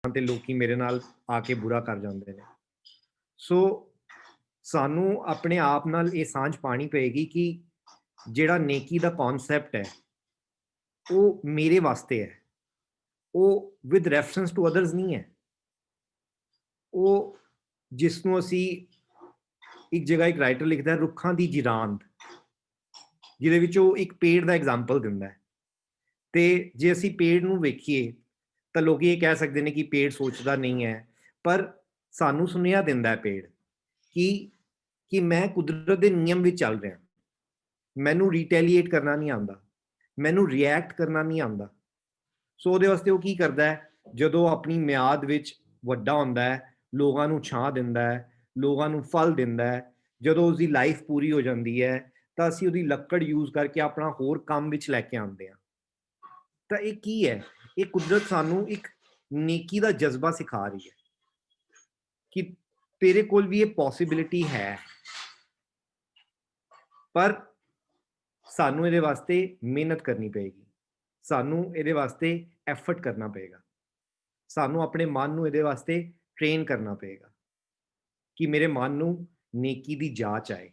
ਤੇ ਲੋਕੀ ਮੇਰੇ ਨਾਲ ਆ ਕੇ ਬੁਰਾ ਕਰ ਜਾਂਦੇ ਨੇ। ਸੋ ਸਾਨੂੰ ਆਪਣੇ ਆਪ ਨਾਲ ਇਹ ਸਾਂਝ ਪਾਣੀ ਪਏਗੀ ਕਿ ਜਿਹੜਾ ਨੇਕੀ ਦਾ ਕਨਸੈਪਟ ਹੈ ਉਹ ਮੇਰੇ ਵਾਸਤੇ ਹੈ, ਉਹ ਵਿਦ ਰੈਫਰੈਂਸ ਟੂ ਅਦਰਸ ਨਹੀਂ ਹੈ। ਉਹ ਜਿਸ ਨੂੰ ਅਸੀਂ ਇੱਕ ਜਗ੍ਹਾ ਇੱਕ ਰਾਈਟਰ ਲਿਖਦਾ ਰੁੱਖਾਂ ਦੀ ਜਿਰਾਂਦ, ਜਿਹਦੇ ਵਿੱਚ ਉਹ ਇੱਕ ਪੇੜ ਦਾ ਐਗਜ਼ਾਮਪਲ ਦਿੰਦਾ ਹੈ। ਤੇ ਜੇ ਅਸੀਂ ਪੇੜ ਨੂੰ ਵੇਖੀਏ ਤਾਂ ਲੋਕ ਇਹ ਕਹਿ ਸਕਦੇ ਨੇ ਕਿ ਪੇੜ ਸੋਚਦਾ ਨਹੀਂ ਹੈ, ਪਰ ਸਾਨੂੰ ਸੁਨੇਹਾ ਦਿੰਦਾ ਹੈ ਪੇੜ ਕਿ ਮੈਂ ਕੁਦਰਤ ਦੇ ਨਿਯਮ ਵਿੱਚ ਚੱਲ ਰਿਹਾ, ਮੈਨੂੰ ਰੀਟੈਲੀਏਟ ਕਰਨਾ ਨਹੀਂ ਆਉਂਦਾ, ਮੈਨੂੰ ਰਿਐਕਟ ਕਰਨਾ ਨਹੀਂ ਆਉਂਦਾ। ਸੋ ਉਹਦੇ ਵਾਸਤੇ ਉਹ ਕੀ ਕਰਦਾ ਹੈ, ਜਦੋਂ ਆਪਣੀ ਮਿਆਦ ਵਿੱਚ ਵੱਡਾ ਹੁੰਦਾ ਹੈ, ਲੋਕਾਂ ਨੂੰ ਛਾਂ ਦਿੰਦਾ ਹੈ, ਲੋਕਾਂ ਨੂੰ ਫਲ ਦਿੰਦਾ ਹੈ, ਜਦੋਂ ਉਸਦੀ ਲਾਈਫ ਪੂਰੀ ਹੋ ਜਾਂਦੀ ਹੈ ਤਾਂ ਅਸੀਂ ਉਹਦੀ ਲੱਕੜ ਯੂਜ਼ ਕਰਕੇ ਆਪਣਾ ਹੋਰ ਕੰਮ ਵਿੱਚ ਲੈ ਕੇ ਆਉਂਦੇ ਹਾਂ। ਤਾਂ ਇਹ ਕੀ ਹੈ? ਇਹ ਕੁਦਰਤ ਸਾਨੂੰ ਇੱਕ ਨੇਕੀ ਦਾ ਜਜ਼ਬਾ ਸਿਖਾ ਰਹੀ ਹੈ ਕਿ ਤੇਰੇ ਕੋਲ ਵੀ ਇਹ ਪੋਸਿਬਿਲਿਟੀ ਹੈ, ਪਰ ਸਾਨੂੰ ਇਹਦੇ ਵਾਸਤੇ ਮਿਹਨਤ ਕਰਨੀ ਪਏਗੀ, ਸਾਨੂੰ ਇਹਦੇ ਵਾਸਤੇ ਐਫਰਟ ਕਰਨਾ ਪਏਗਾ, ਸਾਨੂੰ ਆਪਣੇ ਮਨ ਨੂੰ ਇਹਦੇ ਵਾਸਤੇ ਟ੍ਰੇਨ ਕਰਨਾ ਪਏਗਾ ਕਿ ਮੇਰੇ ਮਨ ਨੂੰ ਨੇਕੀ ਦੀ ਜਾਂਚ ਆਏ।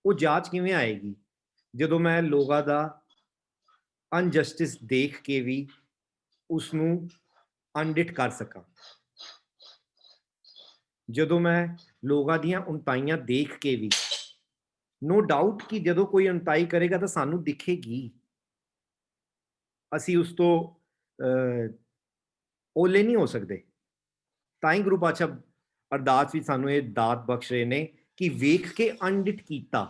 ਉਹ ਜਾਂਚ ਕਿਵੇਂ ਆਏਗੀ? ਜਦੋਂ ਮੈਂ ਲੋਕਾਂ ਦਾ ਅਨਜਸਟਿਸ ਦੇਖ ਕੇ ਵੀ ਉਸ ਨੂੰ ਅਨਡਿਟ ਕਰ ਸਕਾਂ, ਜਦੋਂ ਮੈਂ ਲੋਕਾਂ ਦੀਆਂ ਉਨਤਾਈਆਂ ਦੇਖ ਕੇ ਵੀ, ਨੋ ਡਾਊਟ ਕਿ ਜਦੋਂ ਕੋਈ ਉਨਤਾਈ ਕਰੇਗਾ ਤਾਂ ਸਾਨੂੰ ਦਿਖੇਗੀ, ਅਸੀਂ ਉਸ ਤੋਂ ਓਲੇ ਨਹੀਂ ਹੋ ਸਕਦੇ। ਤਾਂ ਹੀ ਗੁਰੂ ਪਾਤਸ਼ਾਹ ਅਰਦਾਸ ਵਿੱਚ ਸਾਨੂੰ ਇਹ ਦਾਤ ਬਖਸ਼ ਰਹੇ ਨੇ ਕਿ ਵੇਖ ਕੇ ਅਨਡਿਟ ਕੀਤਾ।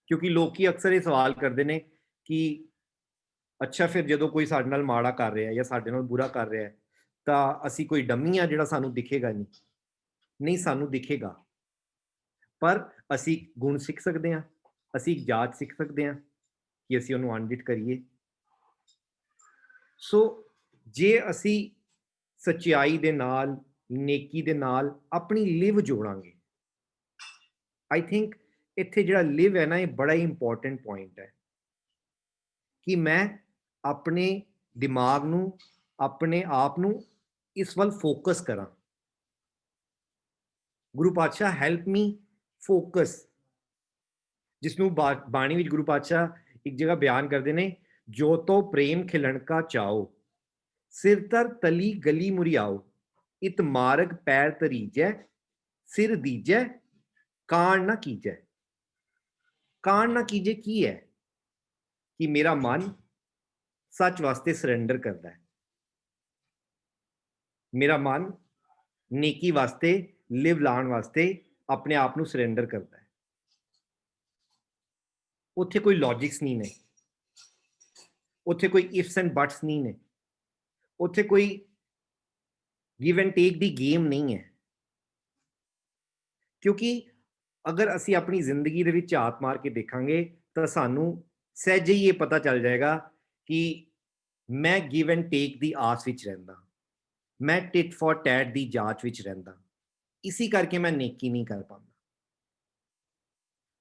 ਕਿਉਂਕਿ ਲੋਕੀ ਅਕਸਰ ਇਹ ਸਵਾਲ ਕਰਦੇ ਨੇ ਕਿ ਅੱਛਾ ਫਿਰ ਜਦੋਂ ਕੋਈ ਸਾਡੇ ਨਾਲ ਮਾੜਾ ਕਰ ਰਿਹਾ ਜਾਂ ਸਾਡੇ ਨਾਲ ਬੁਰਾ ਕਰ ਰਿਹਾ ਤਾਂ ਅਸੀਂ ਕੋਈ ਡੰਮੀ ਆ ਜਿਹੜਾ ਸਾਨੂੰ ਦਿਖੇਗਾ ਨਹੀਂ? ਨਹੀਂ, ਸਾਨੂੰ ਦਿਖੇਗਾ, ਪਰ ਅਸੀਂ ਗੁਣ ਸਿੱਖ ਸਕਦੇ ਹਾਂ, ਅਸੀਂ ਜਾਂਚ ਸਿੱਖ ਸਕਦੇ ਹਾਂ ਕਿ ਅਸੀਂ ਉਹਨੂੰ ਅਨਡਿਟ ਕਰੀਏ। ਸੋ ਜੇ ਅਸੀਂ ਸੱਚਾਈ ਦੇ ਨਾਲ, ਨੇਕੀ ਦੇ ਨਾਲ ਆਪਣੀ ਲਿਵ ਜੋੜਾਂਗੇ, ਆਈ ਥਿੰਕ ਇੱਥੇ ਜਿਹੜਾ ਲਿਵ ਹੈ ਨਾ, ਇਹ ਬੜਾ ਹੀ ਇੰਪੋਰਟੈਂਟ ਪੁਆਇੰਟ ਹੈ ਕਿ ਮੈਂ ਆਪਣੇ ਦਿਮਾਗ ਨੂੰ, ਆਪਣੇ ਆਪ ਨੂੰ ਇਸ ਵੱਲ ਫੋਕਸ ਕਰਾਂ। ਗੁਰੂ ਪਾਤਸ਼ਾਹ ਹੈਲਪ ਮੀ ਫੋਕਸ, ਜਿਸ ਨੂੰ ਬਾਣੀ ਵਿੱਚ ਗੁਰੂ ਪਾਤਸ਼ਾਹ ਇੱਕ ਜਗ੍ਹਾ ਬਿਆਨ ਕਰਦੇ ਨੇ, ਜੋ ਤੋ ਪ੍ਰੇਮ ਖਿਲਣ ਕਾ ਚਾਓ, ਸਿਰ ਤਰ ਤਲੀ ਗਲੀ ਮੁਰਿਆਓ, ਇਤ ਮਾਰਗ ਪੈਰ ਧਰੀਜੈ, ਸਿਰ ਦੀਜੈ ਕਾਣ ਨਾ ਕੀਜੈ। ਕਾਣ ਨਾ ਕੀਜੇ ਕੀ ਹੈ? ਕਿ ਮੇਰਾ ਮਨ ਸੱਚ ਵਾਸਤੇ ਸਰੈਂਡਰ ਕਰਦਾ ਹੈ, ਮੇਰਾ ਮਨ ਨੇਕੀ ਵਾਸਤੇ, ਲਿਵ ਲਾਉਣ ਵਾਸਤੇ ਆਪਣੇ ਆਪ ਨੂੰ ਸਰੈਂਡਰ ਕਰਦਾ ਹੈ। ਉੱਥੇ ਕੋਈ ਲੌਜਿਕਸ ਨਹੀਂ ਨੇ, ਉੱਥੇ ਕੋਈ ਇਫਸ ਐਂਡ ਬਟਸ ਨਹੀਂ ਨੇ, ਉੱਥੇ ਕੋਈ give and take the game ਨਹੀਂ ਹੈ। ਕਿਉਂਕਿ ਅਗਰ ਅਸੀਂ ਆਪਣੀ ਜ਼ਿੰਦਗੀ ਦੇ ਵਿੱਚ ਝਾਤ ਮਾਰ ਕੇ ਦੇਖਾਂਗੇ ਤਾਂ ਸਾਨੂੰ ਸਹਿਜੇ ਹੀ ਇਹ ਪਤਾ ਚੱਲ ਜਾਏਗਾ ਕਿ ਮੈਂ ਗਿਵ ਐਂਡ ਟੇਕ ਦੀ ਆਸ ਵਿੱਚ ਰਹਿੰਦਾ, ਮੈਂ ਟਿਟ ਫॉर ਟੈਟ ਦੀ ਜਾਂਚ ਵਿੱਚ ਰਹਿੰਦਾ, ਇਸੀ ਕਰਕੇ ਮੈਂ ਨੇਕੀ ਨਹੀਂ ਕਰ ਪਾਉਂਦਾ।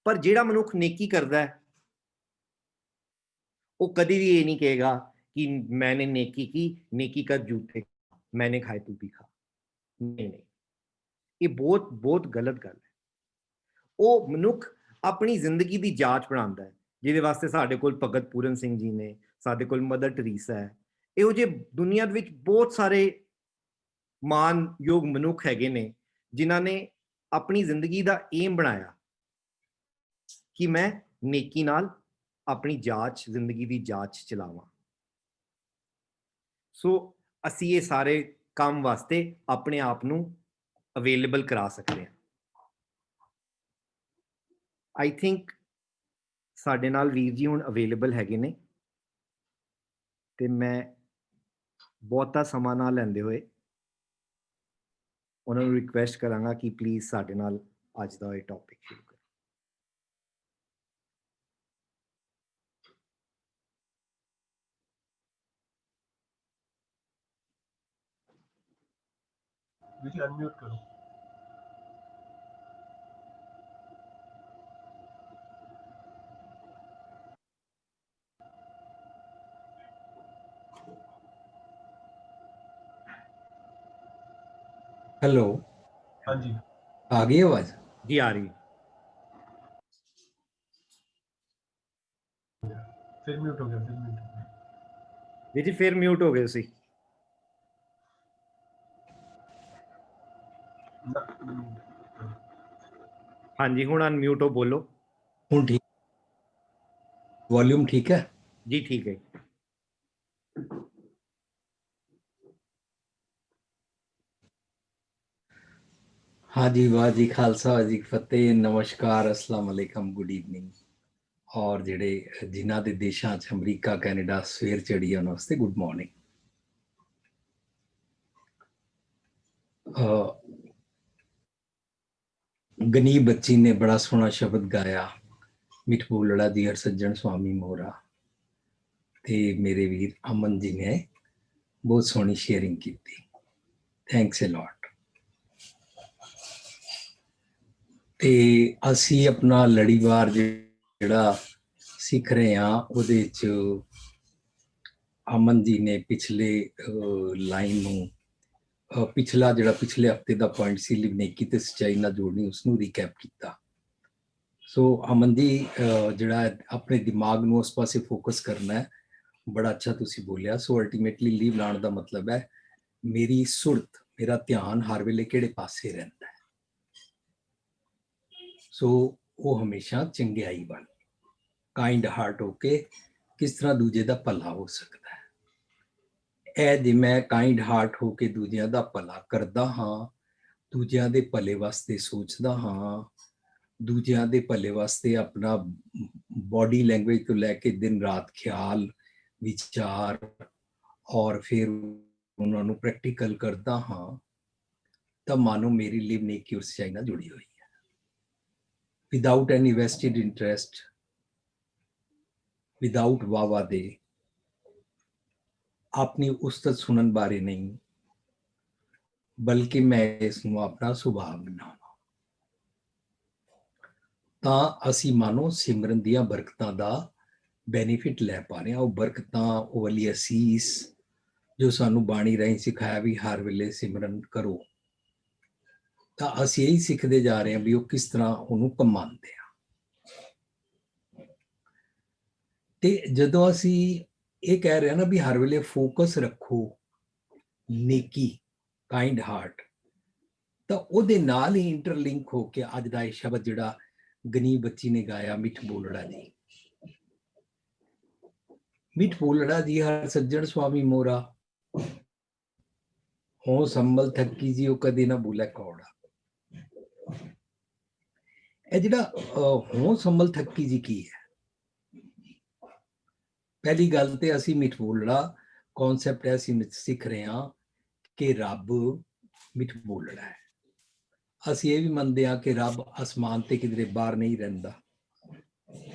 ਪਰ ਜਿਹੜਾ ਮਨੁੱਖ ਨੇਕੀ ਕਰਦਾ ਹੈ ਉਹ ਕਦੀ ਵੀ ਇਹ ਨਹੀਂ ਕਹੇਗਾ कि मैंने नेकी की, नेकी का जूठे मैंने खाए तू भी खा। नहीं नहीं, ये बहुत बहुत गलत गल है। ਉਹ ਮਨੁੱਖ ਆਪਣੀ ਜ਼ਿੰਦਗੀ ਦੀ ਜਾਂਚ ਬਣਾਉਂਦਾ ਹੈ, ਜਿਹਦੇ ਵਾਸਤੇ ਸਾਡੇ ਕੋਲ ਭਗਤ ਪੂਰਨ ਸਿੰਘ ਜੀ ਨੇ, ਸਾਡੇ ਕੋਲ ਮਦਰ ਟਰੀਸਾ ਹੈ, ਇਹੋ ਜਿਹੇ ਦੁਨੀਆ ਦੇ ਵਿੱਚ ਬਹੁਤ ਸਾਰੇ ਮਾਨਯੋਗ ਮਨੁੱਖ ਹੈਗੇ ਨੇ ਜਿਨ੍ਹਾਂ ਨੇ ਆਪਣੀ ਜ਼ਿੰਦਗੀ ਦਾ ਏਮ ਬਣਾਇਆ ਕਿ ਮੈਂ ਨੇਕੀ ਨਾਲ ਆਪਣੀ ਜਾਂਚ, ਜ਼ਿੰਦਗੀ ਦੀ ਜਾਂਚ ਚਲਾਵਾਂ। ਸੋ ਅਸੀਂ ਇਹ ਸਾਰੇ ਕੰਮ ਵਾਸਤੇ ਆਪਣੇ ਆਪ ਨੂੰ ਅਵੇਲੇਬਲ ਕਰਾ ਸਕਦੇ ਹਾਂ। ਆਈ ਥਿੰਕ ਸਾਡੇ ਨਾਲ ਵੀਰ ਜੀ ਹੁਣ ਅਵੇਲੇਬਲ ਹੈਗੇ ਨੇ, ਤੇ ਮੈਂ ਬਹੁਤਾ ਸਮਾਂ ਨਾ ਲੈਂਦੇ ਹੋਏ ਉਹਨਾਂ ਨੂੰ ਰਿਕੁਐਸਟ ਕਰਾਂਗਾ ਕਿ ਪਲੀਜ਼ ਸਾਡੇ ਨਾਲ ਅੱਜ ਦਾ ਇਹ ਟੌਪਿਕ ਸ਼ੁਰੂ ਕਰੋ। विजय अनम्यूट करो। हेलो, हाँ जी। आ गई आवाज? जी आ रही। फिर म्यूट हो गया, फिर म्यूट हो गया। ਜੀ ਫਿਰ ਮਿਊਟ ਹੋ ਗਏ ਸੀ। ਹਾਂਜੀ ਹੁਣ ਅਨਮਿਊਟ ਹੋ, ਬੋਲੋ। हूँ ठीक, वॉल्यूम ठीक है? ਜੀ ਠੀਕ ਹੈ। हाँ जी, वाह जी खालसा, वाह जी फतेह, नमस्कार, अस्सलाम वालेकुम, गुड इवनिंग। और जेडे जिन्हां दे देशां च अमरीका कैनेडा सवेर चढ़ी है उन्हां वास्ते गुड मॉर्निंग। गनीब बच्ची ने बड़ा सोहना शब्द गाया, मिठ बोलड़ा दी हरसज्जन स्वामी मोरा, ते मेरे वीर अमन जी ने बहुत सोहनी शेयरिंग की थी। Thanks a lot. ਤੇ ਅਸੀਂ ਆਪਣਾ ਲੜੀਵਾਰ ਜਿਹੜਾ ਸਿੱਖ ਰਹੇ ਹਾਂ ਉਹਦੇ 'ਚ ਅਮਨ ਜੀ ਨੇ ਪਿਛਲੇ ਲਾਈਨ ਨੂੰ ਪਿਛਲਾ ਜਿਹੜਾ ਪਿਛਲੇ ਹਫਤੇ ਦਾ ਪੁਆਇੰਟ ਸੀ ਨੇਕੀ ਤੇ ਸੱਚਾਈ ਨਾਲ ਜੋੜਨੀ, ਉਸਨੂੰ ਰੀਕੈਪ ਕੀਤਾ। ਸੋ ਅਮਨ ਜੀ ਜਿਹੜਾ ਆਪਣੇ ਦਿਮਾਗ ਨੂੰ ਉਸ ਪਾਸੇ ਫੋਕਸ ਕਰਨਾ ਹੈ, ਬੜਾ ਅੱਛਾ ਤੁਸੀਂ ਬੋਲਿਆ। ਸੋ ਅਲਟੀਮੇਟਲੀ ਲੀਵ ਲਾਉਣ ਦਾ ਮਤਲਬ ਹੈ ਮੇਰੀ ਸੁਰਤ, ਮੇਰਾ ਧਿਆਨ ਹਰ ਵੇਲੇ ਕਿਹੜੇ ਪਾਸੇ ਰਹਿੰਦਾ ਹੈ। ਸੋ ਉਹ ਹਮੇਸ਼ਾ ਚੰਗਿਆਈ ਵੱਲ, ਕਾइंड ਹਾਰਟ ਹੋ ਕੇ ਕਿਸ ਤਰ੍ਹਾਂ ਦੂਜੇ ਦਾ ਭਲਾ ਹੋ ਸਕਦਾ ਹੈ। ਇਹ ਜੇ ਮੈਂ ਕਾइंड ਹਾਰਟ ਹੋ ਕੇ ਦੂਜਿਆਂ ਦਾ ਭਲਾ ਕਰਦਾ ਹਾਂ, ਦੂਜਿਆਂ ਦੇ ਭਲੇ ਵਾਸਤੇ ਸੋਚਦਾ ਹਾਂ, ਦੂਜਿਆਂ ਦੇ ਭਲੇ ਵਾਸਤੇ ਆਪਣਾ ਬੋਡੀ ਲੈਂਗੁਏਜ ਤੋਂ ਲੈ ਕੇ ਦਿਨ ਰਾਤ ਖਿਆਲ ਵਿਚਾਰ ਔਰ ਫਿਰ ਉਹਨਾਂ ਨੂੰ ਪ੍ਰੈਕਟੀਕਲ ਕਰਦਾ ਹਾਂ, ਤਾਂ ਮਾਨੋ ਮੇਰੀ ਲਿਵ ਨੇਕੀ ਔਰ ਸੱਚਾਈ ਨਾਲ ਜੁੜੀ ਹੋਈ ਹੈ। ਵਿਦਾਊਟ ਐਨੀ ਵੈਸਟਿਡ ਇੰਟਰਸਟ, ਵਿਦਾਊਟ ਵਾਵਾ ਦੇ, ਆਪਣੀ ਉਸਤਤ ਸੁਣਨ ਬਾਰੇ ਨਹੀਂ, ਬਲਕਿ ਮੈਂ ਇਸ ਨੂੰ ਆਪਣਾ ਸੁਭਾਅ ਬਣਾਉਣਾ, ਤਾਂ ਅਸੀਂ ਮਾਨੋ ਸਿਮਰਨ ਦੀਆਂ ਬਰਕਤਾਂ ਦਾ ਬੈਨੀਫਿਟ ਲੈ ਪਾ ਰਹੇ ਹਾਂ। ਉਹ ਬਰਕਤਾਂ, ਉਹ ਵਾਲੀ ਅਸੀਸ ਜੋ ਸਾਨੂੰ ਬਾਣੀ ਰਾਹੀਂ ਸਿਖਾਇਆ ਵੀ ਹਰ ਵੇਲੇ ਸਿਮਰਨ ਕਰੋ, ਤਾਂ ਅਸੀਂ ਇਹੀ ਸਿੱਖਦੇ ਜਾ ਰਹੇ ਹਾਂ ਵੀ ਉਹ ਕਿਸ ਤਰ੍ਹਾਂ ਉਹਨੂੰ ਕਮਾਉਂਦੇ ਆ। ਤੇ ਜਦੋਂ ਅਸੀਂ ਇਹ ਕਹਿ ਰਹੇ ਹਾਂ ਨਾ ਵੀ ਹਰ ਵੇਲੇ ਫੋਕਸ ਰੱਖੋ ਨੇਕੀ, ਕਾइंड ਹਾਰਟ, ਤਾਂ ਉਹਦੇ ਨਾਲ ਹੀ ਇੰਟਰਲਿੰਕ ਹੋ ਕੇ ਅੱਜ ਦਾ ਇਹ ਸ਼ਬਦ ਜਿਹੜਾ ਗਨੀਬ ਬੱਚੀ ਨੇ ਗਾਇਆ, ਮਿੱਠ ਬੋਲੜਾ ਜੀ, ਮਿੱਠ ਬੋਲੜਾ ਜੀ ਹਰ ਸੱਜਣ ਸੁਆਮੀ ਮੋਰਾ, ਹੋ ਸੰਭਲ ਥੱਕੀ ਜੀ ਉਹ ਕਦੇ ਨਾ ਬੋਲੇ ਕੌੜਾ। ਇਹ ਜਿਹੜਾ ਹੋ ਸੰਭਲ ਥੱਕੀ ਜੀ ਕੀ ਹੈ? ਪਹਿਲੀ ਗੱਲ ਤੇ ਅਸੀਂ ਮਿੱਠ ਬੋਲੜਾ ਕਨਸੈਪਟ ਹੈ, ਅਸੀਂ ਸਿੱਖ ਰਹੇ ਹਾਂ ਕਿ ਰੱਬ ਮਿੱਠ ਬੋਲੜਾ ਹੈ। ਅਸੀਂ ਇਹ ਵੀ ਮੰਨਦੇ ਹਾਂ ਕਿ ਰੱਬ ਅਸਮਾਨ ਤੇ ਕਿਧਰੇ ਬਾਹਰ ਨਹੀਂ ਰਹਿੰਦਾ।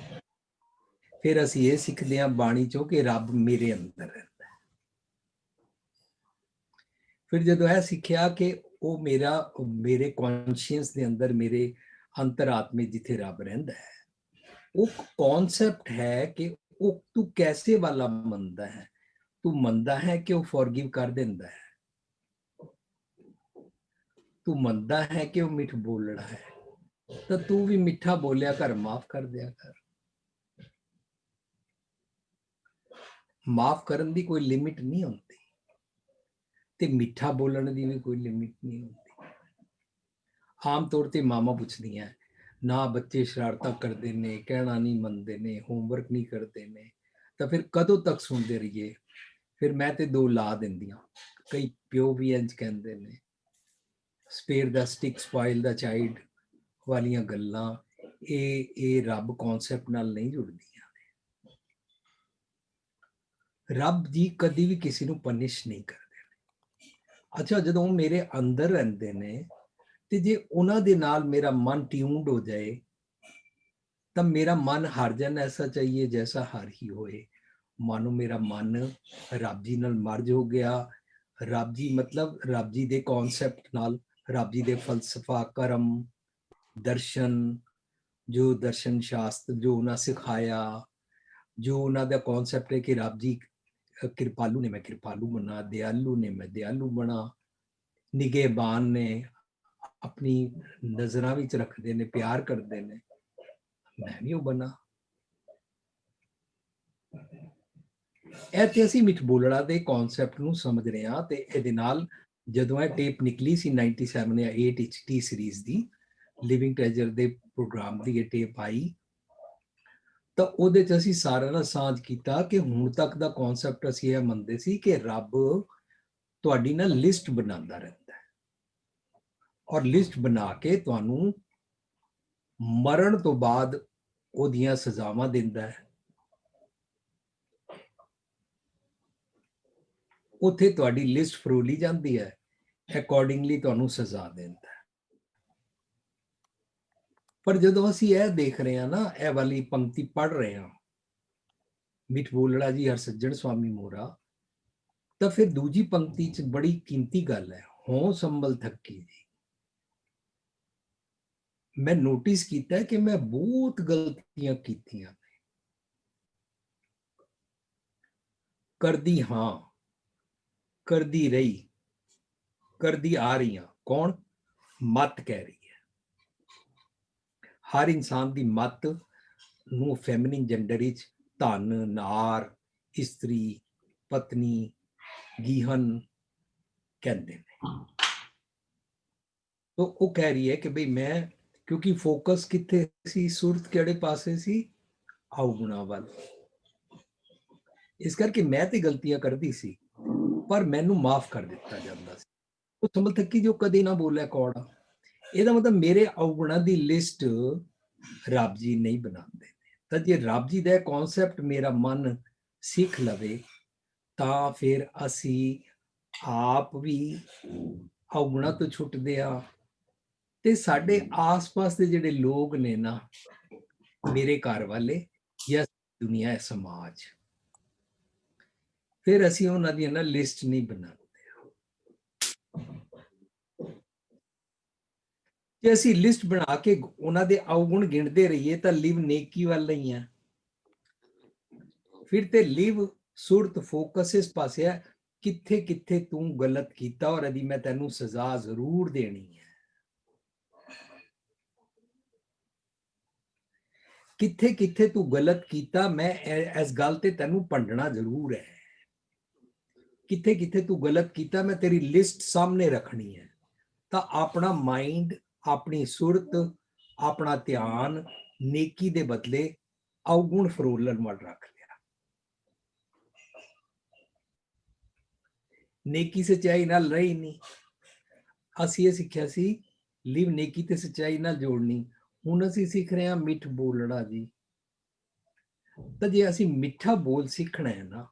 ਫਿਰ ਅਸੀਂ ਇਹ ਸਿੱਖਦੇ ਹਾਂ ਬਾਣੀ ਚੋਂ ਕਿ ਰੱਬ ਮੇਰੇ ਅੰਦਰ ਰਹਿੰਦਾ ਹੈ। ਫਿਰ ਜਦੋਂ ਇਹ ਸਿੱਖਿਆ ਕਿ ਉਹ ਮੇਰੇ ਕੌਨਸ਼ੀਅਸ ਦੇ ਅੰਦਰ, ਮੇਰੇ ਅੰਤਰਾਤਮੇ ਜਿੱਥੇ ਰੱਬ ਰਹਿੰਦਾ ਹੈ, ਉਹ ਕੌਨਸੈਪਟ ਹੈ ਕਿ ਉਹ ਤੂੰ ਕੈਸੇ ਵਾਲਾ ਮੰਨਦਾ ਹੈ? ਤੂੰ ਮੰਨਦਾ ਹੈ ਕਿ ਉਹ ਫॉरगिव ਕਰ ਦਿੰਦਾ ਹੈ, ਤੂੰ ਮੰਨਦਾ ਹੈ ਕਿ ਉਹ ਮਿੱਠ ਬੋਲੜਾ ਹੈ, ਤਾਂ ਤੂੰ ਵੀ ਮਿੱਠਾ ਬੋਲਿਆ ਕਰ, ਮਾਫ ਕਰ ਦਿਆ ਕਰ। ਮਾਫ ਕਰਨ ਦੀ ਕੋਈ ਲਿਮਿਟ ਨਹੀਂ ਹੁੰਦੀ ਤੇ ਮਿੱਠਾ ਬੋਲਣ ਦੀ ਵੀ ਕੋਈ ਲਿਮਿਟ ਨਹੀਂ ਹੁੰਦੀ। ਆਮ ਤੌਰ ਤੇ ਮਾਮਾ ਪੁੱਛਦੀਆਂ ਨਾ ਬੱਚੇ ਸ਼ਰਾਰਤਾਂ ਕਰਦੇ ਨੇ, ਕਹਿਣਾ ਨਹੀਂ ਮੰਨਦੇ ਨੇ, ਹੋਮਵਰਕ ਨਹੀਂ ਕਰਦੇ ਨੇ, ਤਾਂ ਫਿਰ ਕਦੋਂ ਤੱਕ ਸੁਣਦੇ ਰਹੀਏ? ਫਿਰ ਮੈਂ ਤੇ ਦੋ ਲਾ ਦਿੰਦੀਆਂ। ਕਈ ਪਿਓ ਵੀ ਇੰਝ ਕਹਿੰਦੇ ਨੇ, ਸਪੇਅਰ ਦਾ ਸਟਿਕ ਸਪਾਇਲ ਦਾ ਚਾਈਲਡ ਵਾਲੀਆਂ ਗੱਲਾਂ, ਇਹ ਰੱਬ ਕਨਸੈਪਟ ਨਾਲ ਨਹੀਂ ਜੁੜਦੀਆਂ। ਰੱਬ ਜੀ ਕਦੀ ਵੀ ਕਿਸੇ ਨੂੰ ਪਨਿਸ਼ ਨਹੀਂ ਕਰਦੇ। ਅੱਛਾ, ਜਦੋਂ ਮੇਰੇ ਅੰਦਰ ਰਹਿੰਦੇ ਨੇ ਤੇ ਜੇ ਉਹਨਾਂ ਦੇ ਨਾਲ ਮੇਰਾ ਮਨ ਟਿਊਨਡ ਹੋ ਜਾਏ, ਤਾਂ ਮੇਰਾ ਮਨ ਹਰ ਜਨ ਐਸਾ ਚਾਹੀਏ ਜੈਸਾ ਹਰ ਹੀ ਹੋਏ। ਮਾਨੋ ਮੇਰਾ ਮਨ ਰੱਬ ਜੀ ਨਾਲ ਮਰਜ ਹੋ ਗਿਆ। ਰੱਬ ਜੀ ਮਤਲਬ ਰੱਬ ਜੀ ਦੇ ਕਨਸੈਪਟ ਨਾਲ, ਰੱਬ ਜੀ ਦੇ ਫਲਸਫਾ, ਕਰਮ, ਦਰਸ਼ਨ, ਜੋ ਦਰਸ਼ਨ ਸ਼ਾਸਤਰ ਜੋ ਉਹਨਾਂ ਸਿਖਾਇਆ, ਜੋ ਉਹਨਾਂ ਦਾ ਕਨਸੈਪਟ ਹੈ ਕਿ ਰੱਬ ਜੀ ਕਿਰਪਾਲੂ ਨੇ, ਮੈਂ ਕਿਰਪਾਲੂ ਬਣਾ, ਦਿਆਲੂ ਨੇ, ਮੈਂ ਦਿਆਲੂ ਬਣਾ, ਨਿਗਹਿਬਾਨ ਨੇ, ਆਪਣੀ ਨਜ਼ਰਾਂ ਵਿੱਚ ਰੱਖਦੇ ਨੇ, ਪਿਆਰ ਕਰਦੇ ਨੇ, ਮੈਂ ਵੀ ਉਹ ਬਣਾ। ਇਹ ਤੇ ਅਸੀਂ ਮਿੱਠ ਬੋਲੜਾ ਦੇ ਕਨਸੈਪਟ ਨੂੰ ਸਮਝ ਰਹੇ ਹਾਂ। ਤੇ ਇਹਦੇ ਨਾਲ ਜਦੋਂ ਇਹ ਟੇਪ ਨਿਕਲੀ ਸੀ 97 ਜਾਂ 8 ਵਿੱਚ ਟੀ ਸੀਰੀਜ਼ ਦੀ, ਲਿਵਿੰਗ ਟ੍ਰੈਜਰ ਦੇ ਪ੍ਰੋਗਰਾਮ ਦੀ ਇਹ ਟੇਪ ਆਈ, ਤਾਂ ਉਹਦੇ 'ਚ ਅਸੀਂ ਸਾਰਿਆਂ ਨਾਲ ਸਾਂਝ ਕੀਤਾ ਕਿ ਹੁਣ ਤੱਕ ਦਾ ਕਨਸੈਪਟ ਅਸੀਂ ਇਹ ਮੰਨਦੇ ਸੀ ਕਿ ਰੱਬ ਤੁਹਾਡੀ ਨਾ ਲਿਸਟ ਬਣਾਉਂਦਾ ਰਹਿੰਦਾ ਹੈ, ਔਰ ਲਿਸਟ ਬਣਾ ਕੇ ਤੁਹਾਨੂੰ ਮਰਨ ਤੋਂ ਬਾਅਦ ਉਹਦੀਆਂ ਸਜ਼ਾਵਾਂ ਦਿੰਦਾ ਹੈ। ਉੱਥੇ ਤੁਹਾਡੀ ਲਿਸਟ ਫਰੋਲੀ ਜਾਂਦੀ ਹੈ, ਅਕੋਰਡਿੰਗਲੀ ਤੁਹਾਨੂੰ ਸਜ਼ਾ ਦਿੰਦਾ ਹੈ। ਪਰ ਜਦੋਂ ਅਸੀਂ ਇਹ ਦੇਖ ਰਹੇ ਹਾਂ ਨਾ, ਇਹ ਵਾਲੀ ਪੰਕਤੀ ਪੜ੍ਹ ਰਹੇ ਹਾਂ, ਮਿੱਠ ਬੋਲੜਾ ਜੀ ਹਰਸੱਜਣ ਸਵਾਮੀ ਮੋਰਾ, ਤਾਂ ਫਿਰ ਦੂਜੀ ਪੰਕਤੀ 'ਚ ਬੜੀ ਕੀਮਤੀ ਗੱਲ ਹੈ, ਹੋਂ ਸੰਭਲ ਥੱਕੀ ਜੀ। ਮੈਂ ਨੋਟਿਸ ਕੀਤਾ ਕਿ ਮੈਂ ਬਹੁਤ ਗਲਤੀਆਂ ਕੀਤੀਆਂ ਨੇ, ਕਰਦੀ ਹਾਂ, ਕਰਦੀ ਰਹੀ, ਕਰਦੀ ਆ ਰਹੀ ਹਾਂ। ਕੌਣ? ਮੱਤ ਕਹਿ ਰਹੀ ਹੈ। ਹਰ ਇਨਸਾਨ ਦੀ ਮੱਤ ਨੂੰ ਫੈਮਿਨਿਨ ਜੈਂਡਰ ਵਿੱਚ ਧਨ, ਨਾਰ, ਇਸਤਰੀ, ਪਤਨੀ, ਗੀਹਨ ਕਹਿੰਦੇ ਨੇ। ਤਾਂ ਉਹ ਕਹਿ ਰਹੀ ਹੈ ਕਿ ਬਈ ਮੈਂ, ਕਿਉਂਕਿ ਫੋਕਸ ਕਿੱਥੇ ਸੀ, ਸੁਰਤ ਕਿਹੜੇ ਪਾਸੇ ਸੀ? ਅਵਗੁਣਾ ਵੱਲ। ਇਸ ਕਰਕੇ ਮੈਂ ਤੇ ਗਲਤੀਆਂ ਕਰਦੀ ਸੀ, ਪਰ ਮੈਨੂੰ ਮਾਫ ਕਰ ਦਿੱਤਾ ਜਾਂਦਾ ਸੀ। ਉਹ ਸੰਭਲ ਥੱਕੀ ਜੋ ਕਦੇ ਨਾ ਬੋਲਿਆ ਕੌੜਾ। ਇਹਦਾ ਮਤਲਬ ਮੇਰੇ ਅਵਗੁਣਾ ਦੀ ਲਿਸਟ ਰੱਬ ਜੀ ਨਹੀਂ ਬਣਾਉਂਦੇ। ਤਾਂ ਜੇ ਰੱਬ ਜੀ ਦਾ ਕਨਸੈਪਟ ਮੇਰਾ ਮਨ ਸਿੱਖ ਲਵੇ, ਤਾਂ ਫਿਰ ਅਸੀਂ ਆਪ ਵੀ ਅਵਗੁਣਾ ਤੋਂ ਛੁੱਟਦੇ ਆ, ਤੇ ਸਾਡੇ ਆਸ-ਪਾਸ ਦੇ ਜਿਹੜੇ ਲੋਕ ਨੇ ਨਾ, ਮੇਰੇ ਘਰ ਵਾਲੇ ਜਾਂ ਦੁਨੀਆ, ਸਮਾਜ, ਫਿਰ ਅਸੀਂ ਉਹਨਾਂ ਦੀ ਨਾ ਲਿਸਟ ਨਹੀਂ ਬਣਾਉਂਦੇ। ਜੇ ਅਸੀਂ ਲਿਸਟ ਬਣਾ ਕੇ ਉਹਨਾਂ ਦੇ ਅਵਗੁਣ ਗਿਣਦੇ ਰਹੀਏ ਤਾਂ ਲਿਵ ਨੇਕੀ ਵੱਲ ਨਹੀਂ ਹੈ। ਫਿਰ ਤੇ ਲਿਵ ਸੁਰਤ ਫੋਕਸ ਇਸ ਪਾਸੇ ਹੈ, ਕਿੱਥੇ ਕਿੱਥੇ ਤੂੰ ਗਲਤ ਕੀਤਾ ਔਰ ਇਹਦੀ ਮੈਂ ਤੈਨੂੰ ਸਜ਼ਾ ਜ਼ਰੂਰ ਦੇਣੀ ਹੈ। ਕਿੱਥੇ ਕਿੱਥੇ ਤੂੰ ਗਲਤ ਕੀਤਾ, ਮੈਂ ਇਸ ਗੱਲ ਤੇ ਤੈਨੂੰ ਭੰਡਣਾ ਜ਼ਰੂਰ ਹੈ। ਕਿੱਥੇ ਕਿੱਥੇ ਤੂੰ ਗਲਤ ਕੀਤਾ, ਮੈਂ ਤੇਰੀ ਲਿਸਟ ਸਾਹਮਣੇ ਰੱਖਣੀ ਹੈ। ਤਾਂ ਆਪਣਾ ਮਾਈਂਡ, ਆਪਣੀ ਸੁਰਤ, ਆਪਣਾ ਧਿਆਨ ਨੇਕੀ ਦੇ ਬਦਲੇ ਅਵਗੁਣ ਫਰੋਲਣ ਵੱਲ ਰੱਖ ਲਿਆ। ਨੇਕੀ ਸੱਚਾਈ ਨਾਲ ਰਹੀ ਨਹੀਂ। ਅਸੀਂ ਇਹ ਸਿੱਖਿਆ ਸੀ ਲਿਵ ਨੇਕੀ ਤੇ ਸੱਚਾਈ ਨਾਲ ਜੋੜਨੀ। ਹੁਣ ਅਸੀਂ ਸਿੱਖ ਰਹੇ ਹਾਂ ਮਿੱਠ ਬੋਲਣਾ ਜੀ। ਤਾਂ ਜੇ ਅਸੀਂ ਮਿੱਠਾ ਬੋਲ ਸਿੱਖਣਾ ਹੈ ਨਾ,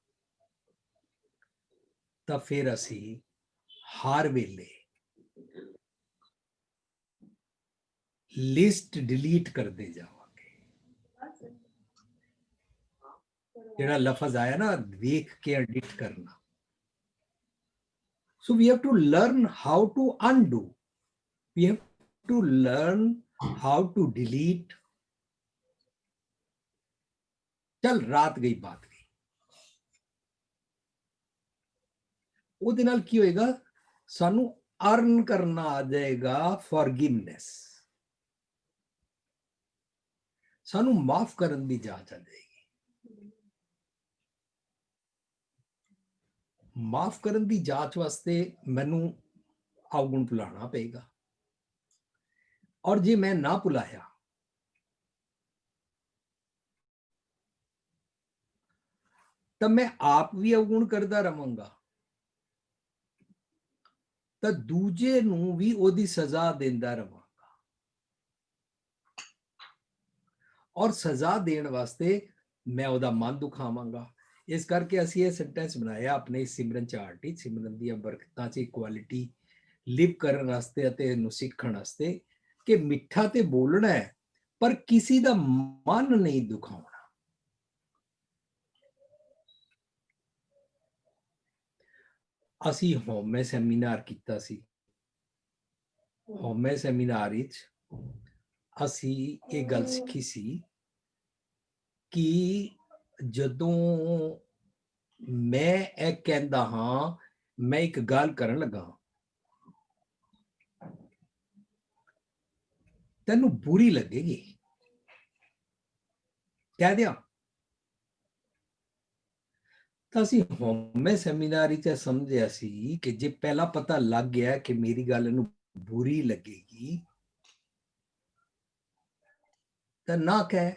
ਤਾਂ ਫਿਰ ਅਸੀਂ ਹਰ ਵੇਲੇ ਲਿਸਟ ਡਿਲੀਟ ਕਰਦੇ ਜਾਵਾਂਗੇ। ਜਿਹੜਾ ਲਫ਼ਜ਼ ਆਇਆ ਨਾ, ਵੇਖ ਕੇ ਐਡਿਟ ਕਰਨਾ। So we have to learn how to undo. We have to learn how to delete. चल रात गई बात गई। ਉਹਦੇ ਨਾਲ ਕੀ ਹੋਏਗਾ? ਸਾਨੂੰ ਅਰਨ ਕਰਨਾ ਆ ਜਾਏਗਾ ਫॉरगिवनेस। ਸਾਨੂੰ ਮਾਫ ਕਰਨ ਦੀ ਜਾਂਚ ਆ ਜਾਏਗੀ। ਮਾਫ ਕਰਨ ਦੀ ਜਾਂਚ ਵਾਸਤੇ ਮੈਨੂੰ ਅਵਗੁਣ ਭੁਲਾਣਾ ਪਏਗਾ, ਔਰ ਜੇ ਮੈਂ ਨਾ ਭੁਲਾਇਆ ਤਾਂ ਮੈਂ ਆਪ ਵੀ ਅਵਗੁਣ ਕਰਦਾ ਰਵਾਂਗਾ, ਤਾਂ ਦੂਜੇ ਨੂੰ ਵੀ ਉਹਦੀ ਸਜ਼ਾ ਦਿੰਦਾ ਰਵਾਂਗਾ। ਔਰ ਸਜ਼ਾ ਦੇਣ ਵਾਸਤੇ ਮੈਂ ਉਹਦਾ ਮਨ ਦੁਖਾਵਾਂਗਾ। ਇਸ ਕਰਕੇ ਅਸੀਂ ਇਹ ਸੈਂਟੈਂਸ ਬਣਾਇਆ ਆਪਣੇ ਸਿਮਰਨ ਚਾਰਟ ਵਿੱਚ, ਸਿਮਰਨ ਦੀਆਂ ਬਰਕਤਾਂ 'ਚ ਇਕੁਐਲਿਟੀ ਲਿਵ ਕਰਨ ਵਾਸਤੇ ਅਤੇ ਇਹਨੂੰ ਸਿੱਖਣ ਵਾਸਤੇ, ਕਿ ਮਿੱਠਾ ਤੇ ਬੋਲਣਾ ਹੈ ਪਰ ਕਿਸੇ ਦਾ ਮਨ ਨਹੀਂ ਦੁਖਾਉਣਾ। ਅਸੀਂ ਹਉਮੈ ਸੈਮੀਨਾਰ ਕੀਤਾ ਸੀ। ਹਉਮੈ ਸੈਮੀਨਾਰ ਵਿੱਚ ਅਸੀਂ ਇਹ ਗੱਲ ਸਿੱਖੀ ਸੀ ਕਿ ਜਦੋਂ ਮੈਂ ਇਹ ਕਹਿੰਦਾ ਹਾਂ, ਮੈਂ ਇੱਕ ਗੱਲ ਕਰਨ ਲੱਗਾ, ਤੈਨੂੰ ਬੁਰੀ ਲੱਗੇਗੀ, ਕਹਿ ਦਿਆਂ। ਤਾਂ ਅਸੀਂ ਹੋਮੇ ਸੈਮੀਨਾਰ 'ਚ ਸਮਝਿਆ ਸੀ ਕਿ ਜੇ ਪਹਿਲਾਂ ਪਤਾ ਲੱਗ ਗਿਆ ਕਿ ਮੇਰੀ ਗੱਲ ਇਹਨੂੰ ਬੁਰੀ ਲੱਗੇਗੀ ਤਾਂ ਨਾ ਕਹਿ।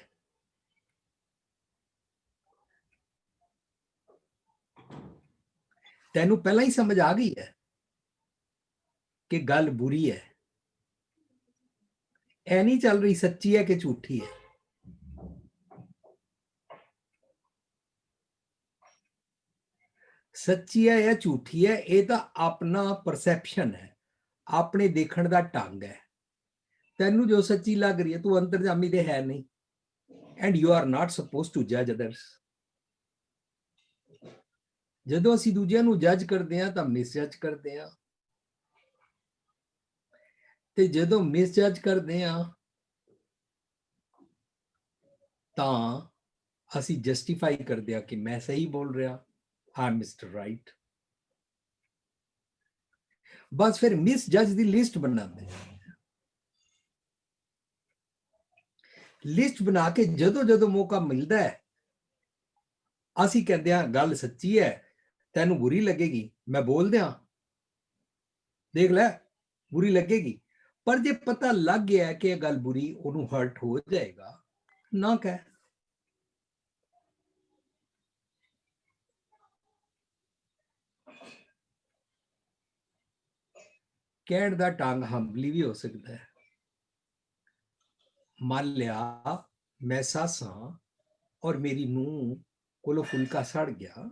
ਤੈਨੂੰ ਪਹਿਲਾਂ ਹੀ ਸਮਝ ਆ ਗਈ ਹੈ ਕਿ ਗੱਲ ਬੁਰੀ ਹੈ, ਐ ਨਹੀਂ ਚੱਲ ਰਹੀ ਸੱਚੀ ਹੈ ਕਿ ਝੂਠੀ ਹੈ। ਸੱਚੀ ਹੈ ਜਾਂ ਝੂਠੀ ਹੈ ਇਹ ਤਾਂ ਆਪਣਾ ਪਰਸੈਪਸ਼ਨ ਹੈ, ਆਪਣੇ ਦੇਖਣ ਦਾ ਢੰਗ ਹੈ। ਤੈਨੂੰ ਜੋ ਸੱਚੀ ਲੱਗ ਰਹੀ ਹੈ, ਤੂੰ ਅੰਤਰਜਾਮੀ ਤੇ ਹੈ ਨਹੀਂ, and you are not supposed to ਜੱਜ ਅਦਰਸ। ਜਦੋਂ ਅਸੀਂ ਦੂਜਿਆਂ ਨੂੰ ਜੱਜ ਕਰਦੇ ਹਾਂ ਤਾਂ ਮਿਸਜੱਜ ਕਰਦੇ ਹਾਂ, ਤੇ ਜਦੋਂ ਮਿਸਜੱਜ ਕਰਦੇ ਹਾਂ ਤਾਂ ਅਸੀਂ ਜਸਟੀਫਾਈ ਕਰਦੇ ਹਾਂ ਕਿ ਮੈਂ ਸਹੀ ਬੋਲ ਰਿਹਾ, ਹਾਂ ਮਿਸਟਰ ਰਾਈਟ। ਬਸ ਫਿਰ ਮਿਸਜੱਜ ਦੀ ਲਿਸਟ ਬਣਾਉਂਦੇ ਹਾਂ। ਲਿਸਟ ਬਣਾ ਕੇ ਜਦੋਂ ਜਦੋਂ ਮੌਕਾ ਮਿਲਦਾ ਹੈ ਅਸੀਂ ਕਹਿੰਦੇ ਹਾਂ ਗੱਲ ਸੱਚੀ ਹੈ, ਤੈਨੂੰ ਬੁਰੀ ਲੱਗੇਗੀ, ਮੈਂ ਬੋਲ ਦਿਆਂ, ਦੇਖ ਲੈ ਬੁਰੀ ਲੱਗੇਗੀ। ਪਰ ਜੇ ਪਤਾ ਲੱਗ ਗਿਆ ਕਿ ਇਹ ਗੱਲ ਬੁਰੀ, ਉਹਨੂੰ ਹਰਟ ਹੋ ਜਾਏਗਾ, ਨਾ ਕਹਿ। ਕਹਿਣ ਦਾ ਢੰਗ ਹੰਬਲੀ ਵੀ ਹੋ ਸਕਦਾ ਹੈ। ਮੰਨ ਲਿਆ ਮੈਂ ਸੱਸ ਹਾਂ ਔਰ ਮੇਰੀ ਨੂੰਹ ਕੋਲੋਂ ਫੁਲਕਾ ਸੜ ਗਿਆ,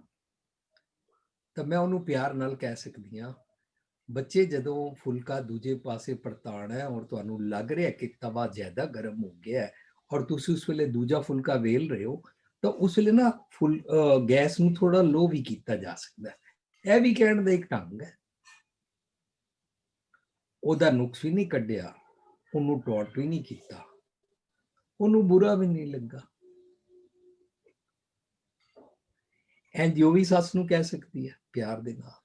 ਤਾਂ ਮੈਂ ਉਹਨੂੰ ਪਿਆਰ ਨਾਲ ਕਹਿ ਸਕਦੀ ਹਾਂ, ਬੱਚੇ ਜਦੋਂ ਫੁਲਕਾ ਦੂਜੇ ਪਾਸੇ ਪਰਤਾਣਾ ਹੈ ਔਰ ਤੁਹਾਨੂੰ ਲੱਗ ਰਿਹਾ ਕਿ ਤਵਾ ਜ਼ਿਆਦਾ ਗਰਮ ਹੋ ਗਿਆ ਹੈ ਔਰ ਤੁਸੀਂ ਉਸ ਵੇਲੇ ਦੂਜਾ ਫੁਲਕਾ ਵੇਲ ਰਹੇ ਹੋ, ਤਾਂ ਉਸ ਵੇਲੇ ਨਾ ਗੈਸ ਨੂੰ ਥੋੜਾ ਲੋ ਵੀ ਕੀਤਾ ਜਾ ਸਕਦਾ ਹੈ। ਇਹ ਵੀ ਕਹਿਣ ਦਾ ਇੱਕ ਢੰਗ ਹੈ। ਉਹਦਾ ਨੁਕਸ ਵੀ ਨਹੀਂ ਕੱਢਿਆ, ਉਹਨੂੰ ਟੌਂਟ ਵੀ ਨਹੀਂ ਕੀਤਾ, ਉਹਨੂੰ ਬੁਰਾ ਵੀ ਨਹੀਂ ਲੱਗਾ। ਇੰਝ ਉਹ ਵੀ ਸੱਸ ਨੂੰ ਕਹਿ ਸਕਦੀ ਹੈ ਪਿਆਰ ਦੇ ਨਾਲ।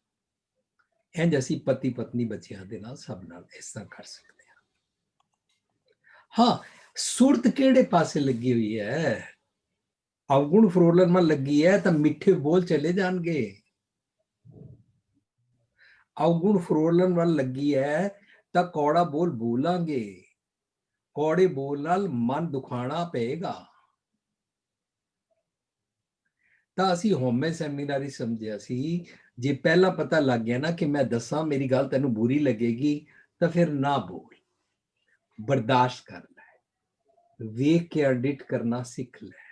ਇੰਝ ਅਸੀਂ ਪਤੀ ਪਤਨੀ ਬੱਚਿਆਂ ਦੇ ਨਾਲ ਸਭ ਨਾਲ ਇਸ ਤਰ੍ਹਾਂ ਕਰ ਸਕਦੇ ਹਾਂ। ਹਾਂ, ਸੁਰਤ ਕਿਹੜੇ ਪਾਸੇ ਲੱਗੀ ਹੋਈ ਹੈ? ਅਵਗੁਣ ਫਰੋਲਣ ਨਾਲ ਲੱਗੀ ਹੈ ਤਾਂ ਮਿੱਠੇ ਬੋਲ ਚਲੇ ਜਾਣਗੇ। ਅਵਗੁਣ ਫਰੋਲਣ ਵੱਲ ਲੱਗੀ ਹੈ ਤਾਂ ਕੌੜਾ ਬੋਲ ਬੋਲਾਂਗੇ, ਕੌੜੇ ਬੋਲ ਨਾਲ ਮਨ ਦੁਖਾਣਾ ਪਏਗਾ। ਤਾਂ ਅਸੀਂ ਹੋਮੇ ਸੈਮੀਨਾਰੀ ਸਮਝਿਆ ਸੀ, ਜੇ ਪਹਿਲਾਂ ਪਤਾ ਲੱਗ ਗਿਆ ਨਾ ਕਿ ਮੈਂ ਦੱਸਾਂ ਮੇਰੀ ਗੱਲ ਤੈਨੂੰ ਬੁਰੀ ਲੱਗੇਗੀ, ਤਾਂ ਫਿਰ ਨਾ ਬੋਲ, ਬਰਦਾਸ਼ਤ ਕਰ ਲੈ, ਵੇਖ ਕੇ ਐਡਿਟ ਕਰਨਾ ਸਿੱਖ ਲੈ।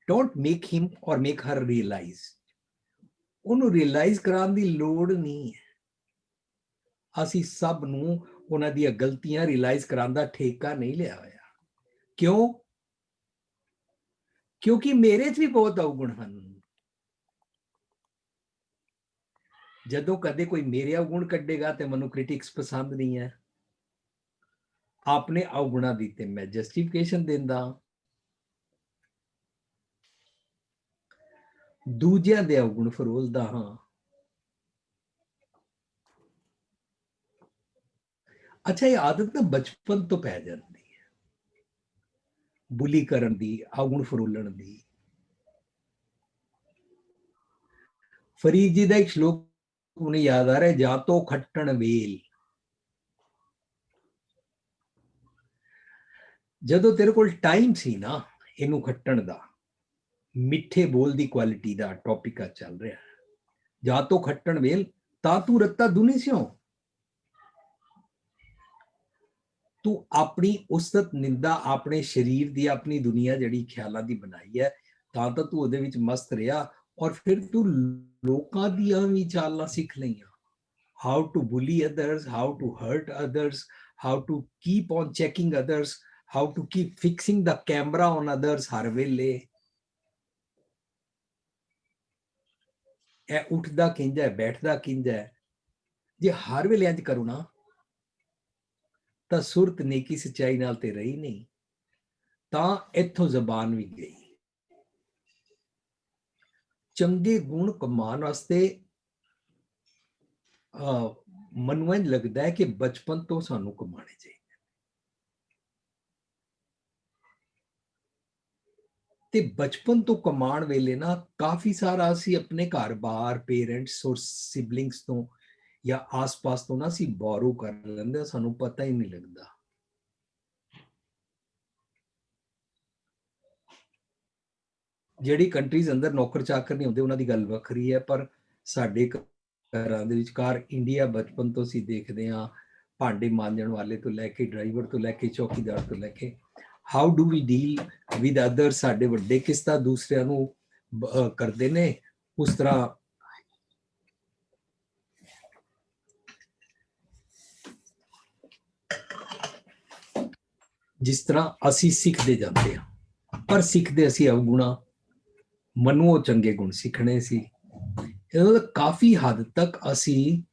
ਡੋਂਟ ਮੇਕ ਹਿਮ ਔਰ ਮੇਕ ਹਰ ਰਿਅਲਾਈਜ਼। ਉਹਨੂੰ ਰਿਅਲਾਈਜ਼ ਕਰਾਉਣ ਦੀ ਲੋੜ ਨਹੀਂ ਹੈ। ਅਸੀਂ ਸਭ ਨੂੰ ਉਹਨਾਂ ਦੀਆਂ ਗਲਤੀਆਂ ਰਿਅਲਾਈਜ਼ ਕਰਾਉਣ ਦਾ ਠੇਕਾ ਨਹੀਂ ਲਿਆ ਹੋਇਆ। ਕਿਉਂ? ਕਿਉਂਕਿ ਮੇਰੇ 'ਚ ਵੀ ਬਹੁਤ ਅਵਗੁਣ ਹਨ। ਜਦੋਂ ਕਦੇ ਕੋਈ ਮੇਰੇ ਅਵਗੁਣ ਕੱਢੇਗਾ ਤੇ ਮੈਨੂੰ ਕ੍ਰਿਟਿਕਸ ਪਸੰਦ ਨਹੀਂ ਹੈ। ਆਪਣੇ ਅਵਗੁਣਾਂ ਦੀ ਤੇ ਮੈਂ ਜਸਟੀਫਿਕੇਸ਼ਨ ਦਿੰਦਾ, ਦੂਜਿਆਂ ਦੇ ਅਵਗੁਣ ਫਰੋਲਦਾ ਹਾਂ। ਅੱਛਾ, ਇਹ ਆਦਤ ਨਾ ਬਚਪਨ ਤੋਂ ਪੈ ਜਾਂਦੀ ਹੈ, ਬੁਲੀ ਕਰਨ ਦੀ, ਅਵਗੁਣ ਫਰੋਲਣ ਦੀ। ਫਰੀਦ ਜੀ ਦਾ ਇੱਕ ਸ਼ਲੋਕ ਮੈਨੂੰ ਯਾਦ ਆ ਰਿਹਾ, ਜਾਂ ਤੋਂ ਖੱਟਣ ਵੇਲ। ਜਦੋਂ ਤੇਰੇ ਕੋਲ ਟਾਈਮ ਸੀ ਨਾ ਇਹਨੂੰ ਖੱਟਣ ਦਾ, ਮਿੱਠੇ ਬੋਲ ਦੀ ਕੁਆਲਿਟੀ ਦਾ ਟੌਪਿਕ ਚੱਲ ਰਿਹਾ, ਜਾਂ ਤੋਂ ਖੱਟਣ ਵੇਲ ਤਾਂ ਤੂੰ ਰੱਤਾ ਦੁਨੀ ਸਿਓ। ਤੂੰ ਆਪਣੀ ਉਸਤਤ ਨਿੰਦਾ ਆਪਣੇ ਸਰੀਰ ਦੀ, ਆਪਣੀ ਦੁਨੀਆ ਜਿਹੜੀ ਖਿਆਲਾਂ ਦੀ ਬਣਾਈ ਹੈ, ਤਾਂ ਤੂੰ ਉਹਦੇ ਵਿੱਚ ਮਸਤ ਰਿਹਾ ਔਰ ਫਿਰ ਤੂੰ ਲੋਕਾਂ ਦੀਆਂ ਵੀ ਚਾਲਾਂ ਸਿੱਖ ਲਈਆਂ। How to bully others, how to hurt others, how to keep on checking others, how to keep fixing the camera on others ਹਰ ਵੇਲੇ। ਇਹ ਉੱਠਦਾ ਕਿੰਝ ਹੈ, ਬੈਠਦਾ ਕਿੰਝ ਹੈ, ਜੇ ਹਰ ਵੇਲੇ ਇੰਝ ਕਰੂ ਨਾ ਤਾਂ ਸੁਰਤ ਨੇਕੀ ਸੱਚਾਈ ਨਾਲ ਤੇ ਰਹੀ ਨਹੀਂ, ਤਾਂ ਇੱਥੋਂ ਜ਼ਬਾਨ ਵੀ ਗਈ। ਚੰਗੇ ਗੁਣ ਕਮਾਉਣ ਵਾਸਤੇ ਮੈਨੂੰ ਇੰਝ ਲੱਗਦਾ ਹੈ ਕਿ ਬਚਪਨ ਤੋਂ ਸਾਨੂੰ ਕਮਾਣੇ ਚਾਹੀਦੇ ਤੇ ਬਚਪਨ ਤੋਂ ਕਮਾਉਣ ਵੇਲੇ ਨਾ ਕਾਫੀ ਸਾਰਾ ਅਸੀਂ ਆਪਣੇ ਘਰ-ਬਾਰ ਪੇਰੈਂਟਸ ਔਰ ਸਿਬਲਿੰਗਸ ਤੋਂ ਜਾਂ ਆਸ-ਪਾਸ ਤੋਂ ਨਾ ਅਸੀਂ ਬੋਰੋ ਕਰ ਲੈਂਦੇ ਹਾਂ, ਸਾਨੂੰ ਪਤਾ ਹੀ ਨਹੀਂ ਲੱਗਦਾ। ਜਿਹੜੀ ਕੰਟਰੀਜ਼ ਅੰਦਰ ਨੌਕਰ ਚਾਕਰ ਨਹੀਂ ਹੁੰਦੇ ਉਹਨਾਂ ਦੀ ਗੱਲ ਵੱਖਰੀ ਹੈ, ਪਰ ਸਾਡੇ ਘਰਾਂ ਦੇ ਵਿਚਕਾਰ ਇੰਡੀਆ ਬਚਪਨ ਤੋਂ ਅਸੀਂ ਦੇਖਦੇ ਹਾਂ, ਭਾਂਡੇ ਮਾਂਜਣ ਵਾਲੇ ਤੋਂ ਲੈ ਕੇ ਡਰਾਈਵਰ ਤੋਂ ਲੈ ਕੇ ਚੌਕੀਦਾਰ ਤੋਂ ਲੈ ਕੇ how do we deal with other, ਸਾਡੇ ਵੱਡੇ ਕਿਸ ਤਰ੍ਹਾਂ ਦੂਸਰਿਆਂ ਨੂੰ ਕਰਦੇ ਨੇ, ਉਸ ਤਰ੍ਹਾਂ ਜਿਸ ਤਰ੍ਹਾਂ ਅਸੀਂ ਸਿੱਖਦੇ ਜਾਂਦੇ ਹਾਂ, ਪਰ ਸਿੱਖਦੇ ਅਸੀਂ ਅਵਗੁਣਾ, ਮਨੂੰ ਉਹ ਚੰਗੇ ਗੁਣ ਸਿੱਖਣੇ ਸੀ। ਇਹਦਾ ਕਾਫੀ ਹੱਦ ਤੱਕ ਅਸੀਂ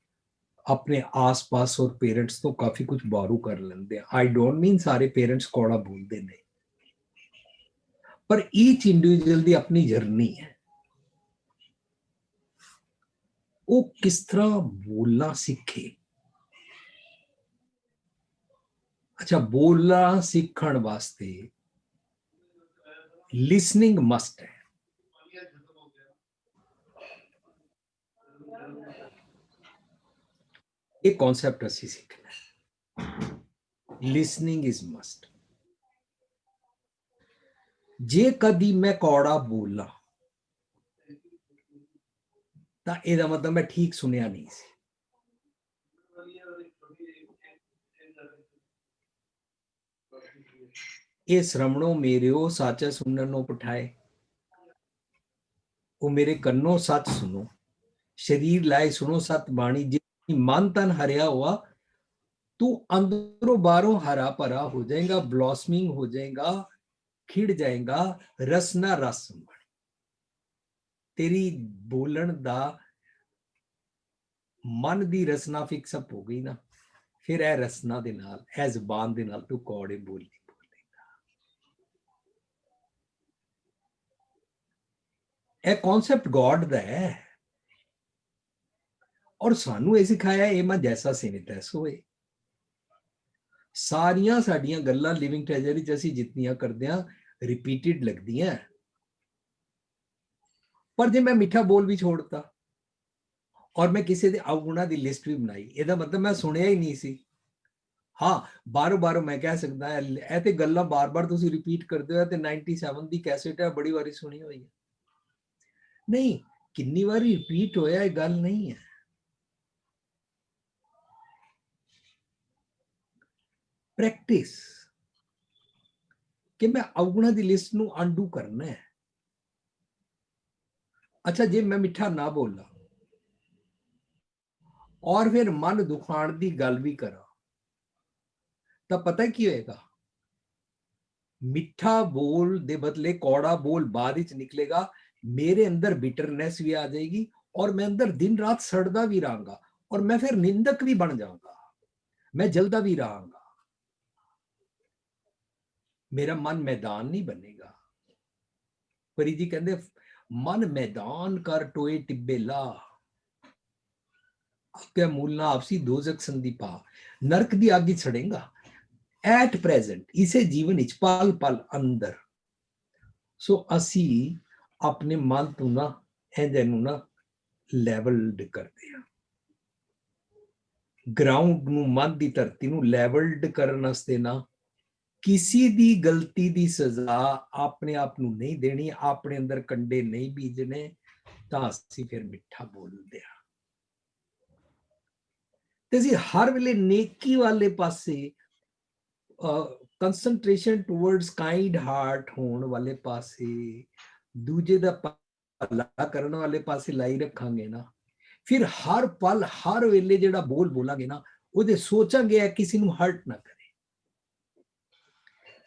ਆਪਣੇ ਆਸ-ਪਾਸ ਔਰ ਪੇਰੈਂਟਸ ਤੋਂ ਕਾਫੀ ਕੁਝ ਬਾਰੂ ਕਰ ਲੈਂਦੇ ਆ। ਆਈ ਡੋਂਟ ਮੀਨ ਸਾਰੇ ਪੇਰੈਂਟਸ ਕੌੜਾ ਬੋਲਦੇ ਨੇ, ਪਰ ਈਚ ਇੰਡੀਵਿਜੂਅਲ ਦੀ ਆਪਣੀ ਜਰਨੀ ਹੈ। ਉਹ ਕਿਸ ਤਰ੍ਹਾਂ ਬੋਲਣਾ ਸਿੱਖੇ। ਅੱਛਾ, ਬੋਲਣਾ ਸਿੱਖਣ ਵਾਸਤੇ ਲਿਸਨਿੰਗ ਮਸਟ ਹੈ। ਇਹ ਕਨਸੈਪਟ ਅਸੀਂ ਸਿੱਖਣਾ ਹੈ। Listening is must. ਜੇ ਕਦੀ ਮੈਂ ਕੌੜਾ ਬੋਲਾਂ ਤਾਂ ਇਹਦਾ ਮਤਲਬ ਮੈਂ ਠੀਕ ਸੁਣਿਆ ਨਹੀਂ ਸੀ। ਇਹ ਸ਼੍ਰਵਣੋ ਮੇਰਿਓ ਸਾਚਾ ਸੁਣਨ ਨੂੰ ਪਠਾਏ, ਉਹ ਮੇਰੇ ਕੰਨੋਂ ਸੱਚ ਸੁਣੋ, शरीर लाए सुनो सत बाणी, जिसकी मन तन हरिया हुआ तू अंदरों बाहरों हरा भरा हो जाएगा, ब्लॉसमिंग हो जाएगा, खिड़ जाएगा, रसना रस बन। तेरी बोलन दा मन दी रसना फिक्सअप हो गई ना, फिर ए रसना दे नाल, ए जुबान दे नाल तू कौड़े बोली बोलेगा। ए कॉन्सेप्ट गॉड दा है और सानू ये सिखाया ये मैं जैसा सेने तैसो है। सारियां साडियां गल्लां लिविंग ट्रेजर विच असीं जितनियां करदे हां रिपीटेड लगदियां, पर जे मैं मिठा बोल भी छोड़ता और मैं किसी दे अवगुणा दी लिस्ट भी बनाई, ਇਹਦਾ मतलब मैं सुनिया ही नहीं सी। हाँ, बारों बारों मैं कह सकदा है ਇਹ ਤੇ ਗੱਲਾਂ ਬਾਰ-ਬਾਰ ਤੁਸੀਂ ਰਿਪੀਟ ਕਰਦੇ ਹੋ ਤੇ 97 ਦੀ ਕੈਸੇਟ ਹੈ, ਬੜੀ ਵਾਰੀ ਸੁਣੀ ਹੋਈ ਹੈ। ਨਹੀਂ, ਕਿੰਨੀ ਵਾਰੀ ਰਿਪੀਟ ਹੋਇਆ ਇਹ ਗੱਲ ਨਹੀਂ ਹੈ। प्रैक्टिस कि मैं अवगुणा की लिस्ट नू अनडू करना है। अच्छा, जे मैं मिठा ना बोला और फिर मन दुखाण की गल भी करा तो पता की होएगा, मिठा बोल दे बदले कौड़ा बोल बाद विच निकलेगा, मेरे अंदर बिटरनेस भी आ जाएगी और मैं अंदर दिन रात सड़दा भी रहांगा और मैं फिर निंदक भी बन जाऊंगा, मैं जलदा भी रहांगा। मेरा मन मैदान नहीं बनेगा। परी जी कहते मन मैदान कर टोए टिब्बे ला, क्या मूलना आपसी दोजक संदीपा, नरक दी आग सड़ेगा। एट प्रेजेंट इसे जीवन इच पल पल अंदर। सो असी अपने मन तो ना एंजनू ना लैवल्ड करते हैं। ग्राउंड नू मन दी धरती नू लैवल्ड करन वास्ते ना किसी दी गलती दी सजा अपने आप नू नहीं देनी, अपने अंदर कंडे नहीं बीजने, तां असीं फिर मिठा बोलदे हां। ते असीं हर वेले नेकी वाले पासे कंसंट्रेशन टुवर्ड्स काइंड हार्ट होण वाले पासे, दूजे दा भला करन वाले पासे लाई रखांगे ना, फिर हर पल हर वेले जिहड़ा बोल बोलांगे ना ਉਹਦੇ सोचांगे किसी नू हर्ट ना करे।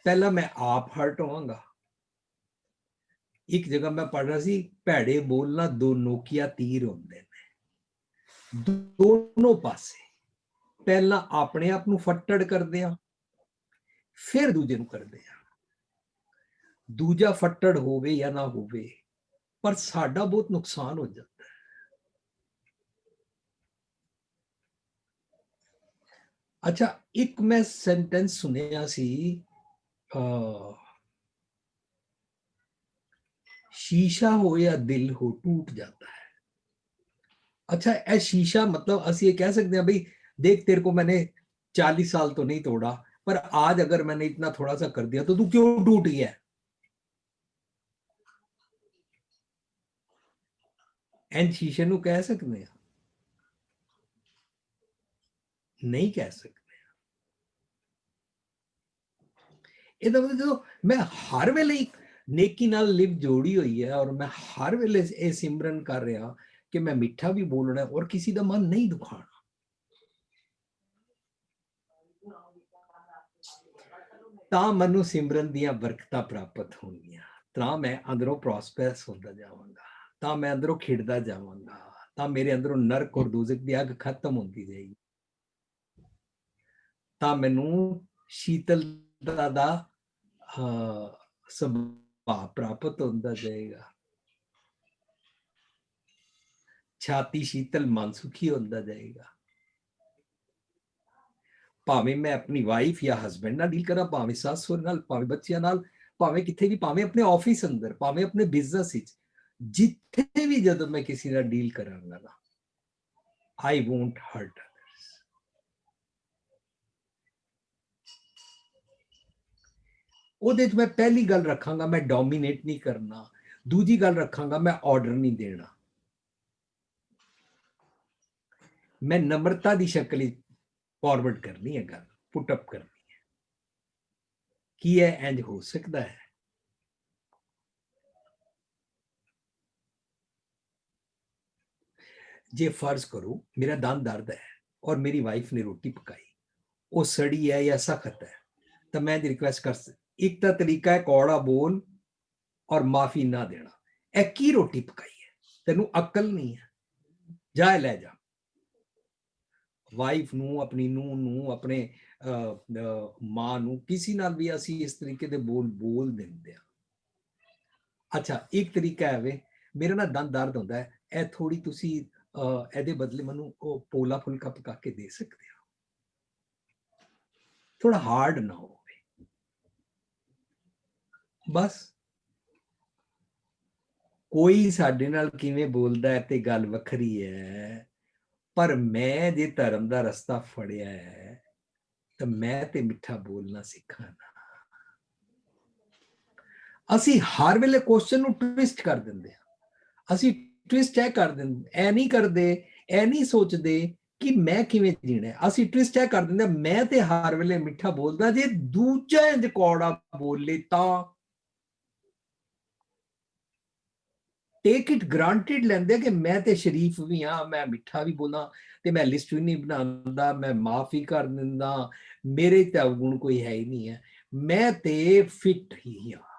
पहला मैं आप हर्ट होवांगा। एक जगह मैं पढ़ रहा सी, भैड़े बोलना दो नोकिया तीर होंदे ने, दोनों पासे पहला अपने आप नू फट्टड़ करदे आ, फिर दूजे नू करदे आ। दूजा फट्टड़ होवे या ना होवे, पर साडा बहुत नुकसान हो जाता है। अच्छा, एक मैं सेंटेंस सुनिया सी, शीशा हो या दिल हो टूट जाता है। अच्छा, ए शीशा मतलब ਅਸੀਂ ये कह सकते हैं भाई देख तेरे को मैंने 40 साल तो नहीं तोड़ा, पर आज अगर मैंने इतना थोड़ा सा कर दिया तो तू क्यों टूट गया? एंड शीशे ਨੂੰ कह सकते हैं? नहीं कह सकते। ਇਹਦਾ ਮਤਲਬ ਜਦੋਂ ਮੈਂ ਹਰ ਵੇਲੇ ਇੱਕ ਨੇਕੀ ਨਾਲ ਲਿਵ ਜੋੜੀ ਹੋਈ ਹੈ ਔਰ ਮੈਂ ਹਰ ਵੇਲੇ ਇਹ ਸਿਮਰਨ ਕਰ ਰਿਹਾ ਕਿ ਮੈਂ ਮਿੱਠਾ ਵੀ ਬੋਲਣਾ ਔਰ ਕਿਸੇ ਦਾ ਮਨ ਨਹੀਂ ਦੁਖਾਣਾ, ਤਾਂ ਮੈਨੂੰ ਸਿਮਰਨ ਦੀਆਂ ਬਰਕਤਾਂ ਪ੍ਰਾਪਤ ਹੋਣਗੀਆਂ, ਤਾਂ ਮੈਂ ਅੰਦਰੋਂ ਪ੍ਰੋਸਪੈਰਸ ਹੁੰਦਾ ਜਾਵਾਂਗਾ, ਤਾਂ ਮੈਂ ਅੰਦਰੋਂ ਖਿੜਦਾ ਜਾਵਾਂਗਾ, ਤਾਂ ਮੇਰੇ ਅੰਦਰੋਂ ਨਰਕ ਔਰ ਦੋਜ਼ਖ ਦੀ ਅੱਗ ਖਤਮ ਹੁੰਦੀ ਜਾਏਗੀ, ਤਾਂ ਮੈਨੂੰ ਸ਼ੀਤਲਤਾ ਦਾ ਸੁਭਾਅ ਪ੍ਰਾਪਤ ਹੁੰਦਾ ਜਾਏਗਾ, ਛਾਤੀ ਸ਼ੀਤਲ ਮਨ ਸੁਖੀ ਹੁੰਦਾ ਜਾਏਗਾ। ਭਾਵੇਂ ਮੈਂ ਆਪਣੀ ਵਾਈਫ ਜਾਂ ਹਸਬੈਂਡ ਨਾਲ ਡੀਲ ਕਰਾਂ, ਭਾਵੇਂ ਸੱਸ ਸਹੁਰੇ ਨਾਲ, ਭਾਵੇਂ ਬੱਚਿਆਂ ਨਾਲ, ਭਾਵੇਂ ਕਿੱਥੇ ਵੀ, ਭਾਵੇਂ ਆਪਣੇ ਆਫਿਸ ਅੰਦਰ, ਭਾਵੇਂ ਆਪਣੇ ਬਿਜ਼ਨਸ ਵਿੱਚ, ਜਿੱਥੇ ਵੀ ਜਦੋਂ ਮੈਂ ਕਿਸੇ ਨਾਲ ਡੀਲ ਕਰਾਂਗਾ ਨਾ, ਆਈ ਵੋਂਟ ਹਰਟ ਅਦਰਸ। ਉਹਦੇ 'ਚ ਮੈਂ ਪਹਿਲੀ ਗੱਲ ਰੱਖਾਂਗਾ, ਮੈਂ ਡੋਮੀਨੇਟ ਨਹੀਂ ਕਰਨਾ। ਦੂਜੀ ਗੱਲ ਰੱਖਾਂਗਾ, ਮੈਂ ਆਰਡਰ ਨਹੀਂ ਦੇਣਾ। ਮੈਂ ਨਮਰਤਾ ਦੀ ਸ਼ਕਲ ਵਿੱਚ ਫਾਰਵਰਡ ਕਰਨੀ ਹੈ ਗੱਲ, ਪੁੱਟ ਅਪ ਕਰਨੀ ਹੈ। ਕੀ ਹੈ ਇੰਜ ਹੋ ਸਕਦਾ ਹੈ? ਜੇ फर्ज करो मेरा दंद दर्द है और मेरी वाइफ ने रोटी पकाई, वो सड़ी है या सख्त है, तो मैं रिक्वेस्ट कर एक तो तरीका है कौड़ा बोल और माफी ना देना। ए की रोटी पकाई है, तेनू अकल नहीं है, जा ले जा। वाइफ नू, अपनी नूह नू, अपने मां नू, किसी नाल भी असी इस तरीके दे बोल देंदे आ। अच्छा, एक तरीका है वे, मेरा ना दंद दर्द होता है, ए थोड़ी तुसी ਇਹਦੇ ਬਦਲੇ ਮੈਨੂੰ ਉਹ ਪੋਲਾ ਫੁਲਕਾ ਪਕਾ ਕੇ ਦੇ ਸਕਦੇ ਹੋ, ਥੋੜਾ ਹਾਰਡ ਨਾ ਹੋਵੇ ਬਸ। ਕੋਈ ਸਾਡੇ ਨਾਲ ਕਿਵੇਂ ਬੋਲਦਾ ਹੈ ਤੇ ਗੱਲ ਵੱਖਰੀ ਹੈ, ਪਰ ਮੈਂ ਜੇ ਧਰਮ ਦਾ ਰਸਤਾ ਫੜਿਆ ਹੈ ਤਾਂ ਮੈਂ ਤੇ ਮਿੱਠਾ ਬੋਲਣਾ ਸਿੱਖਾਂ ਨਾ। ਅਸੀਂ ਹਰ ਵੇਲੇ ਕੁਐਸਚਨ ਨੂੰ ਟਵਿਸਟ ਕਰ ਦਿੰਦੇ ਹਾਂ। ਅਸੀਂ ਟਵਿਸਟ ਇਹ ਕਰ ਦਿੰਦੇ, ਇਹ ਨਹੀਂ ਕਰਦੇ, ਇਹ ਨਹੀਂ ਸੋਚਦੇ ਕਿ ਮੈਂ ਕਿਵੇਂ ਜੀਣਾ। ਅਸੀਂ ਟਵਿਸਟ ਇਹ ਕਰ ਦਿੰਦੇ, ਮੈਂ ਤੇ ਹਰ ਵੇਲੇ ਮਿੱਠਾ ਬੋਲਦਾ, ਜੇ ਦੂਜਾ ਇੰਜ ਕੌੜਾ ਬੋਲੇ ਤਾਂ ਟੇਕ ਇਟ ਗ੍ਰਾਂਟਿਡ ਲੈਂਦੇ ਕਿ ਮੈਂ ਤੇ ਸ਼ਰੀਫ ਵੀ ਹਾਂ, ਮੈਂ ਮਿੱਠਾ ਵੀ ਬੋਲਾਂ ਤੇ ਮੈਂ ਲਿਸਟ ਵੀ ਨਹੀਂ ਬਣਾਉਂਦਾ, ਮੈਂ ਮਾਫੀ ਕਰ ਦਿੰਦਾ, ਮੇਰੇ ਤੇ ਅਵਗੁਣ ਕੋਈ ਹੈ ਹੀ ਨਹੀਂ ਹੈ, ਮੈਂ ਤੇ ਫਿੱਟ ਹੀ ਹਾਂ।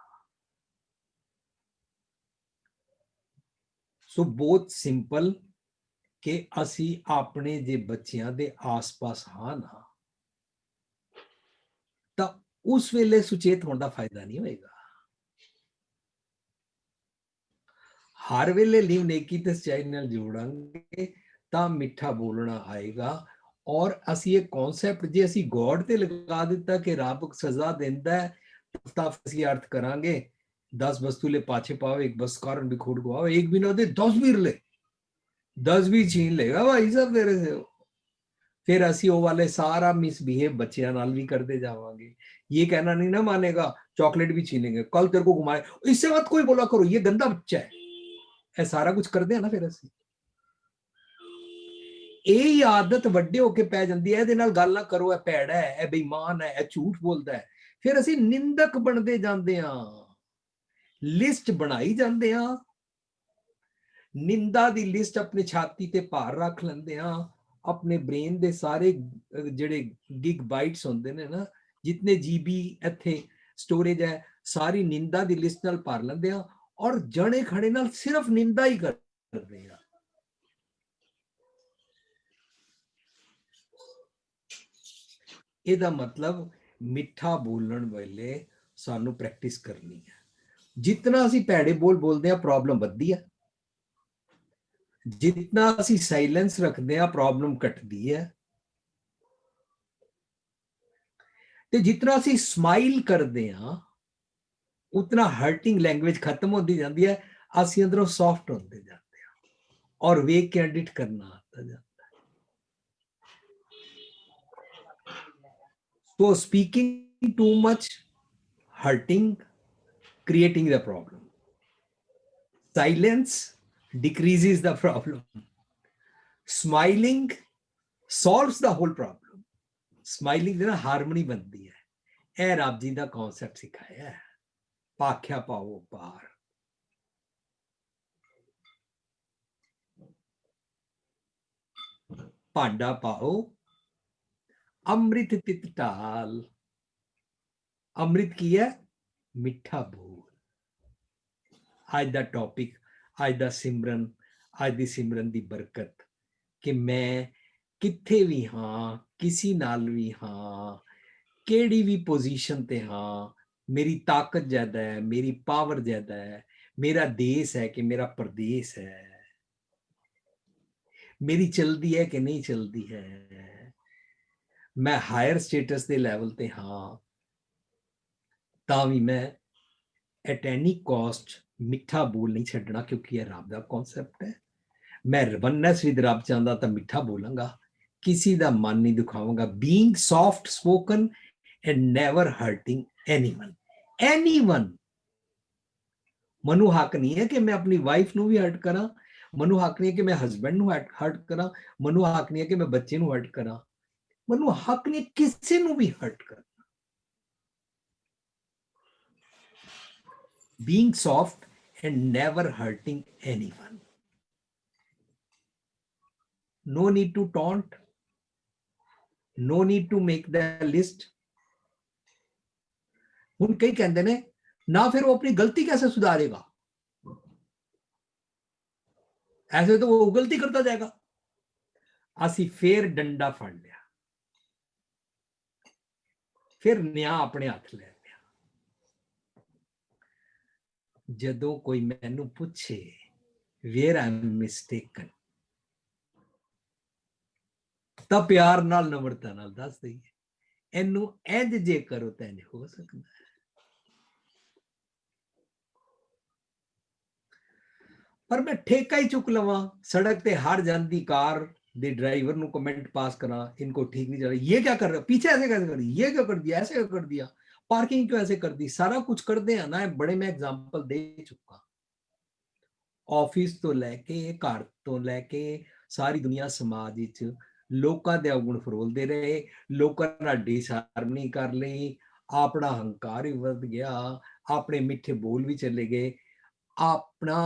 ਸੋ ਬਹੁਤ ਸਿੰਪਲ ਕਿ ਅਸੀਂ ਆਪਣੇ ਜੇ ਬੱਚਿਆਂ ਦੇ ਆਸ-ਪਾਸ ਹਾਂ ਨਾ, ਤਾਂ ਉਸ ਵੇਲੇ ਸੁਚੇਤ ਹੋਣ ਦਾ ਫਾਇਦਾ ਨਹੀਂ ਹੋਏਗਾ। ਹਰ ਵੇਲੇ ਲਿਵ ਨੇਕੀ ਤੇ ਸੱਚਾਈ ਨਾਲ ਜੋੜਾਂਗੇ ਤਾਂ ਮਿੱਠਾ ਬੋਲਣਾ ਆਏਗਾ। ਔਰ ਅਸੀਂ ਇਹ ਕਨਸੈਪਟ ਜੇ ਅਸੀਂ ਗੋਡ ਤੇ ਲਗਾ ਦਿੱਤਾ ਕਿ ਰੱਬ ਸਜ਼ਾ ਦਿੰਦਾ ਹੈ, ਤਾਂ ਅਸੀਂ ਅਰਥ ਕਰਾਂਗੇ 10 वस्तुले पाछे पाओ, एक बस कारण भी खोट गवाओ, एक भी ना दे 10 भी ले, 10 भी छीन लेगा भाई साहब तेरे से। फिर ਅਸੀਂ ਉਹ ਵਾਲੇ ਸਾਰਾ ਮਿਸबिहेव ਬੱਚਿਆਂ ਨਾਲ ਵੀ ਕਰਦੇ ਜਾਵਾਂਗੇ। ये कहना नहीं ना मानेगा, चॉकलेट भी छीनेंगे, कल तेरे को घुमाए, इससे मत कोई बोला करो, ये गंदा बच्चा है। ਇਹ ਸਾਰਾ ਕੁਝ ਕਰਦੇ ਆ ਨਾ ਫਿਰ ਅਸੀਂ। ਇਹ ਆਦਤ ਵੱਡੇ ਹੋ ਕੇ ਪੈ ਜਾਂਦੀ ਹੈ, ਇਹਦੇ ਨਾਲ ਗੱਲ ਨਾ ਕਰੋ, ਇਹ ਭੈੜਾ ਹੈ, ਇਹ ਬੇਈਮਾਨ ਹੈ, ਇਹ ਝੂਠ ਬੋਲਦਾ ਹੈ। ਫਿਰ ਅਸੀਂ ਨਿੰਦਕ ਬਣਦੇ ਜਾਂਦੇ ਆ, ਲਿਸਟ ਬਣਾਈ ਜਾਂਦੇ ਆ, ਨਿੰਦਾ ਦੀ ਲਿਸਟ ਆਪਣੀ ਛਾਤੀ ਤੇ ਭਾਰ ਰੱਖ ਲੈਂਦੇ ਆ। ਆਪਣੇ ਬ੍ਰੇਨ ਦੇ ਸਾਰੇ ਜਿਹੜੇ ਗਿਗ ਬਾਈਟਸ ਹੁੰਦੇ ਨੇ ਨਾ, ਜਿਤਨੇ ਜੀਬੀ ਇੱਥੇ ਸਟੋਰੇਜ ਹੈ, ਸਾਰੀ ਨਿੰਦਾ ਦੀ ਲਿਸਟ ਨਾਲ ਭਰ ਲੈਂਦੇ ਆ ਔਰ ਜਣੇ ਖੜੇ ਨਾਲ ਸਿਰਫ ਨਿੰਦਾ ਹੀ ਕਰਦੇ ਆ। ਇਹਦਾ ਮਤਲਬ ਮਿੱਠਾ ਬੋਲਣ ਵੇਲੇ ਸਾਨੂੰ ਪ੍ਰੈਕਟਿਸ ਕਰਨੀ ਹੈ। ਜਿਤਨਾ ਅਸੀਂ ਭੈੜੇ ਬੋਲ ਬੋਲਦੇ ਆ, ਪ੍ਰੋਬਲਮ ਵੱਧਦੀ ਹੈ। ਜਿਤਨਾ ਅਸੀਂ ਸਾਇਲੈਂਸ ਰੱਖਦੇ ਆ, ਪ੍ਰੋਬਲਮ ਘਟਦੀ ਹੈ। ਤੇ ਜਿਤਨਾ ਅਸੀਂ ਸਮਾਈਲ ਕਰਦੇ ਆ ਉਤਨਾ ਹਰਟਿੰਗ ਲੈਂਗੁਏਜ ਖਤਮ ਹੁੰਦੀ ਜਾਂਦੀ ਹੈ, ਅਸੀਂ ਅੰਦਰੋਂ ਸੌਫਟ ਹੁੰਦੇ ਜਾਂਦੇ ਆ ਔਰ ਵੇਖ ਕੇ ਐਡਿਟ ਕਰਨਾ आता ਜਾਂਦਾ ਹੈ। So speaking too much, hurting, creating the problem. Silence decreases the problem. Smiling solves the whole problem. Smiling ਦੇ ਨਾਲ ਹਾਰਮਨੀ ਬਣਦੀ ਹੈ। ਇਹ ਰੱਬ ਜੀ ਦਾ ਕਨਸੈਪਟ ਸਿਖਾਇਆ ਹੈ। ਪਾਖਿਆ ਪਾਓ ਪਾਰ। ਭਾਂਡਾ ਪਾਓ ਅੰਮ੍ਰਿਤ ਤਿਤ ਢਾਲ। ਅੰਮ੍ਰਿਤ ਕੀ ਹੈ? ਮਿੱਠਾ ਬੋਲ। ਅੱਜ ਦਾ ਟੌਪਿਕ, ਅੱਜ ਦਾ ਸਿਮਰਨ, ਅੱਜ ਦੀ ਸਿਮਰਨ ਦੀ ਬਰਕਤ ਕਿ ਮੈਂ ਕਿੱਥੇ ਵੀ ਹਾਂ, ਕਿਸੇ ਨਾਲ ਵੀ ਹਾਂ, ਕਿਹੜੀ ਵੀ ਪੋਜੀਸ਼ਨ ਤੇ ਹਾਂ, ਮੇਰੀ ਤਾਕਤ ਜ਼ਿਆਦਾ ਹੈ, ਮੇਰੀ ਪਾਵਰ ਜ਼ਿਆਦਾ ਹੈ, ਮੇਰਾ ਦੇਸ਼ ਹੈ ਕਿ ਮੇਰਾ ਪ੍ਰਦੇਸ਼ ਹੈ, ਮੇਰੀ ਚਲਦੀ ਹੈ ਕਿ ਨਹੀਂ ਚਲਦੀ ਹੈ, ਮੈਂ ਹਾਇਰ ਸਟੇਟਸ ਦੇ ਲੈਵਲ ਤੇ ਹਾਂ, ਤਾਂ ਵੀ ਮੈਂ ਐਟ ਐਨੀ ਕੋਸਟ ਮਿੱਠਾ ਬੋਲ ਨਹੀਂ ਛੱਡਣਾ, ਕਿਉਂਕਿ ਇਹ ਰੱਬ ਦਾ ਕਨਸੈਪਟ ਹੈ। ਮੈਂ ਵਨਨੈਸ ਵਿਦ ਰੱਬ ਚਾਹੁੰਦਾ ਤਾਂ ਮਿੱਠਾ ਬੋਲਾਂਗਾ, ਕਿਸੇ ਦਾ ਮਨ ਨਹੀਂ ਦੁਖਾਵਾਂਗਾ। Being soft spoken and never hurting anyone. ਮੈਨੂੰ ਹੱਕ ਨਹੀਂ ਹੈ ਕਿ ਮੈਂ ਆਪਣੀ ਵਾਈਫ ਨੂੰ ਵੀ ਹਰਟ ਕਰਾਂ, ਮੈਨੂੰ ਹੱਕ ਨਹੀਂ ਹੈ ਕਿ ਮੈਂ ਹਸਬੈਂਡ ਨੂੰ ਹਰਟ ਕਰਾਂ, ਮੈਨੂੰ ਹੱਕ ਨਹੀਂ ਹੈ ਕਿ ਮੈਂ ਬੱਚੇ ਨੂੰ ਹਰਟ ਕਰਾਂ, ਮੈਨੂੰ ਹੱਕ ਨਹੀਂ ਕਿਸੇ ਨੂੰ ਵੀ ਹਰਟ ਕਰਾਂ। Being soft and never hurting anyone. No need to taunt. No need to make the list. ਹੁਣ ਕਈ ਕਹਿੰਦੇ ਨੇ ਨਾ ਫਿਰ ਉਹ ਆਪਣੀ ਗਲਤੀ कैसे सुधारेगा, ऐसे तो वो गलती करता जाएगा। ਅਸੀਂ ਫੇਰ ਡੰਡਾ ਫੜ ਲਿਆ, ਫਿਰ ਨਿਆਂ ਆਪਣੇ ਹੱਥ ਲੈ ਲਿਆ। ਜਦੋਂ ਕੋਈ ਮੈਨੂੰ ਪੁੱਛੇ where I am mistaken, ਤਾਂ ਪਿਆਰ ਨਾਲ, ਨਮਰਤਾ ਨਾਲ ਦੱਸ ਦਈਏ ਇਹਨੂੰ ਇੰਜ ਜੇ ਕਰੋ ਤਾਂ ਇੰਜ ਹੋ ਸਕਦਾ ਹੈ। ਪਰ ਮੈਂ ਠੇਕਾ ਹੀ ਚੁੱਕ ਲਵਾਂ, ਸੜਕ ਤੇ ਹਰ ਜਾਂਦੀ ਕਾਰ ਦੇ ड्राइवर ਨੂੰ कमेंट पास करा, इनको ठीक नहीं चल रहा, ये क्या कर रहे हो, पीछे ऐसे कैसे कर दिया, ये क्या कर दिया, ऐसे क्या कर दिया, पार्किंग क्यों ऐसे कर दी, सारा कुछ करते हैं ना। बड़े मैं एग्जांपल दे चुका, ऑफिस तो लैके घर तो लैके सारी दुनिया समाज विच लोकां दे अवगुण फरोलदे रहे, लोकां नाल डिसहारमनी कर लई, अपना हंकार ही वध गया, अपने मिठे बोल भी चले गए, अपना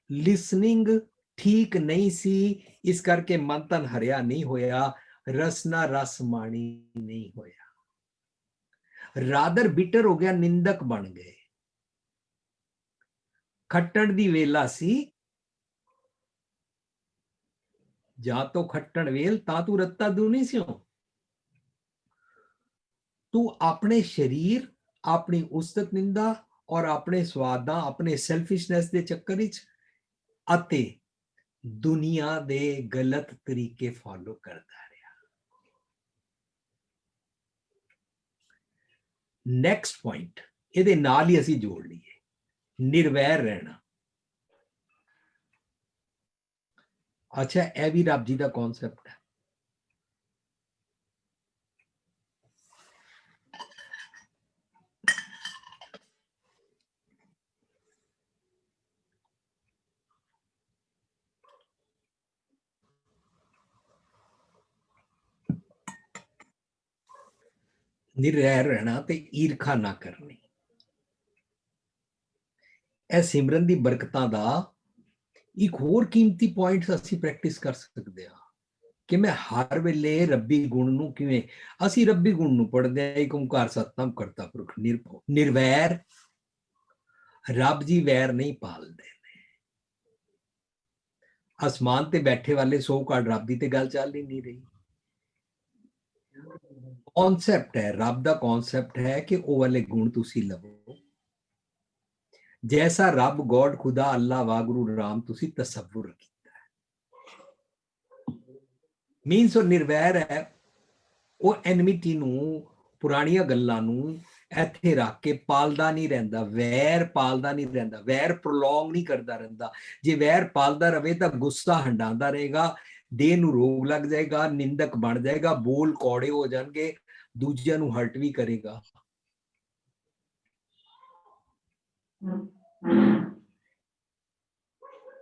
लिसनिंग ठीक नहीं सी, इस करके मन तन हरिया नहीं होया, रसना रस माणी नहीं होया, रादर बिटर हो गया, निंदक बन गए। खट्टण दी वेला सी, जा तो खट्टण वेल ता तू रत्ता दूनी सियो। तू अपने शरीर, अपनी उस्तत निंदा और अपने स्वादा, अपने सेल्फिशनेस दे चक्कर विच अते दुनिया दे गलत तरीके फॉलो करता रहा। नेक्स्ट पॉइंट ਇਹਦੇ ਨਾਲ ਹੀ ਅਸੀਂ ਜੋੜ ਲਈਏ, ਨਿਰਵੈਰ ਰਹਿਣਾ। ਅੱਛਾ, ਇਹ ਵੀ ਰੱਬ ਜੀ ਦਾ ਕਨਸੈਪਟ ਹੈ। ਨਿਰਵੈਰ ਰਹਿਣਾ ਤੇ ਈਰਖਾ ਨਾ ਕਰਨੀ। ਇਹ ਸਿਮਰਨ ਦੀ ਬਰਕਤਾਂ ਦਾ ਇੱਕ ਹੋਰ ਕੀਮਤੀ ਪੁਆਇੰਟ ਅਸੀਂ ਪ੍ਰੈਕਟਿਸ ਕਰ ਸਕਦੇ ਹਾਂ ਕਿ ਮੈਂ ਹਰ ਵੇਲੇ ਰੱਬੀ ਗੁਣ ਨੂੰ ਕਿਵੇਂ, ਅਸੀਂ ਰੱਬੀ ਗੁਣ ਨੂੰ ਪੜ੍ਹਦੇ ਹਾਂ, ਏਕ ਓੰਕਾਰ ਸਤਿਨਾਮ ਕਰਤਾ ਪੁਰਖ ਨਿਰਭਉ ਨਿਰਵੈਰ। ਰੱਬ ਜੀ ਵੈਰ ਨਹੀਂ ਪਾਲਦੇ ਨੇ। ਅਸਮਾਨ ਤੇ ਬੈਠੇ ਵਾਲੇ 100 ਕਾਰਡ ਰੱਬ ਦੀ ਤੇ ਗੱਲ ਚੱਲ ਹੀ ਨਹੀਂ ਰਹੀ। ਕਨਸੈਪਟ ਹੈ, ਰੱਬ ਦਾ ਕਨਸੈਪਟ ਹੈ ਕਿ ਉਹ ਵਾਲੇ ਗੁਣ ਤੁਸੀਂ ਲਵੋ, जैसा रब गॉड खुदा अल्लाह वागुरु राम तुसी तसव्वुर कीता है। मीन्स और निर्वैर है, वो एनमिटी नू, ਪੁਰਾਣੀਆਂ ਗੱਲਾਂ ਨੂੰ ਇੱਥੇ ਰੱਖ ਕੇ ਪਾਲਦਾ ਨਹੀਂ ਰਹਿੰਦਾ, ਵੈਰ ਪਾਲਦਾ ਨਹੀਂ ਰਹਿੰਦਾ, ਵੈਰ ਪ੍ਰੋਲੋਂਗ ਨਹੀਂ ਕਰਦਾ ਰਹਿੰਦਾ। ਜੇ ਵੈਰ ਪਾਲਦਾ ਰਵੇ ਤਾਂ ਗੁੱਸਾ ਹੰਡਾਉਂਦਾ ਰਹੇਗਾ, ਦੇਹ ਨੂੰ ਰੋਗ ਲੱਗ ਜਾਏਗਾ, ਨਿੰਦਕ ਬਣ ਜਾਏਗਾ, ਬੋਲ ਕੌੜੇ ਹੋ ਜਾਣਗੇ, ਦੂਜਿਆਂ ਨੂੰ ਹਰਟ ਵੀ ਕਰੇਗਾ।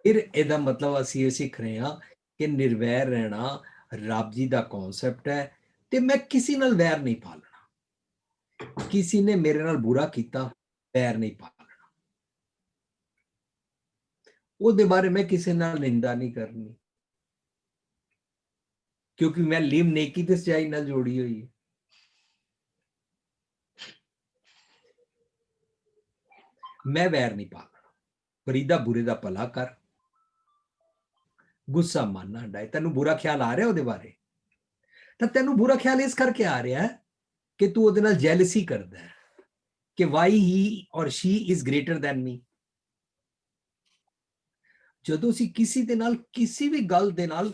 ਫਿਰ ਇਹਦਾ ਮਤਲਬ ਅਸੀਂ ਇਹ ਸਿੱਖ ਰਹੇ ਹਾਂ ਕਿ ਨਿਰਵੈਰ ਰਹਿਣਾ ਰੱਬ ਜੀ ਦਾ ਕਨਸੈਪਟ ਹੈ, ਤੇ ਮੈਂ ਕਿਸੇ ਨਾਲ ਵੈਰ ਨਹੀਂ ਪਾਲਣਾ। ਕਿਸੇ ਨੇ ਮੇਰੇ ਨਾਲ ਬੁਰਾ ਕੀਤਾ, ਵੈਰ ਨਹੀਂ ਪਾਲਣਾ, ਉਹਦੇ ਬਾਰੇ ਮੈਂ ਕਿਸੇ ਨਾਲ ਨਿੰਦਾ ਨਹੀਂ ਕਰਨੀ, ਕਿਉਂਕਿ ਮੈਂ ਲਿਵ ਨੇਕੀ ਤੇ ਸੱਚਾਈ ਨਾਲ ਜੋੜੀ ਹੋਈ ਹੈ। ਮੈਂ ਵੈਰ ਨਹੀਂ ਪਾਲਣਾ। ਫਰੀਦਾ ਬੁਰੇ ਦਾ ਭਲਾ ਕਰ, ਗੁੱਸਾ ਮਨ ਨਾ ਹਟਾਏ। ਤੈਨੂੰ ਬੁਰਾ ਖਿਆਲ ਆ ਰਿਹਾ ਉਹਦੇ ਬਾਰੇ, ਤਾਂ ਤੈਨੂੰ ਬੁਰਾ ਖਿਆਲ ਇਸ ਕਰਕੇ ਆ ਰਿਹਾ ਹੈ ਕਿ ਤੂੰ ਉਹਦੇ ਨਾਲ ਜੈਲਸੀ ਕਰਦਾ ਹੈ ਕਿ ਵਾਈ ਹੀ ਔਰ ਸ਼ੀ ਇਜ਼ ਗ੍ਰੇਟਰ ਦੈਨ ਮੀ। ਜਦੋਂ ਅਸੀਂ ਕਿਸੇ ਦੇ ਨਾਲ ਕਿਸੇ ਵੀ ਗੱਲ ਦੇ ਨਾਲ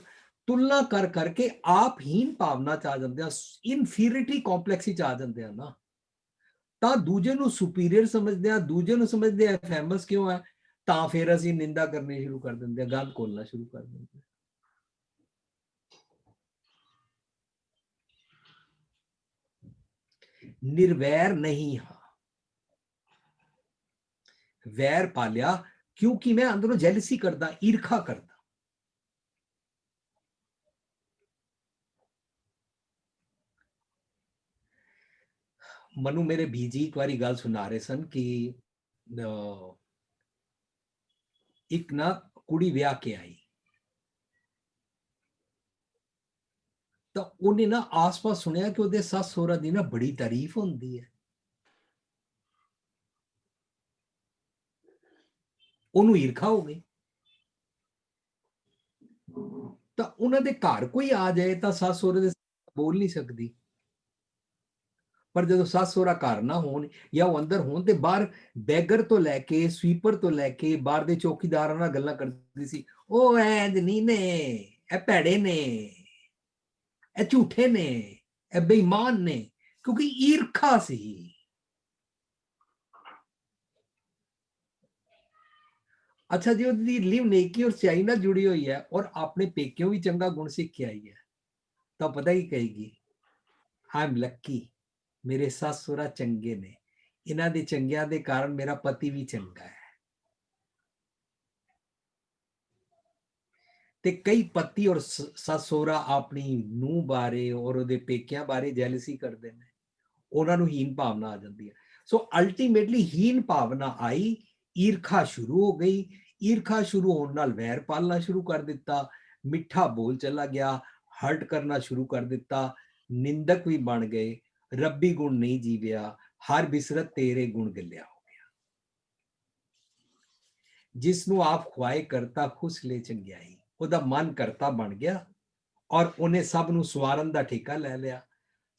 ਤੁਲਨਾ ਕਰ ਕਰਕੇ ਆਪਹੀਨ ਭਾਵਨਾ ਚ ਆ ਜਾਂਦੇ ਆ, ਇਨਫੀਰੀਅਰਿਟੀ ਕੰਪਲੈਕਸ ਚ ਆ ਜਾਂਦੇ ਆ ਨਾ, ਤਾਂ ਦੂਜੇ ਨੂੰ ਸੁਪੀਰੀਅਰ ਸਮਝਦੇ ਆ, ਦੂਜੇ ਨੂੰ ਸਮਝਦੇ ਆ ਫੇਮਸ ਕਿਉਂ ਹੈ, ਤਾਂ ਫਿਰ ਅਸੀਂ ਨਿੰਦਾ ਕਰਨੀ ਸ਼ੁਰੂ ਕਰ ਦਿੰਦੇ ਆ, ਗੰਦ ਘੋਲਣਾ ਸ਼ੁਰੂ ਕਰ ਦਿੰਦੇ ਆ। ਨਿਰਵੈਰ ਨਹੀਂ ਹਾਂ, ਵੈਰ ਪਾਲਿਆ ਕਿਉਂਕਿ ਮੈਂ ਅੰਦਰੋਂ ਜੈਲਸੀ ਕਰਦਾ, ਈਰਖਾ ਕਰਦਾ। ਮਨੂ ਮੇਰੇ ਬੀਜੀ ਇੱਕ ਵਾਰੀ ਗੱਲ ਸੁਣਾ ਰਹੇ ਸਨ ਕਿ ਇੱਕ ਨਾ ਕੁੜੀ ਵਿਆਹ ਕੇ ਆਈ, ਤਾਂ ਉਹਨੇ ਨਾ ਆਸ-ਪਾਸ ਸੁਣਿਆ ਕਿ ਉਹਦੇ ਸੱਸ ਸਹੁਰਾ ਦੀ ਨਾ ਬੜੀ ਤਾਰੀਫ ਹੁੰਦੀ ਹੈ। ਉਹਨੂੰ ਈਰਖਾ ਹੋ ਗਈ, ਤਾਂ ਉਹਨਾਂ ਦੇ ਘਰ ਕੋਈ ਆ ਜਾਏ ਤਾਂ ਸੱਸ ਸਹੁਰੇ ਦੇ ਬੋਲ ਨਹੀਂ ਸਕਦੀ, ਪਰ ਜਦੋਂ ਸੱਸ ਸਹੁਰਾ ਘਰ ਨਾ ਹੋਣ ਜਾਂ ਉਹ ਅੰਦਰ ਹੋਣ ਤੇ ਬਾਹਰ ਬੈਗਰ ਤੋਂ ਲੈ ਕੇ ਸਵੀਪਰ ਤੋਂ ਲੈ ਕੇ ਬਾਹਰ ਦੇ ਚੌਕੀਦਾਰਾਂ ਨਾਲ ਗੱਲਾਂ ਕਰਦੀ ਸੀ। ਉਹ ਐਂਜ ਨਹੀਂ ਨੇ, ਇਹ ਭੈੜੇ ਨੇ, ਇਹ ਝੂਠੇ ਨੇ, ਇਹ ਬੇਈਮਾਨ ਨੇ, ਕਿਉਂਕਿ ਈਰਖਾ ਸੀ। ਅੱਛਾ ਜੀ, ਉਹਦੀ ਲਿਵ ਨੇਕੀ ਔਰ ਸੱਚਾਈ ਨਾਲ ਜੁੜੀ ਹੋਈ ਹੈ ਔਰ ਆਪਣੇ ਪੇਕਿਓਂ ਵੀ ਚੰਗਾ ਗੁਣ ਸਿੱਖ ਕੇ ਆਈ ਹੈ, ਤਾਂ ਪਤਾ ਹੀ ਕਹੇਗੀ ਆਈ ਐਮ ਲੱਕੀ, ਮੇਰੇ ਸੱਸ ਸਹੁਰਾ ਚੰਗੇ ਨੇ, ਇਹਨਾਂ ਦੇ ਚੰਗਿਆਂ ਦੇ ਕਾਰਨ ਮੇਰਾ ਪਤੀ ਵੀ ਚੰਗਾ ਹੈ। ਤੇ ਕਈ ਪਤੀ ਔਰ ਸੱਸ ਸਹੁਰਾ ਆਪਣੀ ਨੂੰਹ ਬਾਰੇ ਔਰ ਉਹਦੇ ਪੇਕਿਆਂ ਬਾਰੇ ਜੈਲਸੀ ਕਰਦੇ ਨੇ, ਉਹਨਾਂ ਨੂੰ ਹੀਨ ਭਾਵਨਾ ਆ ਜਾਂਦੀ ਹੈ। ਸੋ ਅਲਟੀਮੇਟਲੀ ਹੀਨ ਭਾਵਨਾ ਆਈ, ਈਰਖਾ ਸ਼ੁਰੂ ਹੋ ਗਈ, ਈਰਖਾ ਸ਼ੁਰੂ ਹੋਣ ਨਾਲ ਵੈਰ ਪਾਲਣਾ ਸ਼ੁਰੂ ਕਰ ਦਿੱਤਾ, ਮਿੱਠਾ ਬੋਲ ਚਲਾ ਗਿਆ, ਹਰਟ ਕਰਨਾ ਸ਼ੁਰੂ ਕਰ ਦਿੱਤਾ, ਨਿੰਦਕ ਵੀ ਬਣ ਗਏ, ਰੱਬੀ ਗੁਣ ਨਹੀਂ ਜੀਵਿਆ, ਹਰ ਬਿਸਰਤ ਤੇਰੇ ਗੁਣ ਗੱਲਿਆ ਹੋ ਗਿਆ। ਜਿਸ ਨੂੰ ਆਪ ਖੁਆਏ ਕਰਤਾ ਖੁਸ ਲੈ ਚੰਗਿਆਈ, ਉਹਦਾ ਮਨ ਕਰਤਾ ਬਣ ਗਿਆ ਔਰ ਉਹਨੇ ਸਭ ਨੂੰ ਸਵਾਰਨ ਦਾ ਠੇਕਾ ਲੈ ਲਿਆ,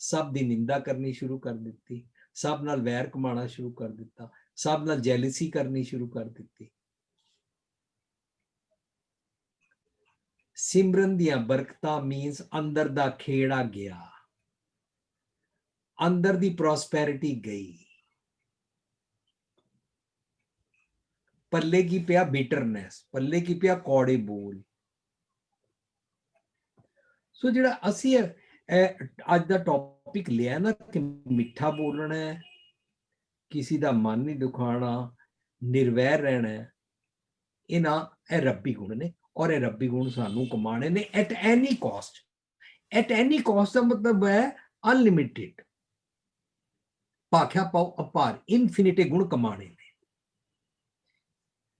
ਸਭ ਦੀ ਨਿੰਦਾ ਕਰਨੀ ਸ਼ੁਰੂ ਕਰ ਦਿੱਤੀ, ਸਭ ਨਾਲ ਵੈਰ ਕਮਾਉਣਾ ਸ਼ੁਰੂ ਕਰ ਦਿੱਤਾ, ਸਭ ਨਾਲ ਜੈਲਸੀ ਕਰਨੀ ਸ਼ੁਰੂ ਕਰ ਦਿੱਤੀ। ਸਿਮਰਨ ਦੀਆਂ ਬਰਕਤਾਂ ਮੀਨਸ ਅੰਦਰ ਦਾ ਖੇੜਾ ਗਿਆ, ਅੰਦਰ ਦੀ ਪ੍ਰੋਸਪੈਰਿਟੀ ਗਈ, ਪੱਲੇ ਕੀ ਪਿਆ ਬਿਟਰਨੈਸ, ਪੱਲੇ ਕੀ ਪਿਆ ਕੌੜੇ ਬੋਲ। ਸੋ ਜਿਹੜਾ ਅਸੀਂ ਅੱਜ ਦਾ ਟੌਪਿਕ ਲਿਆ ਨਾ ਕਿ ਮਿੱਠਾ ਬੋਲਣਾ ਹੈ, ਕਿਸੇ ਦਾ ਮਨ ਨਹੀਂ ਦੁਖਾਉਣਾ, ਨਿਰਵੈਰ ਰਹਿਣਾ ਹੈ, ਇਹ ਰੱਬੀ ਗੁਣ ਨੇ ਔਰ ਇਹ ਰੱਬੀ ਗੁਣ ਸਾਨੂੰ ਕਮਾਣੇ ਨੇ at any cost. At any cost ਦਾ ਮਤਲਬ ਹੈ ਅਨਲਿਮਿਟਿਡ, ਭਾਖਿਆ ਪਾਉ ਅਪਾਰ, ਇਨਫਿਨਿਟੀ ਗੁਣ ਕਮਾਣੇ ਨੇ।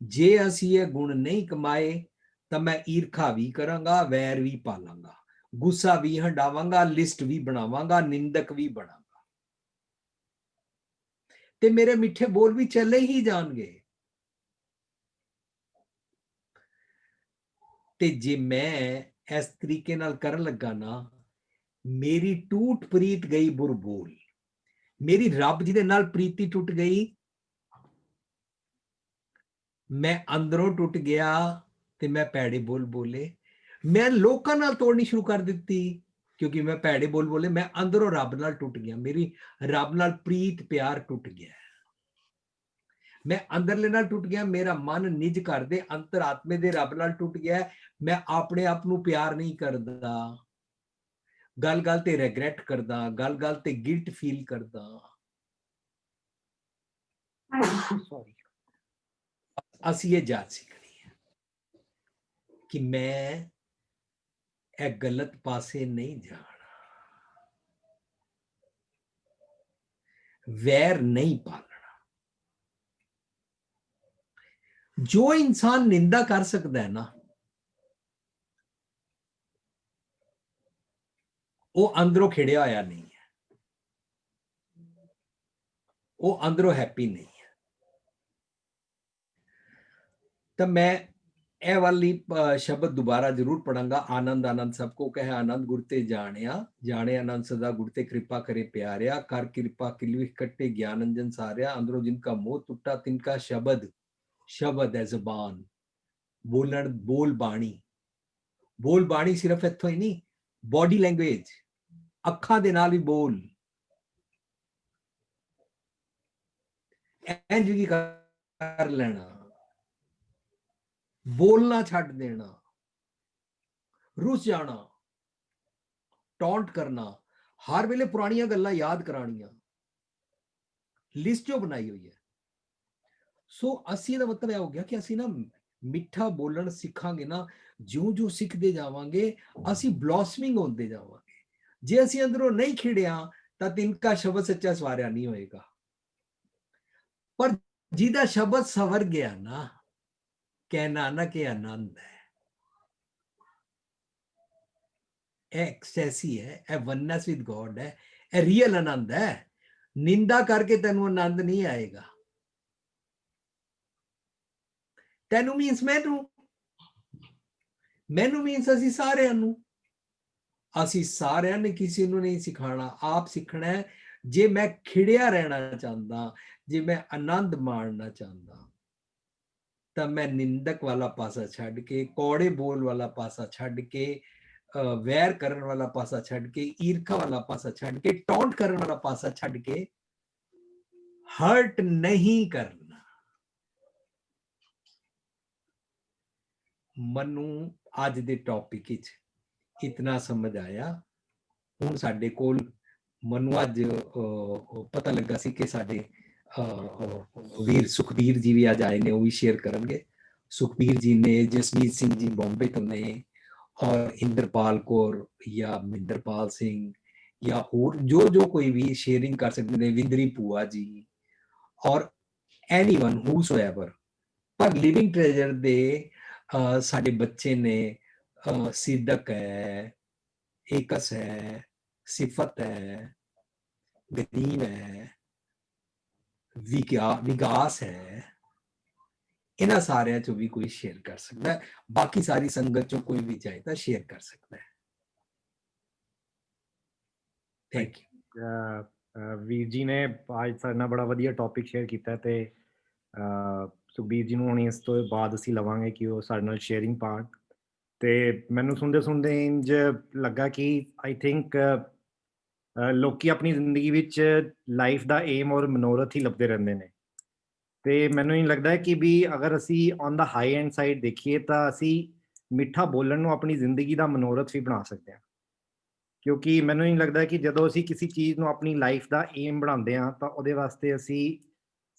ਜੇ ਅਸੀਂ ਇਹ ਗੁਣ ਨਹੀਂ ਕਮਾਏ ਤਾਂ ਮੈਂ ਈਰਖਾ ਵੀ ਕਰਾਂਗਾ, ਵੈਰ ਵੀ ਪਾਲਾਂਗਾ, ਗੁੱਸਾ ਵੀ ਹੰਡਾਵਾਂਗਾ, ਲਿਸਟ ਵੀ ਬਣਾਵਾਂਗਾ, ਨਿੰਦਕ ਵੀ ਬਣਾਂਗਾ, ਤੇ ਮੇਰੇ ਮਿੱਠੇ ਬੋਲ ਵੀ ਚੱਲੇ ਹੀ ਜਾਣਗੇ। ਤੇ ਜੇ ਮੈਂ ਇਸ ਤਰੀਕੇ ਨਾਲ ਕਰਨ ਲੱਗਾ ਨਾ, ਮੇਰੀ ਟੂਟ ਪ੍ਰੀਤ ਗਈ ਬੁਰ ਬੋਲ, ਮੇਰੀ ਰੱਬ ਜੀ ਦੇ ਨਾਲ ਪ੍ਰੀਤੀ ਟੁੱਟ ਗਈ, ਮੈਂ ਅੰਦਰੋਂ ਟੁੱਟ ਗਿਆ ਤੇ ਮੈਂ ਪੈੜੇ ਬੋਲ ਬੋਲੇ, ਮੈਂ ਲੋਕਾਂ ਨਾਲ ਤੋੜਨੀ ਸ਼ੁਰੂ ਕਰ ਦਿੱਤੀ, क्योंकि मैं भैड़े बोल बोले, मैं अंदरों रब नाल टुट गया, मेरी रब नाल प्रीत प्यार टुट गया, मैं अंदरले नाल टुट गया, मेरा मन निज घर दे अंतरात्मे दे रब नाल टुट गया, मैं अपने आप नू प्यार नहीं करदा, गल गल ते रिग्रेट करदा, गल गल ते गिल्ट फील करदा। सॉरी, ਅਸੀਂ ਇਹ ਜਾਚ ਸਿੱਖਣੀ ਹੈ ਕਿ ਮੈਂ ਇਹ ਗਲਤ ਪਾਸੇ ਨਹੀਂ ਜਾਣਾ, ਵੈਰ ਨਹੀਂ ਪਾਲਣਾ। ਜੋ ਇਨਸਾਨ ਨਿੰਦਾ ਕਰ ਸਕਦਾ ਹੈ ਨਾ, ਉਹ ਅੰਦਰੋਂ ਖਿੜਿਆ ਹੋਇਆ ਨਹੀਂ ਹੈ, ਉਹ ਅੰਦਰੋਂ ਹੈਪੀ ਨਹੀਂ ਹੈ। ਤਾਂ ਮੈਂ ਇਹ ਵਾਲੀ ਸ਼ਬਦ ਦੁਬਾਰਾ ਜ਼ਰੂਰ ਪੜਾਂਗਾ। ਆਨੰਦ ਆਨੰਦ ਸਭ ਕੋ ਕਹੇ ਆਨੰਦ ਗੁਰ ਤੇ ਜਾਣਿਆ, ਜਾਣੇ ਆਨੰਦ ਸਦਾ ਗੁਰ ਤੇ ਕਿਰਪਾ ਕਰੇ ਪਿਆਰਿਆ, ਕਰ ਕਿਰਪਾ ਕਿਲਵਿਖ ਕੱਟੇ ਗਿਆਨ ਅੰਜਨ ਸਾਰਿਆ, ਅੰਦਰੋਂ ਜਿਨਕਾ ਮੋਹ ਟੁੱਟਾ ਤਿਨਕਾ ਸ਼ਬਦ, ਸ਼ਬਦ ਹੈ ਜ਼ਬਾਨ, ਬੋਲਣ, ਬੋਲ ਬਾਣੀ। ਬੋਲ ਬਾਣੀ ਸਿਰਫ ਇੱਥੋਂ ਹੀ ਨਹੀਂ, ਬੋਡੀ ਲੈਂਗੁਏਜ, ਅੱਖਾਂ ਦੇ ਨਾਲ ਵੀ ਬੋਲ, ਇੰਜ ਵੀ ਕਰ ਲੈਣਾ, बोलना छੱਡ देना, रुस जाना, टॉन्ट करना, हर वेले पुरानियां गल्लां याद करानियां, लिस्ट जो बनाई हुई है। सो ਅਸੀਂ ਦਾ ਮਤਲਬ ਇਹ ਹੋ ਗਿਆ ਕਿ ਅਸੀਂ ਨਾ ਮਿੱਠਾ ਬੋਲਣ ਸਿੱਖਾਂਗੇ ਨਾ, ਜਿਉਂ-ਜਿਉਂ ਸਿੱਖਦੇ ਜਾਵਾਂਗੇ ਅਸੀਂ ਬਲੌਸਮਿੰਗ ਹੁੰਦੇ ਜਾਵਾਂਗੇ। ਜੇ ਅਸੀਂ ਅੰਦਰੋਂ ਨਹੀਂ ਖਿੜਿਆ ਤਾਂ ਤਿਨਕਾ ਸ਼ਬਦ ਸੱਚਾ ਸਵਾਰਿਆ ਨਹੀਂ ਹੋਏਗਾ। ਪਰ ਜਿਹਦਾ ਸ਼ਬਦ ਸਵਰ ਗਿਆ ਨਾ, ਕਹਿ ਨਾਨਕ ਇਹ ਆਨੰਦ ਹੈ, ਇਹ ਐਕਸਟੈਸੀ ਹੈ, ਇਹ ਵਨਨੈਸ ਵਿਦ ਗੋਡ ਹੈ, ਇਹ ਰੀਅਲ ਆਨੰਦ ਹੈ। ਨਿੰਦਾ ਕਰਕੇ ਤੈਨੂੰ ਆਨੰਦ ਨਹੀਂ ਆਏਗਾ। ਤੈਨੂੰ ਮੀਨਸ ਮੈਨੂੰ ਮੀਨਸ ਅਸੀਂ ਸਾਰਿਆਂ ਨੂੰ, ਅਸੀਂ ਸਾਰਿਆਂ ਨੇ ਕਿਸੇ ਨੂੰ ਨਹੀਂ ਸਿਖਾਣਾ, ਆਪ ਸਿੱਖਣਾ ਹੈ। ਜੇ ਮੈਂ ਖਿੜਿਆ ਰਹਿਣਾ ਚਾਹੁੰਦਾ, ਜੇ ਮੈਂ ਆਨੰਦ ਮਾਣਨਾ ਚਾਹੁੰਦਾ, ਤਾਂ ਮੈਂ ਨਿੰਦਕ ਵਾਲਾ ਪਾਸਾ ਛੱਡ ਕੇ, ਕੌੜੇ ਬੋਲ ਵਾਲਾ ਪਾਸਾ ਛੱਡ ਕੇ, ਵੈਰ ਕਰਨ ਵਾਲਾ ਪਾਸਾ ਛੱਡ ਕੇ, ਈਰਖਾ ਵਾਲਾ ਪਾਸਾ ਛੱਡ ਕੇ, ਟੌਂਟ ਕਰਨ ਵਾਲਾ ਪਾਸਾ ਛੱਡ ਕੇ, ਹਰਟ ਨਹੀਂ ਕਰਨਾ। ਮੈਨੂੰ ਅੱਜ ਦੇ ਟੌਪਿਕ ਵਿੱਚ ਇਤਨਾ ਸਮਝ ਆਇਆ। ਹੁਣ ਸਾਡੇ ਕੋਲ, ਮੈਨੂੰ ਅੱਜ ਪਤਾ ਲੱਗਾ ਸੀ ਕਿ ਸਾਡੇ ਵੀਰ ਸੁਖਬੀਰ ਜੀ ਵੀ ਅੱਜ ਆਏ ਨੇ, ਉਹ ਵੀ ਸ਼ੇਅਰ ਕਰਨਗੇ। ਸੁਖਬੀਰ ਜੀ ਨੇ, ਜਸਮੀਤ ਸਿੰਘ ਜੀ ਬੰਬੇ ਤੋਂ ਨੇ, ਔਰ ਇੰਦਰਪਾਲ ਕੌਰ ਜਾਂ ਮਹਿੰਦਰਪਾਲ ਸਿੰਘ ਜਾਂ ਹੋਰ ਜੋ ਕੋਈ ਵੀ ਸ਼ੇਅਰਿੰਗ ਕਰ ਸਕਦੇ ਨੇ, ਵਿੰਦਰੀ ਭੂਆ ਜੀ, ਔਰ ਐਨੀਵਨ ਹੂਸੋਐਵਰ। ਪਰ ਲਿਵਿੰਗ ਟ੍ਰੇਜਰ ਦੇ ਸਾਡੇ ਬੱਚੇ ਨੇ, ਸਿੱਦਕ ਹੈ, ਏਕਸ ਹੈ, ਸਿਫਤ ਹੈ, ਗਰੀਬ ਹੈ, ਵਿਕਾਸ ਹੈ। ਇਹਨਾਂ ਸਾਰਿਆਂ ਚੋਂ ਵੀ ਕੋਈ ਸ਼ੇਅਰ ਕਰ ਸਕਦਾ ਹੈ। ਬਾਕੀ ਸਾਰੀ ਸੰਗਤ ਚੋਂ ਕੋਈ ਵੀ ਚਾਹੇ ਤਾਂ ਸ਼ੇਅਰ ਕਰ ਸਕਦਾ ਹੈ। Thank you. ਵੀਰ ਜੀ ਨੇ ਅੱਜ ਸਾਡੇ ਨਾਲ ਬੜਾ ਵਧੀਆ ਟੌਪਿਕ ਸ਼ੇਅਰ ਕੀਤਾ, ਤੇ ਸੁਖਬੀਰ ਜੀ ਨੂੰ ਹੁਣ ਇਸ ਤੋਂ ਬਾਅਦ ਅਸੀਂ ਲਵਾਂਗੇ ਕਿ ਉਹ ਸਾਡੇ ਨਾਲ ਸ਼ੇਅਰਿੰਗ ਪਾਣ। ਤੇ ਮੈਨੂੰ ਸੁਣਦੇ ਇੰਜ ਲੱਗਾ ਕਿ ਆਈ ਥਿੰਕ ਲੋਕੀ ਆਪਣੀ ਜ਼ਿੰਦਗੀ ਵਿੱਚ ਲਾਈਫ ਦਾ ਏਮ ਔਰ ਮਨੋਰਥ ਹੀ ਲੱਭਦੇ ਰਹਿੰਦੇ ਨੇ। ਤੇ ਮੈਨੂੰ ਇਹ ਲੱਗਦਾ ਹੈ ਕਿ ਵੀ ਅਗਰ ਅਸੀਂ on the high end side ਦੇਖੀਏ ਤਾਂ ਅਸੀਂ ਮਿੱਠਾ ਬੋਲਣ ਨੂੰ ਆਪਣੀ ਜ਼ਿੰਦਗੀ ਦਾ ਮਨੋਰਥ ਵੀ ਬਣਾ ਸਕਦੇ ਹਾਂ। ਕਿਉਂਕਿ ਮੈਨੂੰ ਇਹ ਲੱਗਦਾ ਕਿ ਜਦੋਂ ਅਸੀਂ ਕਿਸੇ ਚੀਜ਼ ਨੂੰ ਆਪਣੀ ਲਾਈਫ ਦਾ ਏਮ ਬਣਾਉਂਦੇ ਹਾਂ ਤਾਂ ਉਹਦੇ ਵਾਸਤੇ ਅਸੀਂ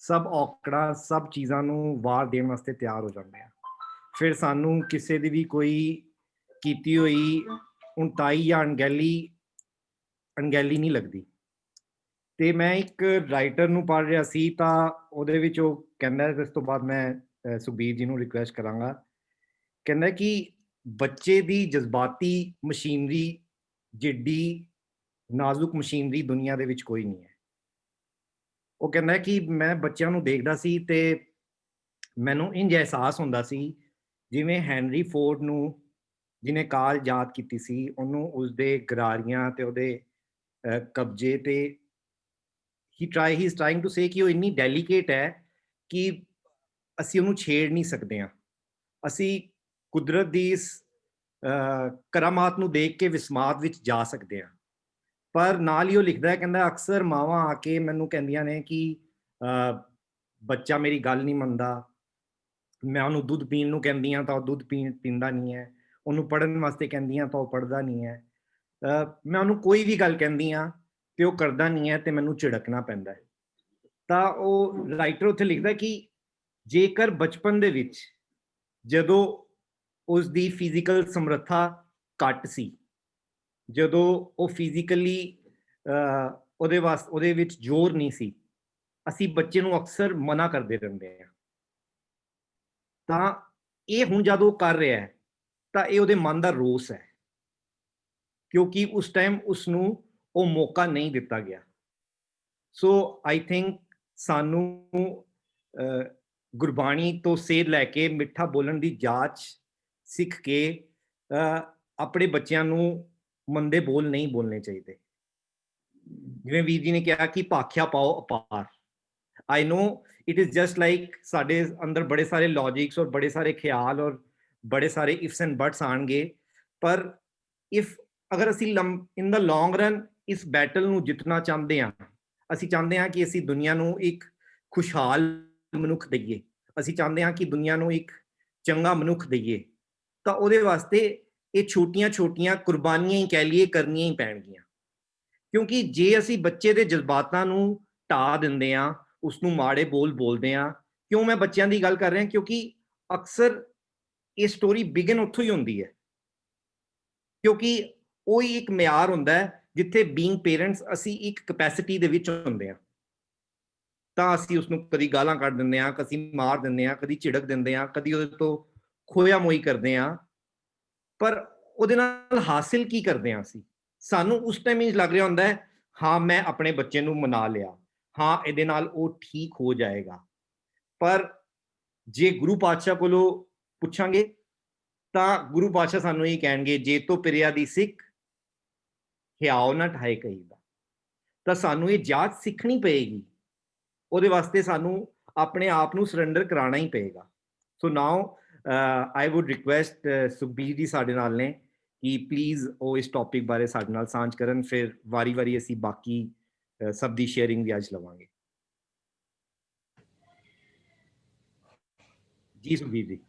ਸਭ ਔਕੜਾਂ, ਸਭ ਚੀਜ਼ਾਂ ਨੂੰ ਵਾਰ ਦੇਣ ਵਾਸਤੇ ਤਿਆਰ ਹੋ ਜਾਂਦੇ ਹਾਂ। ਫਿਰ ਸਾਨੂੰ ਕਿਸੇ ਦੀ ਵੀ ਕੋਈ ਕੀਤੀ ਹੋਈ ਉਣਤਾਈ ਜਾਂ ਅਣਗਹਿਲੀ ਨਹੀਂ ਲੱਗਦੀ। ਤੇ ਮੈਂ ਇੱਕ ਰਾਈਟਰ ਨੂੰ ਪੜ੍ਹ ਰਿਹਾ ਸੀ ਤਾਂ ਉਹਦੇ ਵਿੱਚ ਉਹ ਕਹਿੰਦਾ, ਇਸ ਤੋਂ ਬਾਅਦ ਮੈਂ ਸੁਖਬੀਰ ਜੀ ਨੂੰ ਰਿਕੁਐਸਟ ਕਰਾਂਗਾ, ਕਹਿੰਦਾ ਕਿ ਬੱਚੇ ਦੀ ਜਜ਼ਬਾਤੀ ਮਸ਼ੀਨਰੀ ਜਿੱਡੀ ਨਾਜ਼ੁਕ ਮਸ਼ੀਨਰੀ ਦੁਨੀਆ ਦੇ ਵਿੱਚ ਕੋਈ ਨਹੀਂ ਹੈ। ਉਹ ਕਹਿੰਦਾ ਕਿ ਮੈਂ ਬੱਚਿਆਂ ਨੂੰ ਦੇਖਦਾ ਸੀ ਤੇ ਮੈਨੂੰ ਇੰਝ ਅਹਿਸਾਸ ਹੁੰਦਾ ਸੀ ਜਿਵੇਂ ਹੈਨਰੀ ਫੋਰਡ ਨੂੰ, ਜਿਹਨੇ ਕਾਰ ਯਾਦ ਕੀਤੀ ਸੀ, ਉਹਨੂੰ ਉਸਦੇ ਗਰਾਰੀਆਂ ਤੇ ਉਹਦੇ ਕਬਜ਼ੇ ਤੇ he is trying to say ਕਿ ਉਹ ਇੰਨੀ ਡੈਲੀਕੇਟ ਹੈ ਕਿ ਅਸੀਂ ਉਹਨੂੰ ਛੇੜ ਨਹੀਂ ਸਕਦੇ ਹਾਂ। ਅਸੀਂ ਕੁਦਰਤ ਦੀ ਇਸ ਕਰਾਮਾਤ ਨੂੰ ਦੇਖ ਕੇ ਵਿਸਮਾਦ ਵਿੱਚ ਜਾ ਸਕਦੇ ਹਾਂ। ਪਰ ਨਾਲ ਹੀ ਉਹ ਲਿਖਦਾ ਹੈ, ਕਹਿੰਦਾ ਅਕਸਰ ਮਾਵਾਂ ਆ ਕੇ ਮੈਨੂੰ ਕਹਿੰਦੀਆਂ ਨੇ ਕਿ ਬੱਚਾ ਮੇਰੀ ਗੱਲ ਨਹੀਂ ਮੰਨਦਾ, ਮੈਂ ਉਹਨੂੰ ਦੁੱਧ ਪੀਣ ਨੂੰ ਕਹਿੰਦੀ ਹਾਂ ਤਾਂ ਉਹ ਦੁੱਧ ਪੀਂਦਾ ਨਹੀਂ ਹੈ, ਉਹਨੂੰ ਪੜ੍ਹਨ ਵਾਸਤੇ ਕਹਿੰਦੀ ਹਾਂ ਤਾਂ ਉਹ ਪੜ੍ਹਦਾ ਨਹੀਂ ਹੈ, ਮੈਂ ਉਹਨੂੰ ਕੋਈ ਵੀ ਗੱਲ ਕਹਿੰਦੀ ਹਾਂ ਤੇ ਉਹ ਕਰਦਾ ਨਹੀਂ ਹੈ ਤੇ ਮੈਨੂੰ ਝਿੜਕਣਾ ਪੈਂਦਾ ਹੈ। ਤਾਂ ਉਹ ਰਾਈਟਰ ਉੱਥੇ ਲਿਖਦਾ ਕਿ ਜੇਕਰ ਬਚਪਨ ਦੇ ਵਿੱਚ ਜਦੋਂ ਉਸ ਦੀ ਫਿਜ਼ੀਕਲ ਸਮਰੱਥਾ ਘੱਟ ਸੀ, ਜਦੋਂ ਉਹ ਫਿਜ਼ੀਕਲੀ ਉਹਦੇ ਵਿੱਚ ਜ਼ੋਰ ਨਹੀਂ ਸੀ, ਅਸੀਂ ਬੱਚੇ ਨੂੰ ਅਕਸਰ ਮਨਾ ਕਰਦੇ ਰਹਿੰਦੇ ਹਾਂ। ਤਾਂ ਇਹ ਹੁਣ ਜਦ ਉਹ ਕਰ ਰਿਹਾ ਹੈ ਤਾਂ ਇਹ ਉਹਦੇ ਮਨ ਦਾ ਰੋਸ ਹੈ, ਕਿਉਂਕਿ ਉਸ ਟਾਈਮ ਉਸ ਨੂੰ ਉਹ ਮੌਕਾ ਨਹੀਂ ਦਿੱਤਾ ਗਿਆ। ਸੋ ਆਈ ਥਿੰਕ ਸਾਨੂੰ ਗੁਰਬਾਣੀ ਤੋਂ ਸੇਧ ਲੈ ਕੇ ਮਿੱਠਾ ਬੋਲਣ ਦੀ ਜਾਚ ਸਿੱਖ ਕੇ ਆਪਣੇ ਬੱਚਿਆਂ ਨੂੰ ਮੰਦੇ ਬੋਲ ਨਹੀਂ ਬੋਲਣੇ ਚਾਹੀਦੇ। ਜਿਵੇਂ ਵੀਰ ਜੀ ਨੇ ਕਿਹਾ ਕਿ ਭਾਖਿਆ ਪਾਓ ਅਪਾਰ। ਆਈ ਨੋ ਇਟ ਇਜ਼ ਜਸਟ ਲਾਈਕ ਸਾਡੇ ਅੰਦਰ ਬੜੇ ਸਾਰੇ ਲੌਜਿਕਸ ਔਰ ਬੜੇ ਸਾਰੇ ਖਿਆਲ ਔਰ ਬੜੇ ਸਾਰੇ ਇਫਸ ਐਂਡ ਬਟਸ ਆਣਗੇ, ਪਰ ਅਗਰ ਅਸੀਂ ਇਨ ਦਾ ਲੌਂਗ ਰਨ ਇਸ ਬੈਟਲ ਨੂੰ ਜਿੱਤਣਾ ਚਾਹੁੰਦੇ ਹਾਂ, ਅਸੀਂ ਚਾਹੁੰਦੇ ਹਾਂ ਕਿ ਅਸੀਂ ਦੁਨੀਆ ਨੂੰ ਇੱਕ ਖੁਸ਼ਹਾਲ ਮਨੁੱਖ ਦਈਏ, ਅਸੀਂ ਚਾਹੁੰਦੇ ਹਾਂ ਕਿ ਦੁਨੀਆ ਨੂੰ ਇੱਕ ਚੰਗਾ ਮਨੁੱਖ ਦਈਏ, ਤਾਂ ਉਹਦੇ ਵਾਸਤੇ ਇਹ ਛੋਟੀਆਂ-ਛੋਟੀਆਂ ਕੁਰਬਾਨੀਆਂ ਹੀ ਕਹਿ ਲਈਏ ਕਰਨੀਆਂ ਹੀ ਪੈਣਗੀਆਂ। ਕਿਉਂਕਿ ਜੇ ਅਸੀਂ ਬੱਚੇ ਦੇ ਜਜ਼ਬਾਤਾਂ ਨੂੰ ਢਾ ਦਿੰਦੇ ਹਾਂ, ਉਸ ਨੂੰ ਮਾੜੇ ਬੋਲ ਬੋਲਦੇ ਹਾਂ, ਕਿਉਂ ਮੈਂ ਬੱਚਿਆਂ ਦੀ ਗੱਲ ਕਰ ਰਿਹਾ, ਕਿਉਂਕਿ ਅਕਸਰ ਇਹ ਸਟੋਰੀ ਬਿਗਨ ਉੱਥੋਂ ਹੀ ਹੁੰਦੀ ਹੈ, ਕਿਉਂਕਿ ਉਹ ਹੀ ਇੱਕ ਮਿਆਰ ਹੁੰਦਾ ਹੈ ਜਿੱਥੇ ਬੀਇੰਗ ਪੇਰੈਂਟਸ ਅਸੀਂ ਇੱਕ ਕੈਪੈਸਿਟੀ ਦੇ ਵਿੱਚ ਹੁੰਦੇ ਹਾਂ, ਤਾਂ ਅਸੀਂ ਉਸਨੂੰ ਕਦੀ ਗਾਲਾਂ ਕੱਢ ਦਿੰਦੇ ਹਾਂ, ਕਦੀ ਮਾਰ ਦਿੰਦੇ ਹਾਂ, ਕਦੀ ਝਿੜਕ ਦਿੰਦੇ ਹਾਂ, ਕਦੀ ਉਹਦੇ ਤੋਂ ਖੋਇਆ ਮੋਈ ਕਰਦੇ ਹਾਂ, ਪਰ ਉਹਦੇ ਨਾਲ ਹਾਸਿਲ ਕੀ ਕਰਦੇ ਹਾਂ ਅਸੀਂ? ਸਾਨੂੰ ਉਸ ਟਾਈਮ ਹੀ ਲੱਗ ਰਿਹਾ ਹੁੰਦਾ ਹੈ ਹਾਂ ਮੈਂ ਆਪਣੇ ਬੱਚੇ ਨੂੰ ਮਨਾ ਲਿਆ, ਹਾਂ ਇਹਦੇ ਨਾਲ ਉਹ ਠੀਕ ਹੋ ਜਾਏਗਾ। ਪਰ ਜੇ ਗੁਰੂ ਪਾਤਸ਼ਾਹ ਕੋਲੋਂ ਪੁੱਛਾਂਗੇ ਤਾਂ ਗੁਰੂ ਪਾਤਸ਼ਾਹ ਸਾਨੂੰ ਇਹ ਕਹਿਣਗੇ, ਜੇ ਤੋਂ ਪਿਰਿਆ ਦੀ ਸਿੱਖ ਹਿਆਓ ਨਾ ਠਾਏ ਕਹੀ ਦਾ। ਤਾਂ ਸਾਨੂੰ ਇਹ ਜਾਚ ਸਿੱਖਣੀ ਪਏਗੀ, ਉਹਦੇ ਵਾਸਤੇ ਸਾਨੂੰ ਆਪਣੇ ਆਪ ਨੂੰ ਸਰੈਂਡਰ ਕਰਾਉਣਾ ਹੀ ਪਏਗਾ। ਸੋ ਨਾਓ ਆਈ ਵੁੱਡ ਰਿਕੁਐਸਟ ਸੁਖਬੀਰ ਜੀ ਸਾਡੇ ਨਾਲ ਨੇ ਕਿ ਪਲੀਜ਼ ਉਹ ਇਸ ਟੌਪਿਕ ਬਾਰੇ ਸਾਡੇ ਨਾਲ ਸਾਂਝ ਕਰਨ, ਫਿਰ ਵਾਰੀ-ਵਾਰੀ ਅਸੀਂ ਬਾਕੀ ਸਭ ਦੀ ਸ਼ੇਅਰਿੰਗ ਵੀ ਅੱਜ ਲਵਾਂਗੇ। ਜੀ ਸੁਖਬੀਰ ਜੀ।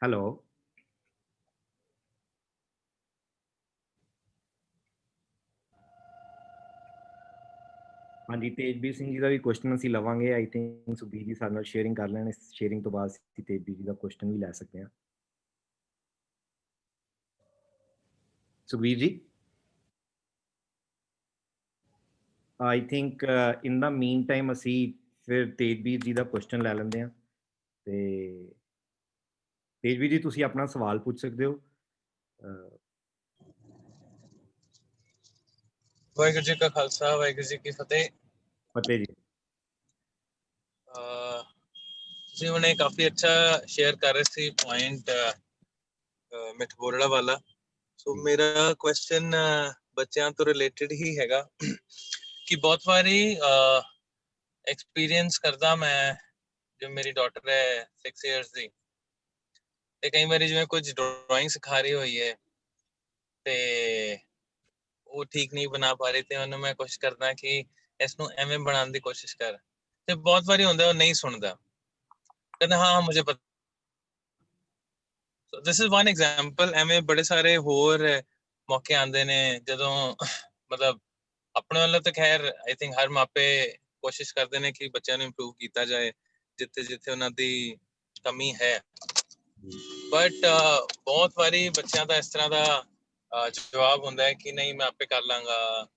ਹੈਲੋ। ਹਾਂਜੀ, ਤੇਜਵੀਰ ਸਿੰਘ ਜੀ ਦਾ ਵੀ ਕੁਐਸਚਨ ਅਸੀਂ ਲਵਾਂਗੇ। ਆਈ ਥਿੰਕ ਸੁਖਬੀਰ ਜੀ ਸਾਡੇ ਨਾਲ ਸ਼ੇਅਰਿੰਗ ਕਰ ਲੈਣ, ਸ਼ੇਅਰਿੰਗ ਤੋਂ ਬਾਅਦ ਅਸੀਂ ਤੇਜਵੀਰ ਜੀ ਦਾ ਕੁਐਸਚਨ ਵੀ ਲੈ ਸਕਦੇ ਹਾਂ। ਸੁਖਬੀਰ ਜੀ, I think in the mean time ਅਸੀਂ ਫਿਰ ਤੇਜਵੀਰ ਜੀ ਦਾ ਕੁਐਸਚਨ ਲੈ ਲੈਂਦੇ ਹਾਂ। ਤੇ ਤੇਜਵੀਰ ਜੀ ਤੁਸੀਂ ਆਪਣਾ ਸਵਾਲ ਪੁੱਛ ਸਕਦੇ ਹੋ। ਵਾਹਿਗੁਰੂ ਜੀ ਕਾ ਖਾਲਸਾ, ਵਾਹਿਗੁਰੂ ਜੀ ਕੀ ਫਤਿਹ। ਫਤਿਹ ਜੀ। ਤੁਸੀਂ ਹੁਣੇ ਕਾਫੀ ਅੱਛਾ ਸ਼ੇਅਰ ਕਰ ਰਹੇ ਸੀ ਪੁਆਇੰਟ ਮਿੱਠ ਬੋਲੜਾ ਵਾਲਾ। ਸੋ ਮੇਰਾ ਕੁਐਸਚਨ ਬੱਚਿਆਂ ਤੋਂ ਰਿਲੇਟਡ ਹੀ ਹੈਗਾ ਕਿ ਬਹੁਤ ਵਾਰੀ ਐਕਸਪੀਰੀਅੰਸ ਕਰਦਾ ਮੈਂ, ਜੋ ਮੇਰੀ ਡਾਟਰ ਹੈ 6 ਇਅਰਸ ਦੀ, ਤੇ ਕਈ ਵਾਰੀ ਜਿਵੇਂ ਕੁਝ ਡਰਾਇੰਗ ਸਿਖਾ ਰਹੀ ਹੋਈ ਹੈ ਤੇ ਉਹ ਠੀਕ ਨਹੀਂ ਬਣਾ ਪਾ ਰਹੀ, ਤੇ ਉਹਨੂੰ ਮੈਂ ਕੋਸ਼ਿਸ਼ ਕਰਦਾ ਕਿ ਇਸ ਨੂੰ ਐਵੇਂ ਬਣਾਉਣ ਦੀ ਕੋਸ਼ਿਸ਼ ਕਰ, ਤੇ ਬਹੁਤ ਵਾਰੀ ਹੁੰਦਾ ਉਹ ਨਹੀਂ ਸੁਣਦਾ, ਕਹਿੰਦਾ ਹਾਂ ਮੁਝੇ ਪਤਾ। So this is one example। ਐਵੇਂ ਬੜੇ ਸਾਰੇ ਹੋਰ ਮੌਕੇ ਆਉਂਦੇ ਨੇ ਜਦੋਂ ਮਤਲਬ ਆਪਣੇ ਵੱਲੋਂ ਤਾਂ ਖੈਰ ਆਈ ਥਿੰਕ ਹਰ ਮਾਪੇ ਕੋਸ਼ਿਸ਼ ਕਰਦੇ ਨੇ ਕਿ ਬੱਚਿਆਂ ਨੂੰ ਇੰਪਰੂਵ ਕੀਤਾ ਜਾਏ ਜਿੱਥੇ ਜਿੱਥੇ ਉਹਨਾਂ ਦੀ ਕਮੀ ਹੈ, ਬਟ ਬਹੁਤ ਵਾਰੀ ਬੱਚਿਆਂ ਦਾ ਇਸ ਤਰ੍ਹਾਂ ਦਾ ਜਵਾਬ ਹੁੰਦਾ ਹੈ ਕਿ ਨਹੀਂ ਮੈਂ ਆਪੇ ਕਰ ਲਾਂਗਾ,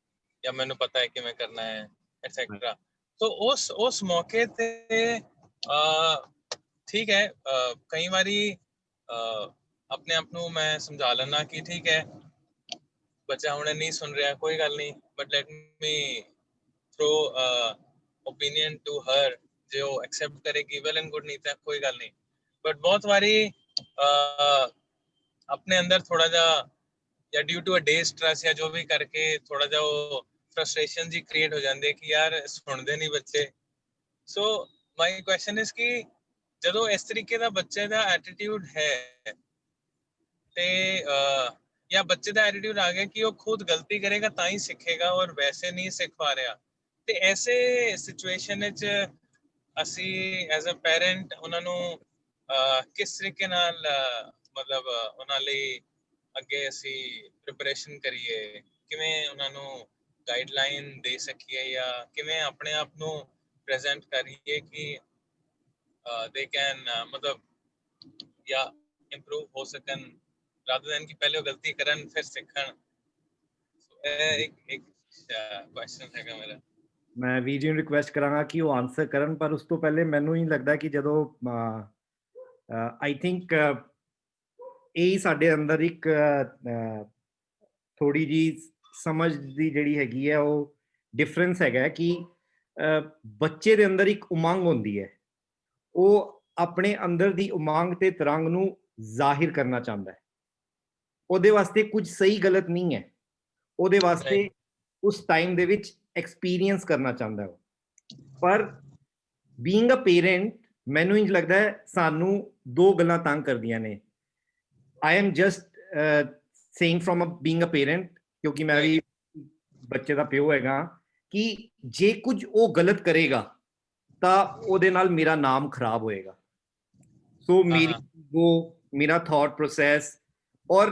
ਜਾਂ ਮੈਨੂੰ ਪਤਾ ਹੈ ਕਿਵੇਂ ਕਰਨਾ ਹੈ ਐਟਸੈਟਰਾ। ਸੋ ਉਸ ਮੌਕੇ ਤੇ ਠੀਕ ਹੈ, ਕਈ ਵਾਰੀ ਆਪਣੇ ਆਪ ਨੂੰ ਮੈਂ ਸਮਝਾ ਲੈਣਾ ਕਿ ਠੀਕ ਹੈ ਬੱਚਾ ਹੁਣੇ ਨਹੀਂ ਸੁਣ ਰਿਹਾ, ਕੋਈ ਗੱਲ ਨਹੀਂ, but let me throw opinion to her, ਜੇ ਉਹ ਐਕਸੈਪਟ ਕਰੇਗੀ ਵੈਲ ਐਂਡ ਗੁੱਡ, ਨਹੀਂ ਤਾਂ ਕੋਈ ਗੱਲ ਨਹੀਂ। ਬਟ ਬਹੁਤ ਵਾਰੀ ਆਪਣੇ ਅੰਦਰ ਥੋੜਾ ਜਿਹਾ ਜਾਂ due to a day stress ਜਾਂ ਜੋ ਵੀ ਕਰਕੇ ਥੋੜਾ ਜਿਹਾ ਉਹ ਫਰਸਟ੍ਰੇਸ਼ਨ ਜੀ ਕ੍ਰੀਏਟ ਹੋ ਜਾਂਦੀ ਹੈ ਕਿ ਯਾਰ ਸੁਣਦੇ ਨਹੀਂ ਬੱਚੇ। ਸੋ ਮਾਈ ਕੁਐਸਚਨ ਇਜ਼ ਕਿ ਜਦੋਂ ਇਸ ਤਰੀਕੇ ਦਾ ਬੱਚੇ ਦਾ ਐਟੀਟਿਊਡ ਹੈ ਤੇ ਜਾਂ ਬੱਚੇ ਦਾ ਐਟੀਟਿਊਡ ਆ ਗਿਆ ਕਿ ਉਹ ਖੁਦ ਗਲਤੀ ਕਰੇਗਾ ਤਾਂ ਹੀ ਸਿੱਖੇਗਾ ਔਰ ਵੈਸੇ ਨਹੀਂ ਸਿੱਖ ਪਾ ਰਿਹਾ, ਤੇ ਐਸੇ ਸਿਚੁਏਸ਼ਨ ਵਿੱਚ ਅਸੀਂ ਐਜ਼ ਅ ਪੈਰੈਂਟ ਉਹਨਾਂ ਨੂੰ ਕਿਸ ਤਰੀਕੇ ਨਾਲ ਮਤਲਬ ਉਹਨਾਂ ਲਈ ਅੱਗੇ ਅਸੀਂ ਪ੍ਰਿਪਰੇਸ਼ਨ ਕਰੀਏ, ਕਿਵੇਂ ਉਹਨਾਂ ਨੂੰ ਗਾਈਡਲਾਈਨ ਦੇ ਸਕੀਏ ਜਾਂ ਕਿਵੇਂ ਆਪਣੇ ਆਪ ਨੂੰ ਪ੍ਰੈਜ਼ੈਂਟ ਕਰੀਏ ਕਿ ਦੇ ਕੈਨ ਮਤਲਬ ਜਾਂ ਇੰਪਰੂਵ ਹੋ ਸਕਣ rather than ਕਿ ਪਹਿਲੇ ਉਹ ਗਲਤੀ ਕਰਨ ਫਿਰ ਸਿੱਖਣ। ਇੱਕ ਕੁਐਸਚਨ ਹੈਗਾ ਮੇਰਾ। ਮੈਂ ਵੀਰ ਜੀ ਨੂੰ ਰਿਕੁਐਸਟ ਕਰਾਂਗਾ ਕਿ ਉਹ ਆਨਸਰ ਕਰਨ, ਪਰ ਉਸ ਤੋਂ ਪਹਿਲੇ ਮੈਨੂੰ ਹੀ ਲੱਗਦਾ ਕਿ ਜਦੋਂ ਆਈ ਥਿੰਕ ਇਹ ਸਾਡੇ ਅੰਦਰ ਇੱਕ ਥੋੜੀ ਜੀ ਸਮਝ ਦੀ ਜਿਹੜੀ ਹੈਗੀ ਹੈ ਉਹ ਡਿਫਰੈਂਸ ਹੈਗਾ ਕਿ ਬੱਚੇ ਦੇ ਅੰਦਰ ਇੱਕ ਉਮੰਗ ਹੁੰਦੀ ਹੈ, ਉਹ ਆਪਣੇ ਅੰਦਰ ਦੀ ਉਮੰਗ ਤੇ ਤਰੰਗ ਨੂੰ ਜ਼ਾਹਿਰ ਕਰਨਾ ਚਾਹੁੰਦਾ ਹੈ। ਉਹਦੇ ਵਾਸਤੇ ਕੁਝ ਸਹੀ ਗਲਤ ਨਹੀਂ ਹੈ, ਉਹਦੇ ਵਾਸਤੇ ਉਸ ਟਾਈਮ ਦੇ ਵਿੱਚ ਐਕਸਪੀਰੀਅੰਸ ਕਰਨਾ ਚਾਹੁੰਦਾ ਉਹ। ਪਰ ਬੀਇੰਗ ਅ ਪੇਰੈਂਟ ਮੈਨੂੰ ਇੰਜ ਲੱਗਦਾ ਹੈ ਸਾਨੂੰ ਦੋ ਗੱਲਾਂ ਤੰਗ ਕਰਦੀਆਂ ਨੇ। I am just saying from being a parent, ਕਿਉਂਕਿ ਮੈਂ ਵੀ ਬੱਚੇ ਦਾ ਪਿਓ ਹੈਗਾ, ਕਿ ਜੇ ਕੁਝ ਉਹ ਗਲਤ ਕਰੇਗਾ ਤਾਂ ਉਹਦੇ ਨਾਲ ਮੇਰਾ ਨਾਮ ਖਰਾਬ ਹੋਏਗਾ। ਸੋ ਮੇਰਾ ਥਾਟ ਪ੍ਰੋਸੈਸ, ਔਰ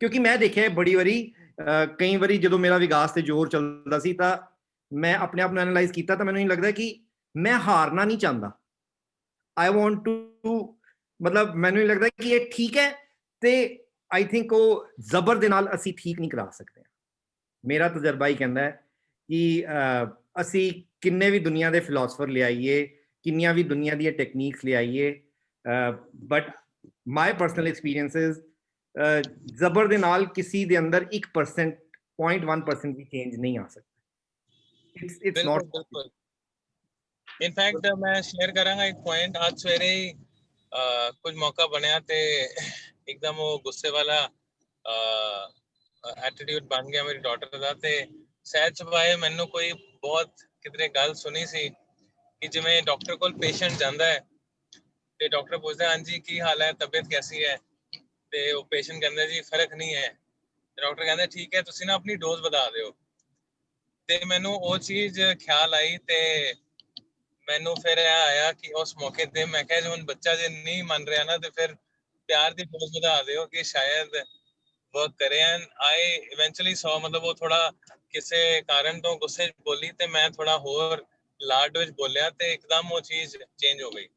ਕਿਉਂਕਿ ਮੈਂ ਦੇਖਿਆ ਬੜੀ ਵਾਰੀ ਕਈ ਵਾਰੀ ਜਦੋਂ ਮੇਰਾ ਵਿਕਾਸ ਤੇ ਜ਼ੋਰ ਚੱਲਦਾ ਸੀ ਤਾਂ ਮੈਂ ਆਪਣੇ ਆਪ ਨੂੰ ਐਨਾਲਾਈਜ਼ ਕੀਤਾ ਤਾਂ ਮੈਨੂੰ ਇਹ ਲੱਗਦਾ ਕਿ ਮੈਂ ਹਾਰਨਾ ਨਹੀਂ ਚਾਹੁੰਦਾ। ਆਈ ਵਾਂਟ ਟੂ ਮਤਲਬ ਮੈਨੂੰ ਇਹ ਲੱਗਦਾ ਕਿ ਇਹ ਠੀਕ ਹੈ, ਤੇ ਆਈ ਥਿੰਕ ਉਹ ਜ਼ਬਰ ਦੇ ਨਾਲ ਅਸੀਂ ਠੀਕ ਨਹੀਂ ਕਰਾ ਸਕਦੇ। ਮੇਰਾ ਤਜਰਬਾ ਹੀ ਕਹਿੰਦਾ ਹੈ ਕਿ ਅਸੀਂ ਕਿੰਨੇ ਵੀ ਦੁਨੀਆ ਦੇ ਫਿਲਾਸਫਰ ਲਿਆਈਏ, ਕਿੰਨੀਆਂ ਵੀ ਦੁਨੀਆ ਦੀਆਂ ਟੈਕਨੀਕਸ ਲਿਆਈਏ, ਬਟ ਮਾਈ ਪਰਸਨਲ ਐਕਸਪੀਰੀਅੰਸਿਸ ਜ਼ਬਰ ਦੇ ਨਾਲ ਕਿਸੇ ਦੇ ਅੰਦਰ 1%, 0.1% ਵੀ ਚੇਂਜ ਨਹੀਂ ਆ ਸਕਦਾ। It's not. ਬਿਲਕੁਲ। ਇਨਫੈਕਟ ਮੈਂ ਸ਼ੇਅਰ ਕਰਾਂਗਾ ਇੱਕ ਪੁਆਇੰਟ। ਅੱਜ ਸਵੇਰੇ ਹੀ ਕੁਝ ਮੌਕਾ ਬਣਿਆ ਤੇ ਇੱਕਦਮ ਉਹ ਗੁੱਸੇ ਵਾਲਾ ਐਟੀਟਿਊਡ ਬਣ ਗਿਆ ਮੇਰੀ ਡਾਟਰ ਦਾ, ਤੇ ਸਹਿਜ ਛੁਪਾਏ ਮੈਨੂੰ ਕੋਈ ਬਹੁਤ ਕਿਧਰੇ ਗੱਲ ਸੁਣੀ ਸੀ ਕਿ ਜਿਵੇਂ ਡਾਕਟਰ ਕੋਲ ਪੇਸ਼ੈਂਟ ਜਾਂਦਾ ਹੈ ਤੇ ਡਾਕਟਰ ਪੁੱਛਦਾ ਹਾਂਜੀ ਕੀ ਹਾਲ ਹੈ, ਤਬੀਅਤ ਕੈਸੀ ਹੈ, ਤੇ ਉਹ ਪੇਸ਼ੈਂਟ ਕਹਿੰਦਾ ਜੀ ਫਰਕ ਨਹੀਂ ਹੈ। ਡਾਕਟਰ ਕਹਿੰਦਾ ਠੀਕ ਹੈ ਤੁਸੀਂ ਨਾ ਆਪਣੀ ਡੋਜ਼ ਵਧਾ ਦਿਓ। ਤੇ ਮੈਨੂੰ ਉਹ ਚੀਜ਼ ਖਿਆਲ ਆਈ ਤੇ ਮੈਨੂੰ ਫਿਰ ਇਹ ਆਇਆ ਕਿ ਉਸ ਮੌਕੇ ਤੇ ਮੈਂ ਕਿਹਾ ਜੇ ਹੁਣ ਬੱਚਾ ਜੇ ਨਹੀਂ ਮੰਨ ਰਿਹਾ ਨਾ ਤੇ ਫਿਰ ਪਿਆਰ ਦੀ ਡੋਜ਼ ਵਧਾ ਦਿਓ ਕਿ ਸ਼ਾਇਦ ਵਰਕ ਕਰੇ। ਐਂਡ ਆਈ ਇਵੈਂਚੁਅਲੀ ਸੌ ਮਤਲਬ ਉਹ ਥੋੜਾ ਕਿਸੇ ਕਾਰਨ ਤੋਂ ਗੁੱਸੇ 'ਚ ਬੋਲੀ ਤੇ ਮੈਂ ਥੋੜਾ ਹੋਰ ਲਾਡ ਵਿੱਚ ਬੋਲਿਆ ਤੇ ਇੱਕਦਮ ਉਹ ਚੀਜ਼ ਚੇਂਜ ਹੋ ਗਈ।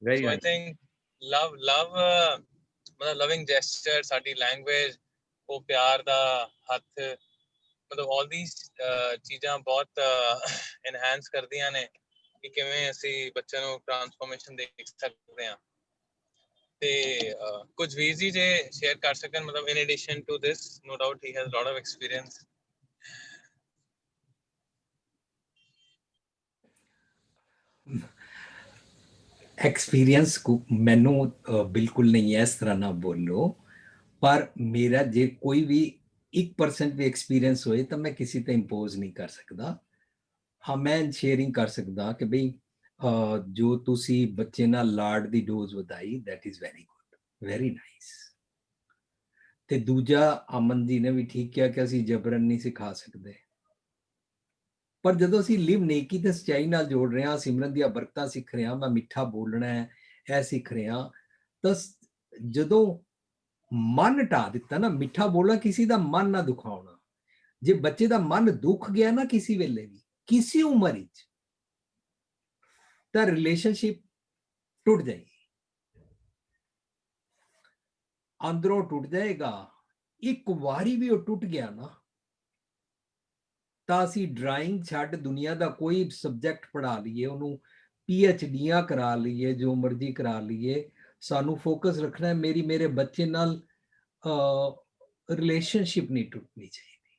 ਵੈਰੀ ਸੋ ਆਈ ਨਾਈਸ। ਥਿੰਕ ਲਵ ਮਤਲਬ ਲਵਿੰਗ ਜੈਸਚਰ, ਸਾਡੀ ਲੈਂਗੁਏਜ, ਉਹ ਪਿਆਰ ਦਾ ਹੱਥ, ਮਤਲਬ ਆਲ ਥੀਸ ਚੀਜ਼ਾਂ ਬਹੁਤ ਐਨਹਾਂਸ ਕਰਦੀਆਂ ਨੇ ਕਿ ਕਿਵੇਂ ਅਸੀਂ ਬੱਚਿਆਂ ਨੂੰ ਟ੍ਰਾਂਸਫੋਰਮੇਸ਼ਨ ਦੇਖ ਸਕਦੇ ਹਾਂ। ਤੇ ਕੁਝ ਵੀਰ ਜੀ ਜੇ ਸ਼ੇਅਰ ਕਰ ਸਕਣ, ਮਤਲਬ in addition to this, no doubt he has lot of experience. Experience ਮੈਨੂੰ ਬਿਲਕੁਲ ਨਹੀਂ ਹੈ, ਇਸ ਤਰ੍ਹਾਂ ਨਾ ਬੋਲੋ, ਪਰ ਮੇਰਾ ਜੇ ਕੋਈ ਵੀ 1% ਵੀ ਐਕਸਪੀਰੀਅੰਸ ਹੋਏ ਤਾਂ ਮੈਂ ਕਿਸੇ ਤੇ ਇੰਪੋਜ਼ ਨਹੀਂ ਕਰ ਸਕਦਾ। ਹਾਂ, ਮੈਂ ਸ਼ੇਅਰਿੰਗ ਕਰ ਸਕਦਾ ਕਿ ਬਈ ਜੋ ਤੁਸੀਂ ਬੱਚੇ ਨਾਲ ਲਾਡ ਦੀ ਡੋਜ਼ ਵਧਾਈ, that is very good, very nice. ਤੇ ਦੂਜਾ, ਅਮਨ ਜੀ ਨੇ ਵੀ ਠੀਕ ਕਿਹਾ ਕਿ ਅਸੀਂ ਜਬਰਨ ਨਹੀਂ ਸਿਖਾ ਸਕਦੇ, ਪਰ ਜਦੋਂ ਅਸੀਂ ਲਿਵ ਨੇਕੀ ਤੇ ਸੱਚਾਈ ਨਾਲ ਜੋੜ ਰਹੇ ਹਾਂ, ਸਿਮਰਨ ਦੀਆਂ ਬਰਕਤਾਂ ਸਿੱਖ ਰਹੇ ਹਾਂ, ਮੈਂ ਮਿੱਠਾ ਬੋਲਣਾ ਹੈ ਇਹ ਸਿੱਖ ਰਹੇ ਹਾਂ, ਤਾਂ ਜਦੋਂ ਮਨ ਢਾ ਦਿੱਤਾ ਨਾ, ਮਿੱਠਾ ਬੋਲਣਾ, ਕਿਸੇ ਦਾ ਮਨ ਨਾ ਦੁਖਾਉਣਾ। ਜੇ ਬੱਚੇ ਦਾ ਮਨ ਦੁੱਖ ਗਿਆ ਨਾ ਕਿਸੇ ਵੇਲੇ ਵੀ, ਕਿਸੇ ਉਮਰ ਵਿੱਚ, ਤਾਂ ਰਿਲੇਸ਼ਨਸ਼ਿਪ ਟੁੱਟ ਜਾਏਗੀ, ਅੰਦਰੋਂ ਟੁੱਟ ਜਾਏਗਾ। ਇੱਕ ਵਾਰੀ ਵੀ ਉਹ ਟੁੱਟ ਗਿਆ ਨਾ ਤਾਂ ਅਸੀਂ ਡਰਾਇੰਗ ਛੱਡ ਦੁਨੀਆ ਦਾ ਕੋਈ ਸਬਜੈਕਟ ਪੜ੍ਹਾ ਲਈਏ, ਉਹਨੂੰ PhDਆਂ ਕਰਾ ਲਈਏ, ਜੋ ਮਰਜ਼ੀ ਕਰਾ ਲਈਏ, ਸਾਨੂੰ ਫੋਕਸ ਰੱਖਣਾ ਹੈ ਮੇਰੇ ਬੱਚੇ ਨਾਲ ਰਿਲੇਸ਼ਨਸ਼ਿਪ ਨਹੀਂ ਟੁੱਟਣੀ ਚਾਹੀਦੀ।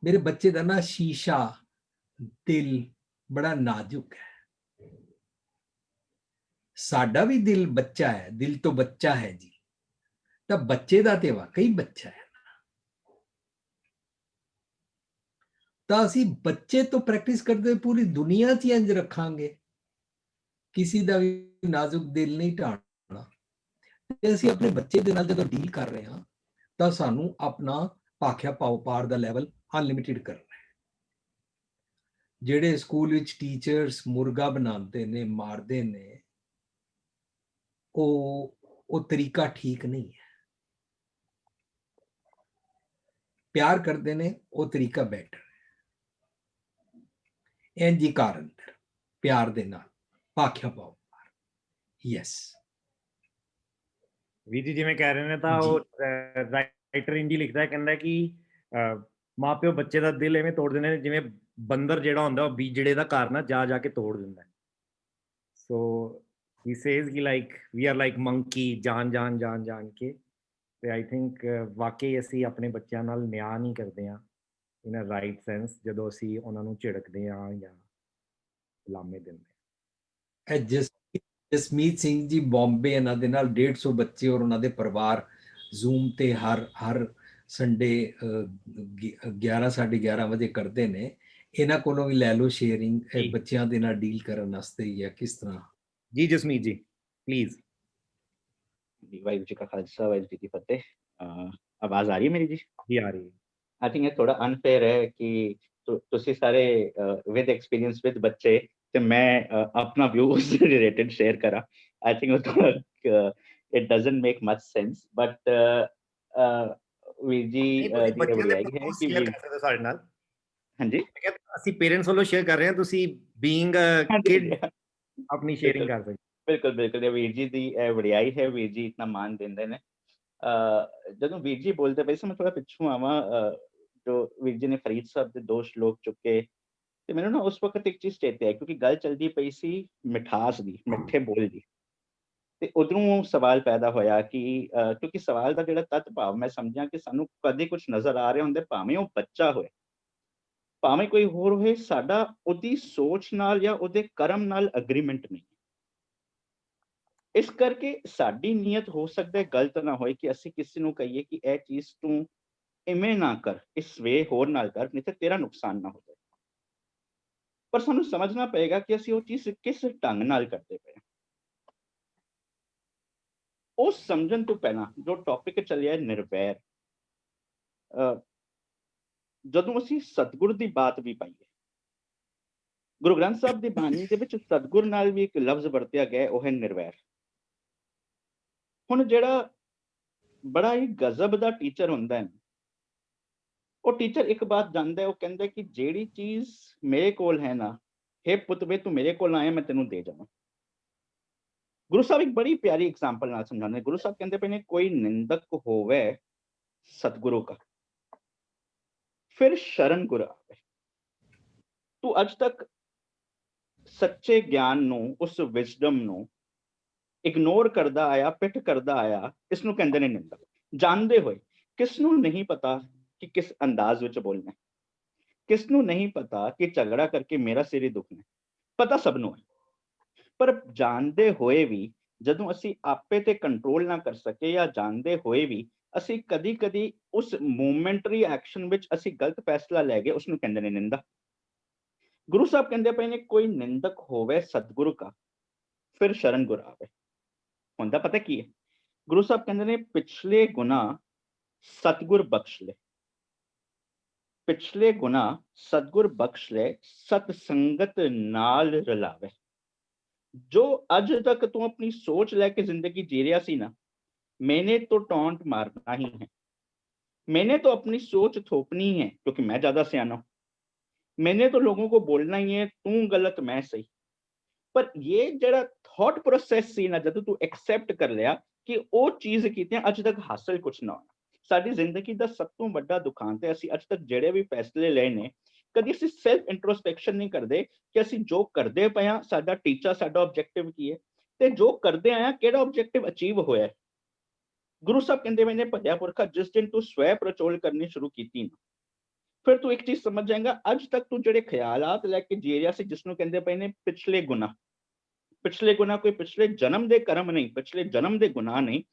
ਮੇਰੇ ਬੱਚੇ ਦਾ ਨਾ ਸ਼ੀਸ਼ਾ ਦਿਲ ਬੜਾ ਨਾਜ਼ੁਕ ਹੈ। ਸਾਡਾ ਵੀ ਦਿਲ ਬੱਚਾ ਹੈ, ਦਿਲ ਤੋਂ ਬੱਚਾ ਹੈ ਜੀ, ਤਾਂ ਬੱਚੇ ਦਾ ਤੇ ਵਾਕਈ ਬੱਚਾ ਹੈ। ਤਾਂ ਅਸੀਂ ਬੱਚੇ ਤੋਂ ਪ੍ਰੈਕਟਿਸ ਕਰਦੇ ਹੋਏ ਪੂਰੀ ਦੁਨੀਆ 'ਚ ਹੀ ਇੰਝ ਰੱਖਾਂਗੇ, ਕਿਸੇ ਦਾ ਵੀ ਨਾਜ਼ੁਕ ਦਿਲ ਨਹੀਂ ਢਾਣਾ। ਤੇ ਅਸੀਂ ਆਪਣੇ ਬੱਚੇ ਦੇ ਨਾਲ ਜਦੋਂ ਡੀਲ ਕਰ ਰਹੇ ਹਾਂ ਤਾਂ ਸਾਨੂੰ ਆਪਣਾ ਭਾਖਿਆ ਪਾਉ-ਪਾਰ ਦਾ ਲੈਵਲ ਅਨਲਿਮਿਟਿਡ ਕਰਨਾ ਹੈ। ਜਿਹੜੇ ਸਕੂਲ ਵਿੱਚ ਟੀਚਰਸ ਮੁਰਗਾ ਬਣਾਉਂਦੇ ਨੇ, ਮਾਰਦੇ ਨੇ, ਉਹ ਤਰੀਕਾ ਠੀਕ ਨਹੀਂ ਹੈ। ਪਿਆਰ ਕਰਦੇ ਨੇ, ਉਹ ਤਰੀਕਾ ਬੈਟਰ ਹੈ। ਇੰਝ ਹੀ ਘਰ ਅੰਦਰ ਪਿਆਰ ਦੇ ਨਾਲ ਭਾਖਿਆ ਪਾਉ-ਪਾਰ। ਯੈਸ ਵੀਰ ਜੀ ਜਿਵੇਂ ਕਹਿ ਰਹੇ ਨੇ ਤਾਂ ਜੀ। ਉਹ ਰਾਈਟਰ ਇੰਜੀ ਲਿਖਦਾ ਹੈ, ਕਹਿੰਦਾ ਕਿ ਮਾਪਿਓ ਬੱਚੇ ਦਾ ਦਿਲ ਐਵੇਂ ਤੋੜ ਦਿੰਦੇ ਨੇ ਜਿਵੇਂ ਬੰਦਰ ਜਿਹੜਾ ਹੁੰਦਾ ਉਹ ਬੀਜੜੇ ਦਾ ਘਰ ਨਾ ਜਾ ਜਾ ਕੇ ਤੋੜ ਦਿੰਦਾ ਹੈ। ਸੋ ਹੀ ਸੇਜ਼ ਕਿ like we are like monkey, ਜਾਣ ਜਾਣ ਜਾਣ ਜਾਣ ਕੇ। ਤੇ ਆਈ ਥਿੰਕ ਵਾਕਈ ਅਸੀਂ ਆਪਣੇ ਬੱਚਿਆਂ ਨਾਲ ਨਿਆਂ ਨਹੀਂ ਕਰਦੇ ਹਾਂ ਇਨ ਅ ਰਾਈਟ ਸੈਂਸ ਜਦੋਂ ਅਸੀਂ ਉਹਨਾਂ ਨੂੰ ਝਿੜਕਦੇ ਹਾਂ ਜਾਂ ਲਾਮੇ ਦਿੰਦੇ ਹਾਂ। ਇਹ ਜਸਮੀਤ ਸਿੰਘ ਜੀ ਬੰਬੇ, ਇਹਨਾਂ ਦੇ ਨਾਲ 150 ਬੱਚੇ ਔਰ ਉਹਨਾਂ ਦੇ ਪਰਿਵਾਰ ਜ਼ੂਮ ਤੇ ਹਰ ਸੰਡੇ 11 11:30 ਵਜੇ ਕਰਦੇ ਨੇ। ਇਹਨਾਂ ਕੋਲੋਂ ਵੀ ਲੈ ਲਓ ਸ਼ੇਅਰਿੰਗ ਜੀ। ਬੱਚਿਆਂ ਦੇ ਨਾਲ ਡੀਲ ਕਰਨ ਵਾਸਤੇ ਜਾਂ ਕਿਸ ਤਰ੍ਹਾਂ। ਜੀ ਜਸਮੀਤ ਜੀ ਪਲੀਜ਼। ਵਾਹਿਗੁਰੂ ਜੀ ਕਾ ਖਾਲਸਾ, ਵਾਹਿਗੁਰੂ ਜੀ ਕੀ ਫਤਿਹ। ਆਵਾਜ਼ ਆ ਰਹੀ ਹੈ ਮੇਰੀ ਜੀ? ਜੀ ਆ ਰਹੀ ਹੈ। आई थिंक ये थोड़ा अनफेयर है कि ਤੁਸੀਂ ਸਾਰੇ ਵਿਦ ਐਕਸਪੀਰੀਅੰਸ ਵਿਦ ਬੱਚੇ ਤੇ ਮੈਂ ਆਪਣਾ ਵਿਊ ਉਸ ਰਿਲੇਟਡ ਸ਼ੇਅਰ ਕਰਾਂ। I think it doesn't make much sense, but ਵੀਰ ਜੀ ਦੀ ਵਡਿਆਈ ਹੈ ਕਿ ਸ਼ੇਅਰ ਕਰ ਸਕਦੇ ਸਾਡੇ ਨਾਲ। ਹਾਂਜੀ, ਅਸੀਂ ਪੇਰੈਂਟਸ ਵੱਲੋਂ ਸ਼ੇਅਰ ਕਰ ਰਹੇ ਹਾਂ, ਤੁਸੀਂ ਬੀਇੰਗ ਅ ਕਿਡ ਆਪਣੀ ਸ਼ੇਅਰਿੰਗ ਕਰ ਸਕਦੇ। ਬਿਲਕੁਲ ਬਿਲਕੁਲ, ਵੀਰ ਜੀ ਦੀ ਵਡਿਆਈ ਹੈ, ਵੀਰ ਜੀ ਇਤਨਾ ਮਾਨ ਦਿੰਦੇ ਨੇ। ਜਦੋਂ ਵੀਰ ਜੀ ਬੋਲਦੇ ਪਏ ਸੀ, ਮੈਂ ਥੋੜਾ ਪਿੱਛੋਂ ਆਵਾਂ। ਜੋ ਵੀਰ ਜੀ ਨੇ ਫਰੀਦ ਸਾਹਿਬ ਦੇ 2 ਸ਼ਲੋਕ ਚੁੱਕੇ ਤੇ ਮੈਨੂੰ ਨਾ ਉਸ ਵਕਤ ਇੱਕ ਚੀਜ਼ ਚੇਤੇ ਆਈ, ਕਿਉਂਕਿ ਗੱਲ ਚੱਲਦੀ ਪਈ ਸੀ ਮਿਠਾਸ ਦੀ, ਮਿੱਠੇ ਬੋਲ ਦੀ, ਤੇ ਉਧਰੋਂ ਸਵਾਲ ਪੈਦਾ ਹੋਇਆ ਕਿ ਕਿਉਂਕਿ ਸਵਾਲ ਦਾ ਜਿਹੜਾ ਤੱਤ ਭਾਵ ਮੈਂ ਸਮਝਿਆ ਕਿ ਸਾਨੂੰ ਕਦੇ ਕੁਝ ਨਜ਼ਰ ਆ ਰਹੇ ਹੁੰਦੇ, ਭਾਵੇਂ ਉਹ ਬੱਚਾ ਹੋਏ, ਭਾਵੇਂ ਕੋਈ ਹੋਰ ਹੋਏ, ਸਾਡਾ ਉਹਦੀ ਸੋਚ ਨਾਲ ਜਾਂ ਉਹਦੇ ਕਰਮ ਨਾਲ ਅਗਰੀਮੈਂਟ ਨਹੀਂ। ਇਸ ਕਰਕੇ ਸਾਡੀ ਨੀਅਤ ਹੋ ਸਕਦਾ ਗਲਤ ਨਾ ਹੋਏ ਕਿ ਅਸੀਂ ਕਿਸੇ ਨੂੰ ਕਹੀਏ ਕਿ ਇਹ ਚੀਜ਼ ਤੂੰ ਇਵੇਂ ਨਾ ਕਰ, ਇਸ ਵੇ ਹੋਰ ਨਾਲ ਕਰ, ਨਹੀਂ ਤੇ ਤੇਰਾ ਨੁਕਸਾਨ ਨਾ ਹੋ ਜਾਏ। ਪਰ ਸਾਨੂੰ ਸਮਝਣਾ ਪਏਗਾ ਕਿ ਅਸੀਂ ਉਹ ਚੀਜ਼ ਕਿਸ ਢੰਗ ਨਾਲ ਕਰਦੇ ਪਏ ਹਾਂ। ਉਹ ਸਮਝਣ ਤੋਂ ਪਹਿਲਾਂ ਜੋ ਟੌਪਿਕ ਚੱਲਿਆ ਨਿਰਵੈਰ, ਜਦੋਂ ਅਸੀਂ ਸਤਿਗੁਰ ਦੀ ਬਾਤ ਵੀ ਪਾਈਏ, ਗੁਰੂ ਗ੍ਰੰਥ ਸਾਹਿਬ ਦੀ ਬਾਣੀ ਦੇ ਵਿੱਚ ਸਤਿਗੁਰ ਨਾਲ ਵੀ ਇੱਕ ਲਫ਼ਜ਼ ਵਰਤਿਆ ਗਿਆ, ਉਹ ਹੈ ਨਿਰਵੈਰ। ਹੁਣ ਜਿਹੜਾ ਬੜਾ ਹੀ ਗਜ਼ਬ ਦਾ ਟੀਚਰ ਹੁੰਦਾ ਹੈ, ਉਹ ਟੀਚਰ ਇੱਕ ਬਾਤ ਜਾਣਦਾ ਹੈ, ਉਹ ਕਹਿੰਦਾ ਕਿ ਜਿਹੜੀ ਚੀਜ਼ ਮੇਰੇ ਕੋਲ ਹੈ ਨਾ, ਹੇ ਪੁੱਤ ਵੇ ਤੂੰ ਮੇਰੇ ਕੋਲ ਆਇਆ, ਮੈਂ ਤੈਨੂੰ ਦੇ ਜਾਵਾਂ। ਗੁਰੂ ਸਾਹਿਬ ਇੱਕ ਬੜੀ ਪਿਆਰੀ ਐਗਜ਼ਾਮਪਲ ਨਾਲ ਸਮਝਾਉਂਦੇ। ਗੁਰੂ ਸਾਹਿਬ ਕਹਿੰਦੇ ਪਏ ਨੇ, ਕੋਈ ਨਿੰਦਕ ਹੋਵੇ ਸਤਿਗੁਰੂ ਕਾ, ਫਿਰ ਸ਼ਰਨ ਗੁਰ ਆਵੇ। ਤੂੰ ਅੱਜ ਤੱਕ ਸੱਚੇ ਗਿਆਨ ਨੂੰ, ਉਸ ਵਿਜ਼ਡਮ ਨੂੰ ਇਗਨੋਰ ਕਰਦਾ ਆਇਆ, ਪਿੱਠ ਕਰਦਾ ਆਇਆ, ਇਸ ਨੂੰ ਕਹਿੰਦੇ ਨੇ ਨਿੰਦਕ। ਜਾਣਦੇ ਹੋਏ, ਕਿਸ ਨੂੰ ਨਹੀਂ ਪਤਾ ਕਿ ਕਿਸ ਅੰਦਾਜ਼ ਵਿੱਚ ਬੋਲਣਾ, ਕਿਸ ਨੂੰ ਨਹੀਂ ਪਤਾ ਕਿ ਝਗੜਾ ਕਰਕੇ ਮੇਰਾ ਸਿਰ ਹੀ ਦੁਖਣਾ, ਪਤਾ ਸਭ ਨੂੰ ਹੈ। ਪਰ ਜਾਣਦੇ ਹੋਏ ਵੀ ਜਦੋਂ ਅਸੀਂ ਆਪੇ ਤੇ ਕੰਟਰੋਲ ਨਾ ਕਰ ਸਕੇ, ਜਾਂ ਜਾਣਦੇ ਹੋਏ ਵੀ ਅਸੀਂ ਕਦੀ ਕਦੀ ਉਸ ਮੂਮੈਂਟਰੀ ਐਕਸ਼ਨ ਵਿੱਚ ਅਸੀਂ ਗਲਤ ਫੈਸਲਾ ਲੈ ਗਏ, ਉਸ ਨੂੰ ਕਹਿੰਦੇ ਨੇ ਨਿੰਦਾ। ਗੁਰੂ ਸਾਹਿਬ ਕਹਿੰਦੇ ਪਏ ਨੇ, ਕੋਈ ਨਿੰਦਕ ਹੋਵੇ ਸਤਿਗੁਰੂ ਕਾ, ਫਿਰ ਸ਼ਰਨ ਗੁਰ ਆਵੇ। ਹੁੰਦਾ ਪਤਾ ਕੀ ਹੈ? ਗੁਰੂ ਸਾਹਿਬ ਕਹਿੰਦੇ ਨੇ, ਪਿਛਲੇ ਗੁਨਾਹ ਸਤਿਗੁਰ ਬਖਸ਼ ਲੈ, ਪਿਛਲੇ ਗੁਨਾਹ ਸਤਿਗੁਰ ਬਖਸ਼ ਲੈ, ਸਤ ਸੰਗਤ ਨਾਲ ਰਲਾਵੇ। ਜੋ ਅੱਜ ਤੱਕ ਤੂੰ ਆਪਣੀ ਸੋਚ ਲੈ ਕੇ ਜ਼ਿੰਦਗੀ ਜੀ ਰਿਹਾ ਸੀ ਨਾ, मैंने तो टॉन्ट मारना ही है, मैंने तो अपनी सोच थोपनी है क्योंकि मैं ज्यादा सियाना हूं, मैंने तो लोगों को बोलना ही है तू गलत मैं सही। पर ये जरा थॉट प्रोसेस सी ना, जब तू एक्सेप्ट कर लिया कि वो चीज कीती अज तक हासिल कुछ ना होना। साडी जिंदगी दा सब तो बड़ा दुखांत है, असी अज तक जेड़े भी फैसले लए ने, कदी असी सेल्फ इंट्रोस्पेक्शन नहीं करते कि असी जो करते पे हां, साडा टीचा, साडा ऑब्जेक्टिव की है, ते जो करते आए केड़ा ऑब्जेक्टिव अचीव होया है। गुरु साहब कहते मैंने भलिया पुरखा, जिस दिन तू स्वै प्रचोल करनी शुरू की ना, फिर तू एक चीज समझ जाएगा, अज तक तू जेड़े ख्यालात लैके जी रहा सी, जिसनों कहते पे ने पिछले गुनाह, पिछले गुनाह कोई पिछले जन्म दे कर्म नहीं, पिछले जन्म दे गुनाह नहीं,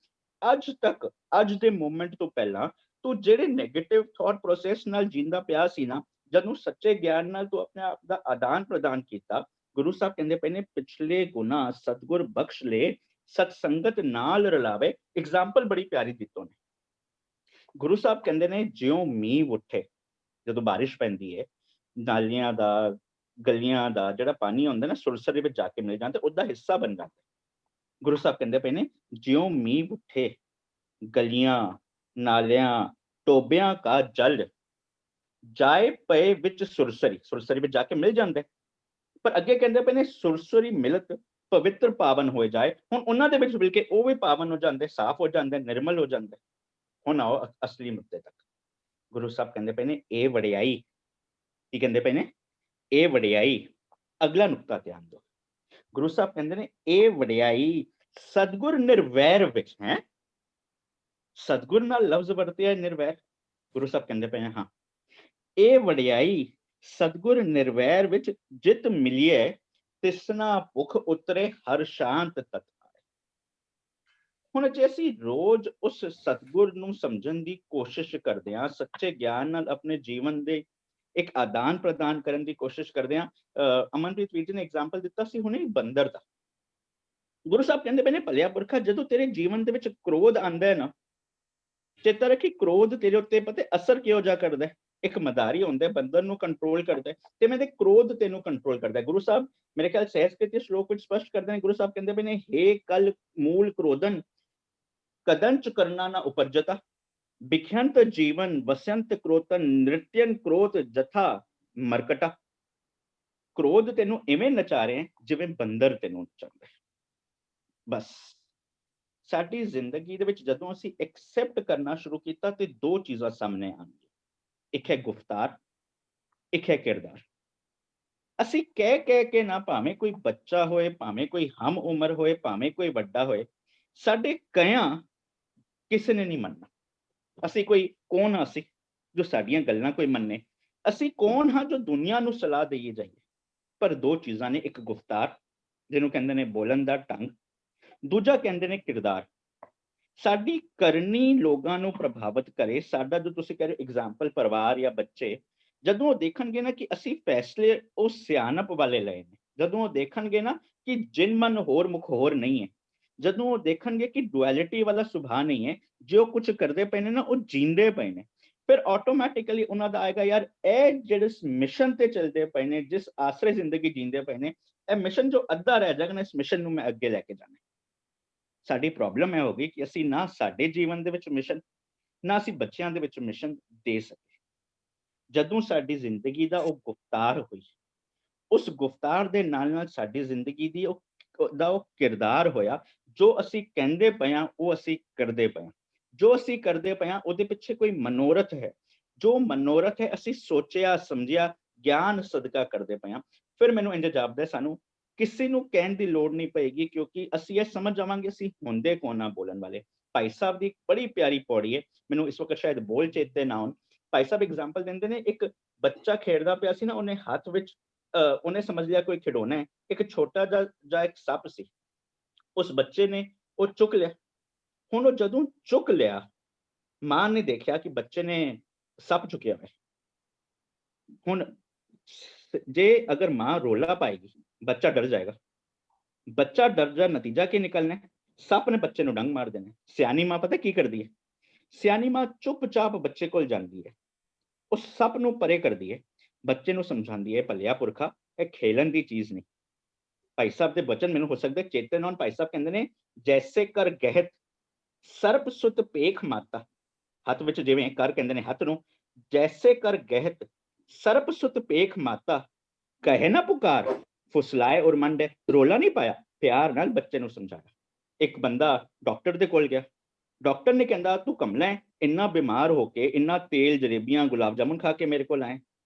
अज तक अज दे मोमेंट तो पहला तू जेड़े नेगेटिव थॉट प्रोसेस नाल जींदा पिया सी ना, ਜਦੋਂ ਸੱਚੇ ਗਿਆਨ ਨਾਲ ਤੂੰ ਆਪਣੇ ਆਪ ਦਾ ਆਦਾਨ ਪ੍ਰਦਾਨ ਕੀਤਾ, ਗੁਰੂ ਸਾਹਿਬ ਕਹਿੰਦੇ ਪਏ ਨੇ ਪਿਛਲੇ ਗੁਨਾਹ ਸਤਿਗੁਰ ਬਖਸ਼ ਲੈ, ਸਤ ਸੰਗਤ ਨਾਲ ਰਲਾਵੇ। ਐਗਜ਼ਾਮਪਲ ਬੜੀ ਪਿਆਰੀ ਦਿੱਤੋ ਨੇ। ਗੁਰੂ ਸਾਹਿਬ ਕਹਿੰਦੇ ਨੇ ਜਿਉਂ ਮੀਂਹ ਉੱਠੇ, ਜਦੋਂ ਬਾਰਿਸ਼ ਪੈਂਦੀ ਹੈ, ਨਾਲੀਆਂ ਦਾ ਗਲੀਆਂ ਦਾ ਜਿਹੜਾ ਪਾਣੀ ਹੁੰਦਾ ਨਾ ਸੁਰਸਰੀ ਵਿੱਚ ਜਾ ਕੇ ਮਿਲ ਜਾਂਦਾ, ਉਹਦਾ ਹਿੱਸਾ ਬਣ ਜਾਂਦਾ। ਗੁਰੂ ਸਾਹਿਬ ਕਹਿੰਦੇ ਪਏ ਨੇ ਜਿਉਂ ਮੀਂਹ ਉੱਠੇ, ਗਲੀਆਂ ਨਾਲਿਆਂ ਟੋਬਿਆਂ ਕਾ ਜਲ ਜਾਏ ਪਏ ਵਿੱਚ ਸੁਰਸਰੀ, ਸੁਰਸਰੀ ਵਿੱਚ ਜਾ ਕੇ ਮਿਲ ਜਾਂਦਾ। ਪਰ ਅੱਗੇ ਕਹਿੰਦੇ ਪਏ ਨੇ ਸੁਰਸਰੀ ਮਿਲਤ ਪਵਿੱਤਰ ਪਾਵਨ ਹੋ ਜਾਏ। ਹੁਣ ਉਹਨਾਂ ਦੇ ਵਿੱਚ ਮਿਲ ਕੇ ਉਹ ਵੀ ਪਾਵਨ ਹੋ ਜਾਂਦੇ, ਸਾਫ਼ ਹੋ ਜਾਂਦੇ, ਨਿਰਮਲ ਹੋ ਜਾਂਦੇ। ਹੁਣ ਆਓ ਅਸਲੀ ਮੁੱਦੇ ਤੱਕ। ਗੁਰੂ ਸਾਹਿਬ ਕਹਿੰਦੇ ਪਏ ਨੇ ਇਹ ਵਡਿਆਈ, ਕੀ ਕਹਿੰਦੇ ਪਏ ਨੇ? ਇਹ ਵਡਿਆਈ। ਅਗਲਾ ਨੁਕਤਾ ਧਿਆਨ ਦਿਓ। ਗੁਰੂ ਸਾਹਿਬ ਕਹਿੰਦੇ ਨੇ ਇਹ ਵਡਿਆਈ ਸਤਿਗੁਰ ਨਿਰਵੈਰ ਵਿੱਚ ਹੈ। ਸਤਿਗੁਰ ਨਾਲ ਲਫ਼ਜ਼ ਵਰਤਿਆ ਨਿਰਵੈਰ। ਗੁਰੂ ਸਾਹਿਬ ਕਹਿੰਦੇ ਪਏ ਹਾਂ ਇਹ ਵਡਿਆਈ ਸਤਿਗੁਰ ਨਿਰਵੈਰ ਵਿੱਚ ਜਿਤ ਮਿਲੀਏ, ਤਿਸਨਾ ਭੁਖ ਉਤਰੇ ਹਰ ਸ਼ਾਂਤ ਤਤ। ਹੁਣ ਜੇ ਅਸੀਂ ਰੋਜ਼ ਉਸ ਸਤਿਗੁਰ ਨੂੰ ਸਮਝਣ ਦੀ ਕੋਸ਼ਿਸ਼ ਕਰਦੇ ਹਾਂ, ਸੱਚੇ ਗਿਆਨ ਨਾਲ ਆਪਣੇ ਜੀਵਨ ਦੇ ਇੱਕ ਆਦਾਨ ਪ੍ਰਦਾਨ ਕਰਨ ਦੀ ਕੋਸ਼ਿਸ਼ ਕਰਦੇ ਹਾਂ। ਅਮਨਪ੍ਰੀਤ ਵੀਰ ਜੀ ਨੇ ਐਗਜ਼ਾਮਪਲ ਦਿੱਤਾ ਸੀ ਹੁਣੇ ਬੰਦਰ ਦਾ। ਗੁਰੂ ਸਾਹਿਬ ਕਹਿੰਦੇ ਪਏ ਨੇ ਭਲਿਆ ਪੁਰਖਾ, ਜਦੋਂ ਤੇਰੇ ਜੀਵਨ ਦੇ ਵਿੱਚ ਕ੍ਰੋਧ ਆਂਦਾ ਹੈ ਨਾ, ਚੇਤਾ ਰੱਖੀ ਕ੍ਰੋਧ ਤੇਰੇ ਉੱਤੇ ਪਤਾ ਅਸਰ ਕਿਹੋ ਜਿਹਾ ਕਰਦਾ ਹੈ। ਇੱਕ ਮਦਾਰੀ ਹੁੰਦਾ ਬੰਦਰ ਨੂੰ ਕੰਟਰੋਲ ਕਰਦਾ ਤੇ ਮੈਂ ਤੇ ਕ੍ਰੋਧ ਤੈਨੂੰ ਕੰਟਰੋਲ ਕਰਦਾ। ਗੁਰੂ ਸਾਹਿਬ ਮੇਰੇ ਖਿਆਲ ਸਹਿਸਕ੍ਰਿਤੀ ਸ਼ਲੋਕ ਵਿੱਚ ਸਪਸ਼ਟ ਕਰਦੇ ਨੇ। ਗੁਰੂ ਸਾਹਿਬ ਕਹਿੰਦੇ ਪਏ ਨੇ ਹੇ ਕਲ ਮੂਲ ਕ੍ਰੋਧਨ ਕਦੰਚ ਕਰਨਾ ਨਾ ਉਪਰਜਤਾ, ਬਿਖਿਅੰਤ ਜੀਵਨ ਵਸੰਤ ਕ੍ਰੋਤਨ ਨ੍ਰਿਤਯਨ ਕ੍ਰੋਧ ਜਥਾ ਮਰਕਟਾ। ਕ੍ਰੋਧ ਤੈਨੂੰ ਇਵੇਂ ਨਚਾ ਰਿਹਾ ਜਿਵੇਂ ਬੰਦਰ ਤੈਨੂੰ ਨਚਾਉਂਦਾ। ਬਸ ਸਾਡੀ ਜ਼ਿੰਦਗੀ ਦੇ ਵਿੱਚ ਜਦੋਂ ਅਸੀਂ ਐਕਸੈਪਟ ਕਰਨਾ ਸ਼ੁਰੂ ਕੀਤਾ ਤੇ ਦੋ ਚੀਜ਼ਾਂ ਸਾਹਮਣੇ ਆਉਣਗੀਆਂ, ਇੱਕ ਹੈ ਗੁਫਤਾਰ, ਇੱਕ ਹੈ ਕਿਰਦਾਰ। ਅਸੀਂ ਕਹਿ ਕੇ ਨਾ, ਭਾਵੇਂ ਕੋਈ ਬੱਚਾ ਹੋਏ, ਭਾਵੇਂ ਕੋਈ ਹਮ ਉਮਰ ਹੋਏ, ਭਾਵੇਂ ਕੋਈ ਵੱਡਾ ਹੋਏ, ਸਾਡੇ ਕਹਿਆਂ ਕਿਸੇ ਨੇ ਨਹੀਂ ਮੰਨਣਾ। ਅਸੀਂ ਕੋਈ ਕੌਣ ਹਾਂ ਅਸੀਂ ਜੋ ਸਾਡੀਆਂ ਗੱਲਾਂ ਕੋਈ ਮੰਨੇ? ਅਸੀਂ ਕੌਣ ਹਾਂ ਜੋ ਦੁਨੀਆ ਨੂੰ ਸਲਾਹ ਦੇਈਏ ਜਾਈਏ? ਪਰ ਦੋ ਚੀਜ਼ਾਂ ਨੇ, ਇੱਕ ਗੁਫਤਾਰ ਜਿਹਨੂੰ ਕਹਿੰਦੇ ਨੇ ਬੋਲਣ ਦਾ ਢੰਗ, ਦੂਜਾ ਕਹਿੰਦੇ ਨੇ ਕਿਰਦਾਰ। ਸਾਡੀ ਕਰਨੀ ਲੋਕਾਂ ਨੂੰ ਪ੍ਰਭਾਵਿਤ ਕਰੇ। ਸਾਡਾ ਜੋ ਤੁਸੀਂ ਕਹਿ ਰਹੇ ਹੋ ਐਗਜ਼ਾਮਪਲ ਪਰਿਵਾਰ ਜਾਂ ਬੱਚੇ, ਜਦੋਂ ਉਹ ਦੇਖਣਗੇ ਨਾ ਕਿ ਅਸੀਂ ਫੈਸਲੇ ਉਹ ਸਿਆਣਪ ਵਾਲੇ ਲਏ ਨੇ, ਜਦੋਂ ਉਹ ਦੇਖਣਗੇ ਨਾ ਕਿ ਜਿਨ ਮਨ ਹੋਰ ਮੁਖ ਹੋਰ ਨਹੀਂ ਹੈ, ਜਦੋਂ ਉਹ ਦੇਖਣਗੇ ਕਿ ਡੁਐਲਿਟੀ ਵਾਲਾ ਸੁਭਾਅ ਨਹੀਂ ਹੈ, ਜੋ ਕੁਝ ਕਰਦੇ ਪਏ ਨੇ ਨਾ ਉਹ ਜੀਂਦੇ ਪਏ ਨੇ, ਫਿਰ ਆਟੋਮੈਟਿਕਲੀ ਉਹਨਾਂ ਦਾ ਆਏਗਾ ਯਾਰ ਇਹ ਜਿਹੜੇ ਮਿਸ਼ਨ ਤੇ ਚੱਲਦੇ ਪਏ ਨੇ, ਜਿਸ ਆਸਰੇ ਜ਼ਿੰਦਗੀ ਜੀਂਦੇ ਪਏ ਨੇ, ਇਹ ਮਿਸ਼ਨ ਜੋ ਅੱਧਾ ਰਹਿ ਜਾਏਗਾ ਨਾ, ਇਸ ਮਿਸ਼ਨ ਨੂੰ ਮੈਂ ਅੱਗੇ ਲੈ ਕੇ ਜਾਣਾ। ਸਾਡੀ ਪ੍ਰੋਬਲਮ ਇਹ ਹੋ ਗਈ ਕਿ ਅਸੀਂ ਨਾ ਸਾਡੇ ਜੀਵਨ ਦੇ ਵਿੱਚ ਮਿਸ਼ਨ, ਨਾ ਅਸੀਂ ਬੱਚਿਆਂ ਦੇ ਵਿੱਚ ਮਿਸ਼ਨ ਦੇ ਸਕੇ। ਜਦੋਂ ਸਾਡੀ ਜ਼ਿੰਦਗੀ ਦਾ ਉਹ ਗੁਫਤਾਰ ਹੋਈ, ਉਸ ਗੁਫਤਾਰ ਦੇ ਨਾਲ ਨਾਲ ਸਾਡੀ ਜ਼ਿੰਦਗੀ ਦੀ ਉਹ ਕਿਰਦਾਰ ਹੋਇਆ, ਜੋ ਅਸੀਂ ਕਹਿੰਦੇ ਪਏ ਹਾਂ ਉਹ ਅਸੀਂ ਕਰਦੇ ਪਏ ਹਾਂ, ਜੋ ਅਸੀਂ ਕਰਦੇ ਪਏ ਹਾਂ ਉਹਦੇ ਪਿੱਛੇ ਕੋਈ ਮਨੋਰਥ ਹੈ, ਜੋ ਮਨੋਰਥ ਹੈ ਅਸੀਂ ਸੋਚਿਆ ਸਮਝਿਆ ਗਿਆਨ ਸਦਕਾ ਕਰਦੇ ਪਏ ਹਾਂ। ਫਿਰ ਮੈਨੂੰ ਇੰਜ ਜਾਪਦਾ ਸਾਨੂੰ ਕਿਸੇ ਨੂੰ ਕਹਿਣ ਦੀ ਲੋੜ ਨਹੀਂ ਪਏਗੀ, ਕਿਉਂਕਿ ਅਸੀਂ ਇਹ ਸਮਝ ਜਾਵਾਂਗੇ ਅਸੀਂ ਹੁੰਦੇ ਕੌਣ ਆ ਬੋਲਣ ਵਾਲੇ। ਭਾਈ ਸਾਹਿਬ ਦੀ ਬੜੀ ਪਿਆਰੀ ਪੌੜੀ ਹੈ, ਮੈਨੂੰ ਇਸ ਵਕਤ ਸ਼ਾਇਦ ਬੋਲ ਚੇਤੇ ਨਾ ਹੋਣ। ਭਾਈ ਸਾਹਿਬ ਐਗਜ਼ਾਮਪਲ ਦਿੰਦੇ ਨੇ, ਇੱਕ ਬੱਚਾ ਖੇਡਦਾ ਪਿਆ ਸੀ ਨਾ, ਉਹਨੇ ਹੱਥ ਵਿੱਚ ਉਹਨੇ ਸਮਝ ਲਿਆ ਕੋਈ ਖਿਡੌਣਾ ਹੈ, ਇੱਕ ਛੋਟਾ ਜਿਹਾ ਇੱਕ ਸੱਪ ਸੀ। ਉਸ ਬੱਚੇ ਨੇ ਉਹ ਚੁੱਕ ਲਿਆ। ਹੁਣ ਉਹ ਜਦੋਂ ਚੁੱਕ ਲਿਆ, ਮਾਂ ਨੇ ਦੇਖਿਆ ਕਿ ਬੱਚੇ ਨੇ ਸੱਪ ਚੁੱਕਿਆ ਹੈ। ਹੁਣ ਜੇ ਅਗਰ ਮਾਂ ਰੋਲਾ ਪਾਏਗੀ, ਬੱਚਾ ਡਰ ਜਾਏਗਾ। ਬੱਚਾ ਡਰ ਜਾ, ਨਤੀਜਾ ਕੀ ਨਿਕਲਣਾ? ਸੱਪ ਨੇ ਬੱਚੇ ਨੂੰ ਡੰਗ ਮਾਰ ਦੇਣਾ। ਸਿਆਣੀ ਮਾਂ ਪਤਾ ਕੀ ਕਰਦੀ ਹੈ? ਸਿਆਣੀ ਮਾਂ ਚੁੱਪਚਾਪ ਬੱਚੇ ਕੋਲ ਜਾਂਦੀ ਹੈ, ਉਸ ਸੱਪ ਨੂੰ ਪਰੇ ਕਰਦੀ ਹੈ, ਬੱਚੇ ਨੂੰ ਸਮਝਾਉਂਦੀ ਹੈ ਭਲਿਆ ਪੁਰਖਾ ਇਹ ਖੇਲਣ ਦੀ ਚੀਜ਼ ਨਹੀਂ। ਭਾਈ ਸਾਹਿਬ ਦੇ ਬਚਨ ਮੈਨੂੰ ਹੋ ਸਕਦਾ ਚੇਤੇ ਨਾ ਹੋਣ। ਭਾਈ ਸਾਹਿਬ ਕਹਿੰਦੇ ਨੇ ਜੈਸੇ ਕਰ ਗਹਿਤ ਸਰਪ ਸੁਤ ਪੇਖ ਮਾਤਾ, ਹੱਥ ਵਿੱਚ ਜਿਵੇਂ ਕਰ ਕਹਿੰਦੇ ਨੇ ਹੱਥ ਨੂੰ, ਜੈਸੇ ਕਰ ਗਹਿਤ ਸਰਪ ਸੁਤ ਪੇਖ ਮਾਤਾ, ਕਹੇ ਨਾ ਪੁਕਾਰ ਫੁਸਲਾਏ ਔਰ ਮੰਡੇ। ਰੋਲਾ ਨਹੀਂ ਪਾਇਆ, ਪਿਆਰ ਨਾਲ ਬੱਚੇ ਨੂੰ ਸਮਝਾਇਆ। ਇੱਕ ਬੰਦਾ ਡਾਕਟਰ ਦੇ ਕੋਲ ਗਿਆ, ਡਾਕਟਰ ਨੇ ਕਹਿੰਦਾ ਤੂੰ ਕਮਲਾ ਹੈ, ਇੰਨਾ ਬਿਮਾਰ ਹੋ ਕੇ ਇੰਨਾ ਤੇਲ ਜਲੇਬੀਆਂ ਗੁਲਾਬ ਜਾਮੁਨ ਖਾ ਕੇ ਮੇਰੇ ਕੋਲ ਆਏ।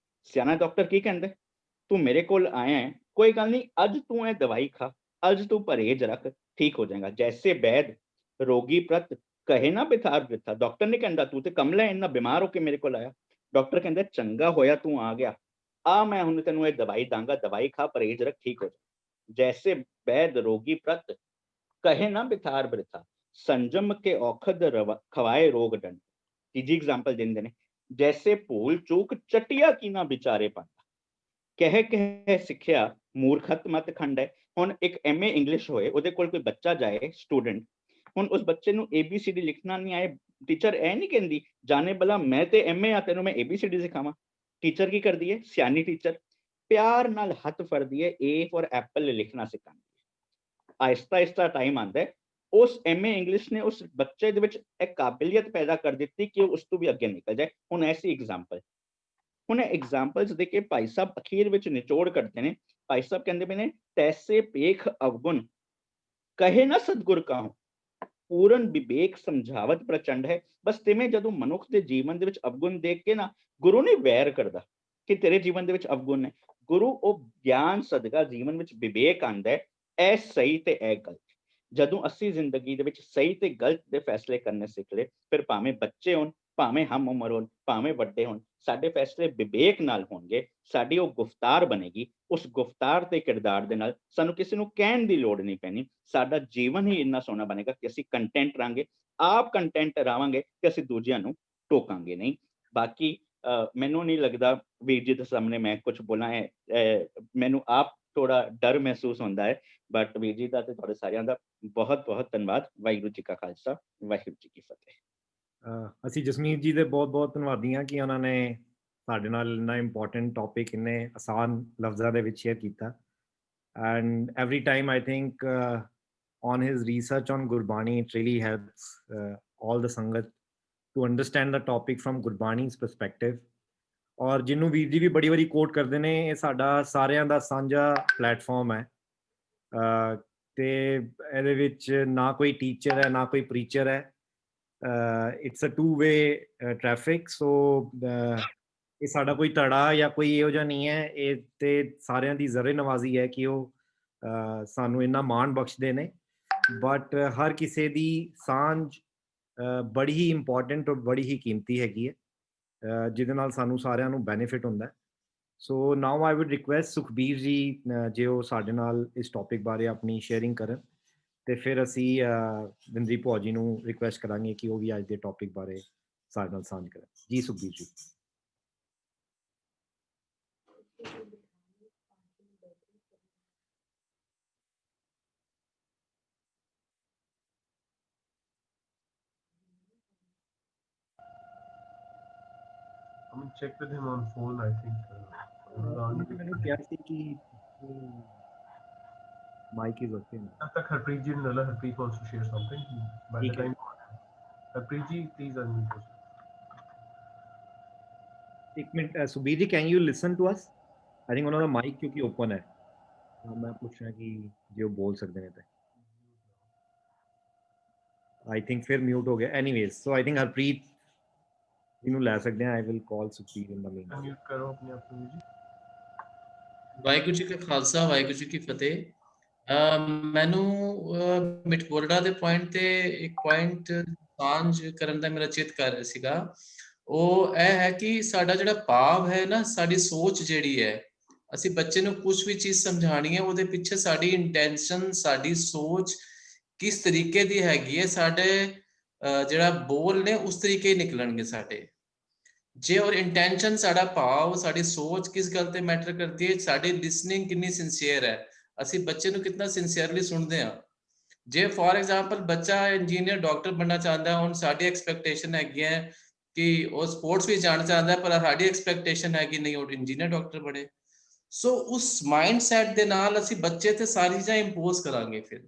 ਸਿਆਣਾ ਡਾਕਟਰ ਕੀ ਕਹਿੰਦਾ? ਤੂੰ ਮੇਰੇ ਕੋਲ ਆਇਆ ਹੈ, ਕੋਈ ਗੱਲ ਨਹੀਂ, ਅੱਜ ਤੂੰ ਇਹ ਦਵਾਈ ਖਾ, ਅੱਜ ਤੂੰ ਪਰਹੇਜ਼ ਰੱਖ, ਠੀਕ ਹੋ ਜਾਏਗਾ। ਜੈਸੇ ਵੈਦ ਰੋਗੀ ਪ੍ਰਤ ਕਹੇ ਨਾ ਬਿਥਾਰ ਬਿਥਾ। ਡਾਕਟਰ ਨੇ ਕਹਿੰਦਾ ਤੂੰ ਤੇ ਕਮਲਾ ਹੈ, ਇੰਨਾ ਬਿਮਾਰ ਹੋ ਕੇ ਮੇਰੇ ਕੋਲ ਆਇਆ। ਡਾਕਟਰ ਕਹਿੰਦਾ ਚੰਗਾ ਹੋਇਆ ਤੂੰ ਆ ਗਿਆ, ਆ ਮੈਂ ਹੁਣ ਤੈਨੂੰ ਇਹ ਦਵਾਈ ਦਾਂਗਾ, ਦਵਾਈ ਖਾ, ਪਰਹੇਜ਼ ਰੱਖ, ਠੀਕ ਹੋ ਜਾ। ਜੈਸੇ ਵੈਦ ਰੋਗੀ ਪ੍ਰਤ ਕਹੇ ਨਾ ਬਿਥਾਰ ਬਿਥਾ, ਸੰਜਮ ਕੇ ਔਖਦ ਖਵਾਏ ਰੋਗ ਡੰਡ। ਤੀਜੀ ਐਗਜ਼ਾਮਪਲ ਦਿੰਦੇ ਨੇ, जैसे भूल चूक चटिया की ना विचारे पाता, कह कह सिक्ख्या मूर्खत मत खंड है। ਹੁਣ ਇੱਕ MA ਇੰਗਲਿਸ਼ ਹੋਏ, ਉਹਦੇ ਕੋਲ ਕੋਈ ਬੱਚਾ ਜਾਏ ਸਟੂਡੈਂਟ, ਹੁਣ ਉਸ ਬੱਚੇ ਨੂੰ ABCD ਲਿਖਣਾ ਨਹੀਂ ਆਏ, ਟੀਚਰ ਇਹ ਨਹੀਂ ਕਹਿੰਦੀ ਜਾਣੇ ਭਲਾ ਮੈਂ ਤੇ MA ਆ, ਤੈਨੂੰ ਮੈਂ ABCD ਸਿਖਾਵਾਂ। ਟੀਚਰ ਕੀ ਕਰਦੀ ਹੈ, ਸਿਆਣੀ ਟੀਚਰ ਪਿਆਰ ਨਾਲ ਹੱਥ ਫੜਦੀ ਹੈ, A ਫॉर ਐਪਲ ਲਿਖਣਾ ਸਿਖਾਉਂਦੀ ਹੈ। ਆਹਿਸਤਾ ਆਹਿਸਤਾ ਟਾਈਮ ਆਉਂਦਾ ਹੈ, ਉਸ MA ਇੰਗਲਿਸ਼ ਨੇ ਉਸ ਬੱਚੇ ਦੇ ਵਿੱਚ ਇਹ ਕਾਬਲੀਅਤ ਪੈਦਾ ਕਰ ਦਿੱਤੀ ਕਿ ਉਹ ਉਸ ਤੋਂ ਵੀ ਅੱਗੇ ਨਿਕਲ ਜਾਏ। ਹੁਣ ਐਸੀ ਐਗਜ਼ਾਮਪਲ, ਹੁਣ ਐਗਜ਼ਾਮਪਲਸ ਦੇ ਕੇ ਭਾਈ ਸਾਹਿਬ ਅਖੀਰ ਵਿੱਚ ਨਿਚੋੜ ਕਰਦੇ ਨੇ। ਭਾਈ ਸਾਹਿਬ ਕਹਿੰਦੇ ਪਏ ਨੇ, ਤੈਸੇ ਪੇਖ ਅਵਗੁਣ ਕਹੇ ਨਾ ਸਤਿਗੁਰ ਕਾਹੂ, ਪੂਰਨ ਵਿਵੇਕ ਸਮਝਾਵਤ ਪ੍ਰਚੰਡ ਹੈ। ਬਸ ਤਿਵੇਂ ਜਦੋਂ ਮਨੁੱਖ ਦੇ ਜੀਵਨ ਦੇ ਵਿੱਚ ਅਵਗੁਣ ਦੇਖ ਕੇ ਨਾ, ਗੁਰੂ ਨਹੀਂ ਵੈਰ ਕਰਦਾ ਕਿ ਤੇਰੇ ਜੀਵਨ ਦੇ ਵਿੱਚ ਅਵਗੁਣ ਹੈ। ਗੁਰੂ ਉਹ ਗਿਆਨ ਸਦਕਾ ਜੀਵਨ ਵਿੱਚ ਵਿਵੇਕ ਆਂਦਾ ਹੈ, ਇਹ ਸਹੀ ਤੇ ਇਹ ਗਲਤ। ਜਦੋਂ ਅਸੀਂ ਜ਼ਿੰਦਗੀ ਦੇ ਵਿੱਚ ਸਹੀ ਤੇ ਗਲਤ ਦੇ ਫੈਸਲੇ ਕਰਨੇ ਸਿੱਖ ਲਏ, ਫਿਰ ਭਾਵੇਂ ਬੱਚੇ ਹੋਣ, ਭਾਵੇਂ ਹਮ ਉਮਰ ਹੋਣ, ਭਾਵੇਂ ਵੱਡੇ ਹੋਣ, ਸਾਡੇ ਫੈਸਲੇ ਵਿਵੇਕ ਨਾਲ ਹੋਣਗੇ। ਸਾਡੀ ਉਹ ਗੁਫ਼ਤਾਰ ਬਣੇਗੀ, ਉਸ ਗੁਫ਼ਤਾਰ ਤੇ ਕਿਰਦਾਰ ਦੇ ਨਾਲ ਸਾਨੂੰ ਕਿਸੇ ਨੂੰ ਕਹਿਣ ਦੀ ਲੋੜ ਨਹੀਂ ਪੈਣੀ। ਸਾਡਾ ਜੀਵਨ ਹੀ ਇੰਨਾ ਸੋਹਣਾ ਬਣੇਗਾ ਕਿ ਅਸੀਂ ਕੰਟੈਂਟ ਰਹਾਂਗੇ, ਆਪ ਕੰਟੈਂਟ ਰਹਾਂਗੇ ਕਿ ਅਸੀਂ ਦੂਜਿਆਂ ਨੂੰ ਟੋਕਾਂਗੇ ਨਹੀਂ। ਬਾਕੀ ਮੈਨੂੰ ਨਹੀਂ ਲੱਗਦਾ ਵੀਰ ਜੀ ਦੇ ਸਾਹਮਣੇ ਮੈਂ ਕੁਝ ਬੋਲਾਂ ਹੈ, ਮੈਨੂੰ ਆਪ ਥੋੜਾ ਡਰ ਮਹਿਸੂਸ ਹੁੰਦਾ ਹੈ। ਬਟ ਵੀਰ ਜੀ ਦਾ ਤੇ ਤੁਹਾਡੇ ਸਾਰਿਆਂ ਦਾ ਬਹੁਤ ਬਹੁਤ ਧੰਨਵਾਦ। ਵਾਹਿਗੁਰੂ ਜੀ ਕਾ ਖਾਲਸਾ, ਵਾਹਿਗੁਰੂ ਜੀ ਕੀ ਫਤਿਹ। ਅਸੀਂ ਜਸਮੀਤ ਜੀ ਦੇ ਬਹੁਤ ਬਹੁਤ ਧੰਨਵਾਦੀ ਹਾਂ ਕਿ ਉਹਨਾਂ ਨੇ ਸਾਡੇ ਨਾਲ ਇੰਨਾ ਇੰਪੋਰਟੈਂਟ ਟੌਪਿਕ ਇੰਨੇ ਆਸਾਨ ਲਫ਼ਜ਼ਾਂ ਦੇ ਵਿੱਚ ਸ਼ੇਅਰ ਕੀਤਾ। And every time I think on his research on Gurbani, it really helps all the Sangat to understand the topic from Gurbani's perspective. ਔਰ ਜਿਹਨੂੰ ਵੀਰ ਜੀ ਵੀ ਬੜੀ ਵਾਰੀ ਕੋਟ ਕਰਦੇ ਨੇ, ਇਹ ਸਾਡਾ ਸਾਰਿਆਂ ਦਾ ਸਾਂਝਾ ਪਲੇਟਫਾਰਮ ਹੈ ਤੇ ਇਹਦੇ ਵਿੱਚ ਨਾ ਕੋਈ ਟੀਚਰ ਹੈ, ਨਾ ਕੋਈ ਪ੍ਰੀਚਰ ਹੈ। It's a two way traffic. So ਇਹ ਸਾਡਾ ਕੋਈ ਧੜਾ ਜਾਂ ਕੋਈ ਇਹੋ ਜਿਹਾ ਨਹੀਂ ਹੈ, ਇਹ ਤੇ ਸਾਰਿਆਂ ਦੀ ਜ਼ਰੇ ਨਵਾਜ਼ੀ ਹੈ ਕਿ ਉਹ ਸਾਨੂੰ ਇੰਨਾ ਮਾਣ ਬਖਸ਼ਦੇ ਨੇ। ਬਟ ਹਰ ਕਿਸੇ ਦੀ ਸਾਂਝ ਬੜੀ ਹੀ ਇੰਪੋਰਟੈਂਟ ਔਰ ਬੜੀ ਹੀ ਕੀਮਤੀ ਹੈਗੀ ਹੈ, ਜਿਹਦੇ ਨਾਲ ਸਾਨੂੰ ਸਾਰਿਆਂ ਨੂੰ ਬੈਨੀਫਿਟ ਹੁੰਦਾ। ਸੋ ਨਾਓ ਆਈ ਵੁੱਡ ਰਿਕੁਐਸਟ ਸੁਖਬੀਰ ਜੀ ਜੇ ਉਹ ਸਾਡੇ ਨਾਲ ਇਸ ਟੌਪਿਕ ਬਾਰੇ ਆਪਣੀ ਸ਼ੇਅਰਿੰਗ ਕਰਨ, ਤੇ ਫਿਰ ਅਸੀਂ ਵਿੰਦਰੀ ਭੂਆ ਜੀ ਨੂੰ ਰਿਕੁਐਸਟ ਕਰਾਂਗੇ ਕਿ ਉਹ ਵੀ ਅੱਜ ਦੇ ਟੌਪਿਕ ਬਾਰੇ ਸਾਡੇ ਨਾਲ ਸਾਂਝ ਕਰਨ। ਜੀ ਸੁਖਬੀਰ ਜੀ। I'm check with him on phone, I think. ਮੈਨੂੰ ਕਿਹਾ ਸੀ ਕਿ ਮਾਈਕ ਇਜ਼ ਓਕੇ। तब तक हरप्रीत जी ने Harpreet wants to share something. By the time Harpreet ji please unmute yourself. ਇੱਕ minute Sukhbir ji, can you listen to us? I think ਉਹਨਾਂ ਦਾ ਮਾਈਕ ਕਿਉਂਕਿ ਓਪਨ ਹੈ, ਮੈਂ ਪੁੱਛ ਰਿਹਾ ਕਿ ਜੇ ਉਹ ਬੋਲ ਸਕਦੇ ਨੇ ਤੇ ਆਈ ਥਿੰਕ ਫਿਰ ਮਿਊਟ ਹੋ ਗਿਆ। Anyways, so I think Harpreet ਇਹਨੂੰ ਲੈ ਸਕਦੇ ਹਾਂ। I will call Sukhbir in the mean. Unmute करो अपने आप को जी। ਵਾਹਿਗੁਰੂ ਜੀ ਕਾ ਖਾਲਸਾ, ਵਾਹਿਗੁਰੂ ਜੀ ਕੀ ਫਤਿਹ। ਮੈਨੂੰ ਮਿਠਬੋਲੜਾ ਦੇ ਪੁਆਇੰਟ ਤੇ ਇੱਕ ਪੁਆਇੰਟ ਸਾਂਝ ਕਰਨ ਦਾ ਮੇਰਾ ਚਿੱਤ ਕਰ ਰਿਹਾ ਸੀਗਾ। ਉਹ ਇਹ ਹੈ ਕਿ ਸਾਡਾ ਜਿਹੜਾ ਭਾਵ ਹੈ ਨਾ, ਸਾਡੀ ਸੋਚ ਜਿਹੜੀ ਹੈ, ਅਸੀਂ ਬੱਚੇ ਨੂੰ ਕੁਝ ਵੀ ਚੀਜ਼ ਸਮਝਾਣੀ ਹੈ, ਉਹਦੇ ਪਿੱਛੇ ਸਾਡੀ ਇੰਟੈਂਸ਼ਨ, ਸਾਡੀ ਸੋਚ ਕਿਸ ਤਰੀਕੇ ਦੀ ਹੈਗੀ ਹੈ, ਸਾਡੇ ਜਿਹੜਾ ਬੋਲ ਨੇ ਉਸ ਤਰੀਕੇ ਹੀ ਨਿਕਲਣਗੇ ਸਾਡੇ। ਜੇ ਔਰ ਇੰਟੈਂਸ਼ਨ, ਸਾਡਾ ਭਾਵ, ਸਾਡੀ ਸੋਚ ਕਿਸ ਗੱਲ ਤੇ ਮੈਟਰ ਕਰਦੀ ਹੈ, ਸਾਡੀ ਲਿਸਨਿੰਗ ਕਿੰਨੀ ਸਿੰਸੀਅਰ ਹੈ, ਅਸੀਂ ਬੱਚੇ ਨੂੰ ਕਿੰਨਾ ਸਿੰਸੀਅਰਲੀ ਸੁਣਦੇ ਹਾਂ। ਜੇ ਫੋਰ ਐਗਜ਼ਾਮਪਲ ਬੱਚਾ ਇੰਜੀਨੀਅਰ, ਡਾਕਟਰ ਬਣਨਾ ਚਾਹੁੰਦਾ ਹੈ, ਹੁਣ ਸਾਡੀ ਐਕਸਪੈਕਟੇਸ਼ਨ ਹੈਗੀ ਹੈ ਕਿ ਉਹ ਸਪੋਰਟਸ ਵੀ ਜਾਣਾ ਚਾਹੁੰਦਾ ਹੈ, ਪਰ ਸਾਡੀ ਐਕਸਪੈਕਟੇਸ਼ਨ ਹੈ ਕਿ ਨਹੀਂ ਉਹ ਇੰਜੀਨੀਅਰ ਡਾਕਟਰ ਬਣੇ। ਸੋ ਉਸ ਮਾਈਂਡ ਸੈਟ ਦੇ ਨਾਲ ਅਸੀਂ ਬੱਚੇ ਤੇ ਸਾਰੀ ਚੀਜ਼ਾਂ ਇੰਪੋਜ਼ ਕਰਾਂਗੇ। ਫਿਰ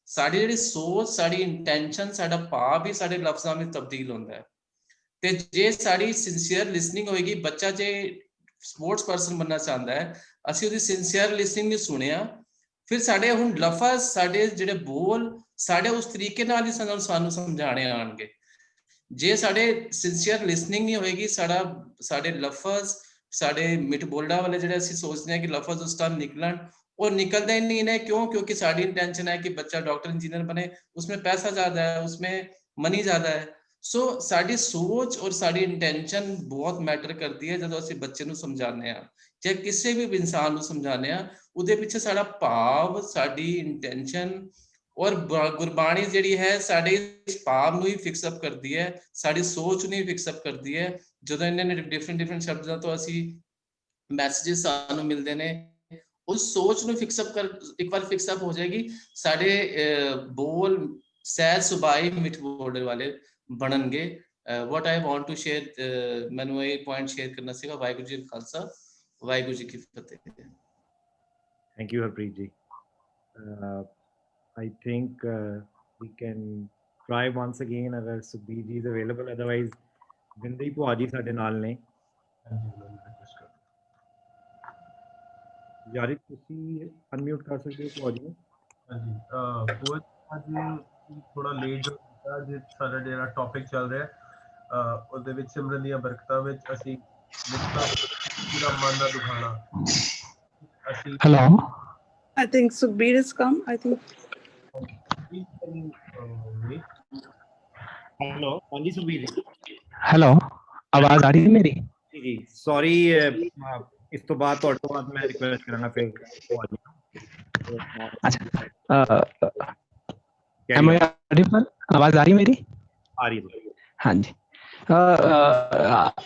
ਸਾਡੀ ਜਿਹੜੀ ਸੋਚ, ਸਾਡੀ ਇੰਟੈਂਸ਼ਨ, ਸਾਡਾ ਭਾਵ ਹੀ ਸਾਡੇ ਲਫ਼ਜ਼ਾਂ ਵਿੱਚ ਤਬਦੀਲ ਹੁੰਦਾ ਹੈ। ਤੇ ਜੇ ਸਾਡੀ ਸਿੰਸੀਅਰ ਲਿਸਨਿੰਗ ਹੋਏਗੀ, ਬੱਚਾ ਜੇ ਸਪੋਰਟਸ ਪਰਸਨ ਬਣਨਾ ਚਾਹੁੰਦਾ ਹੈ, ਅਸੀਂ ਉਹਦੀ ਸਿੰਸੀਅਰ ਲਿਸਨਿੰਗ ਨਹੀਂ ਸੁਣਿਆ, ਫਿਰ ਸਾਡੇ ਹੁਣ ਲਫ਼ਜ਼, ਸਾਡੇ ਜਿਹੜੇ ਬੋਲ, ਸਾਡੇ ਉਸ ਤਰੀਕੇ ਨਾਲ ਹੀ ਸਾਨੂੰ ਸਮਝਾਣੇ ਆਣਗੇ। ਜੇ ਸਾਡੇ ਸਿੰਸੀਅਰ ਲਿਸਨਿੰਗ ਨਹੀਂ ਹੋਏਗੀ, ਸਾਡੇ ਲਫ਼ਜ਼, ਸਾਡੇ ਮਿਠਬੋਲੜਾ ਵਾਲੇ ਜਿਹੜੇ ਅਸੀਂ ਸੋਚਦੇ ਹਾਂ ਕਿ ਲਫ਼ਜ਼ ਉਸ ਟਾਈਮ ਨਿਕਲਣ, ਉਹ ਨਿਕਲਦੇ ही नहीं है। क्यों? क्योंकि साड़ी इंटेंशन है कि बच्चा डॉक्टर इंजीनियर बने, उसमें पैसा ज्यादा है, उसमें मनी ज्यादा है। सो साड़ी सोच और साड़ी इंटेंशन बहुत मैटर करती है। ਜਦੋਂ ਅਸੀਂ ਬੱਚੇ ਨੂੰ ਸਮਝਾਉਂਦੇ ਆ ਜਾਂ ਕਿਸੇ ਵੀ ਇਨਸਾਨ ਨੂੰ ਸਮਝਾਉਂਦੇ ਆ, ਉਹਦੇ ਪਿੱਛੇ ਸਾਡਾ ਭਾਵ, ਸਾਡੀ ਇੰਟੈਂਸ਼ਨ ਔਰ ਗੁਰਬਾਣੀ ਜਿਹੜੀ ਹੈ ਸਾਡੇ ਇਸ ਭਾਵ ਨੂੰ ਹੀ ਫਿਕਸ ਅਪ ਕਰਦੀ ਹੈ, ਸਾਡੀ ਸੋਚ ਨੂੰ ਹੀ ਫਿਕਸ ਅਪ ਕਰਦੀ ਹੈ। ਜਦੋਂ ਇਹਨਾਂ ਨੇ ਡਿਫਰੈਂਟ ਸ਼ਬਦਾਂ ਤੋਂ ਅਸੀਂ ਮੈਸੇजेस ਸਾਨੂੰ ਮਿਲਦੇ ਨੇ, ਉਸ ਸੋਚ ਨੂੰ ਫਿਕਸ ਅਪ ਇੱਕ ਵਾਰ ਫਿਕਸ ਅਪ ਹੋ ਜਾਏਗੀ, ਸਾਡੇ ਬੋਲ ਸਹਿਜ ਸੁਭਾਈ ਮਿੱਠ ਬੋਲ ਵਾਲੇ ਬਣਨਗੇ। what I want to share, ਮੈਨੂੰ ਇਹ ਪੁਆਇੰਟ ਸ਼ੇਅਰ ਕਰਨਾ ਸੀਗਾ। ਵਾਹਿਗੁਰੂ ਜੀ ਕਾ ਖਾਲਸਾ, ਵਾਹਿਗੁਰੂ ਜੀ ਕੀ ਫਤਿਹ। Thank you, Harpreet ji. I think we can try once again अगर Sukhbir ji is available, otherwise बिंदी भुआ जी साडे नाल ने। यारिक ਤੁਸੀਂ ਅਨਮਿਊਟ ਕਰ ਸਕਦੇ ਹੋ ਭੁਆ ਜੀ ਨੂੰ। ਹਾਂਜੀ ਭੁਆ ਅੱਜ ਥੋੜਾ ਲੇਟ ਹੋਇਆ, ਅੱਜ ਸਾਡਾ ਜਿਹੜਾ ਟੌਪਿਕ ਚੱਲ ਰਿਹਾ ਉਹਦੇ ਵਿੱਚ ਸਿਮਰਨ ਦੀਆਂ ਬਰਕਤਾਂ ਵਿੱਚ ਅਸੀਂ ਪੂਰਾ ਮਨ ਨਾ ਦੁਖਾਣਾ। ਅਸੀਂ Hello. I think Sukhbir has come. I think. Hello, हाँ जी सुखबीर जी। Hello. आवाज आ रही है मेरी? जी जी, सॉरी इस तो बाद ਤੁਹਾਡੇ ਤੋਂ ਬਾਅਦ ਮੈਂ ਰਿਕੁਐਸਟ ਕਰਾਂਗਾ ਫਿਰ ਭੁਆ ਜੀ। अच्छा, am I audible? आवाज आ रही है मेरी? आ रही है। हाँ जी।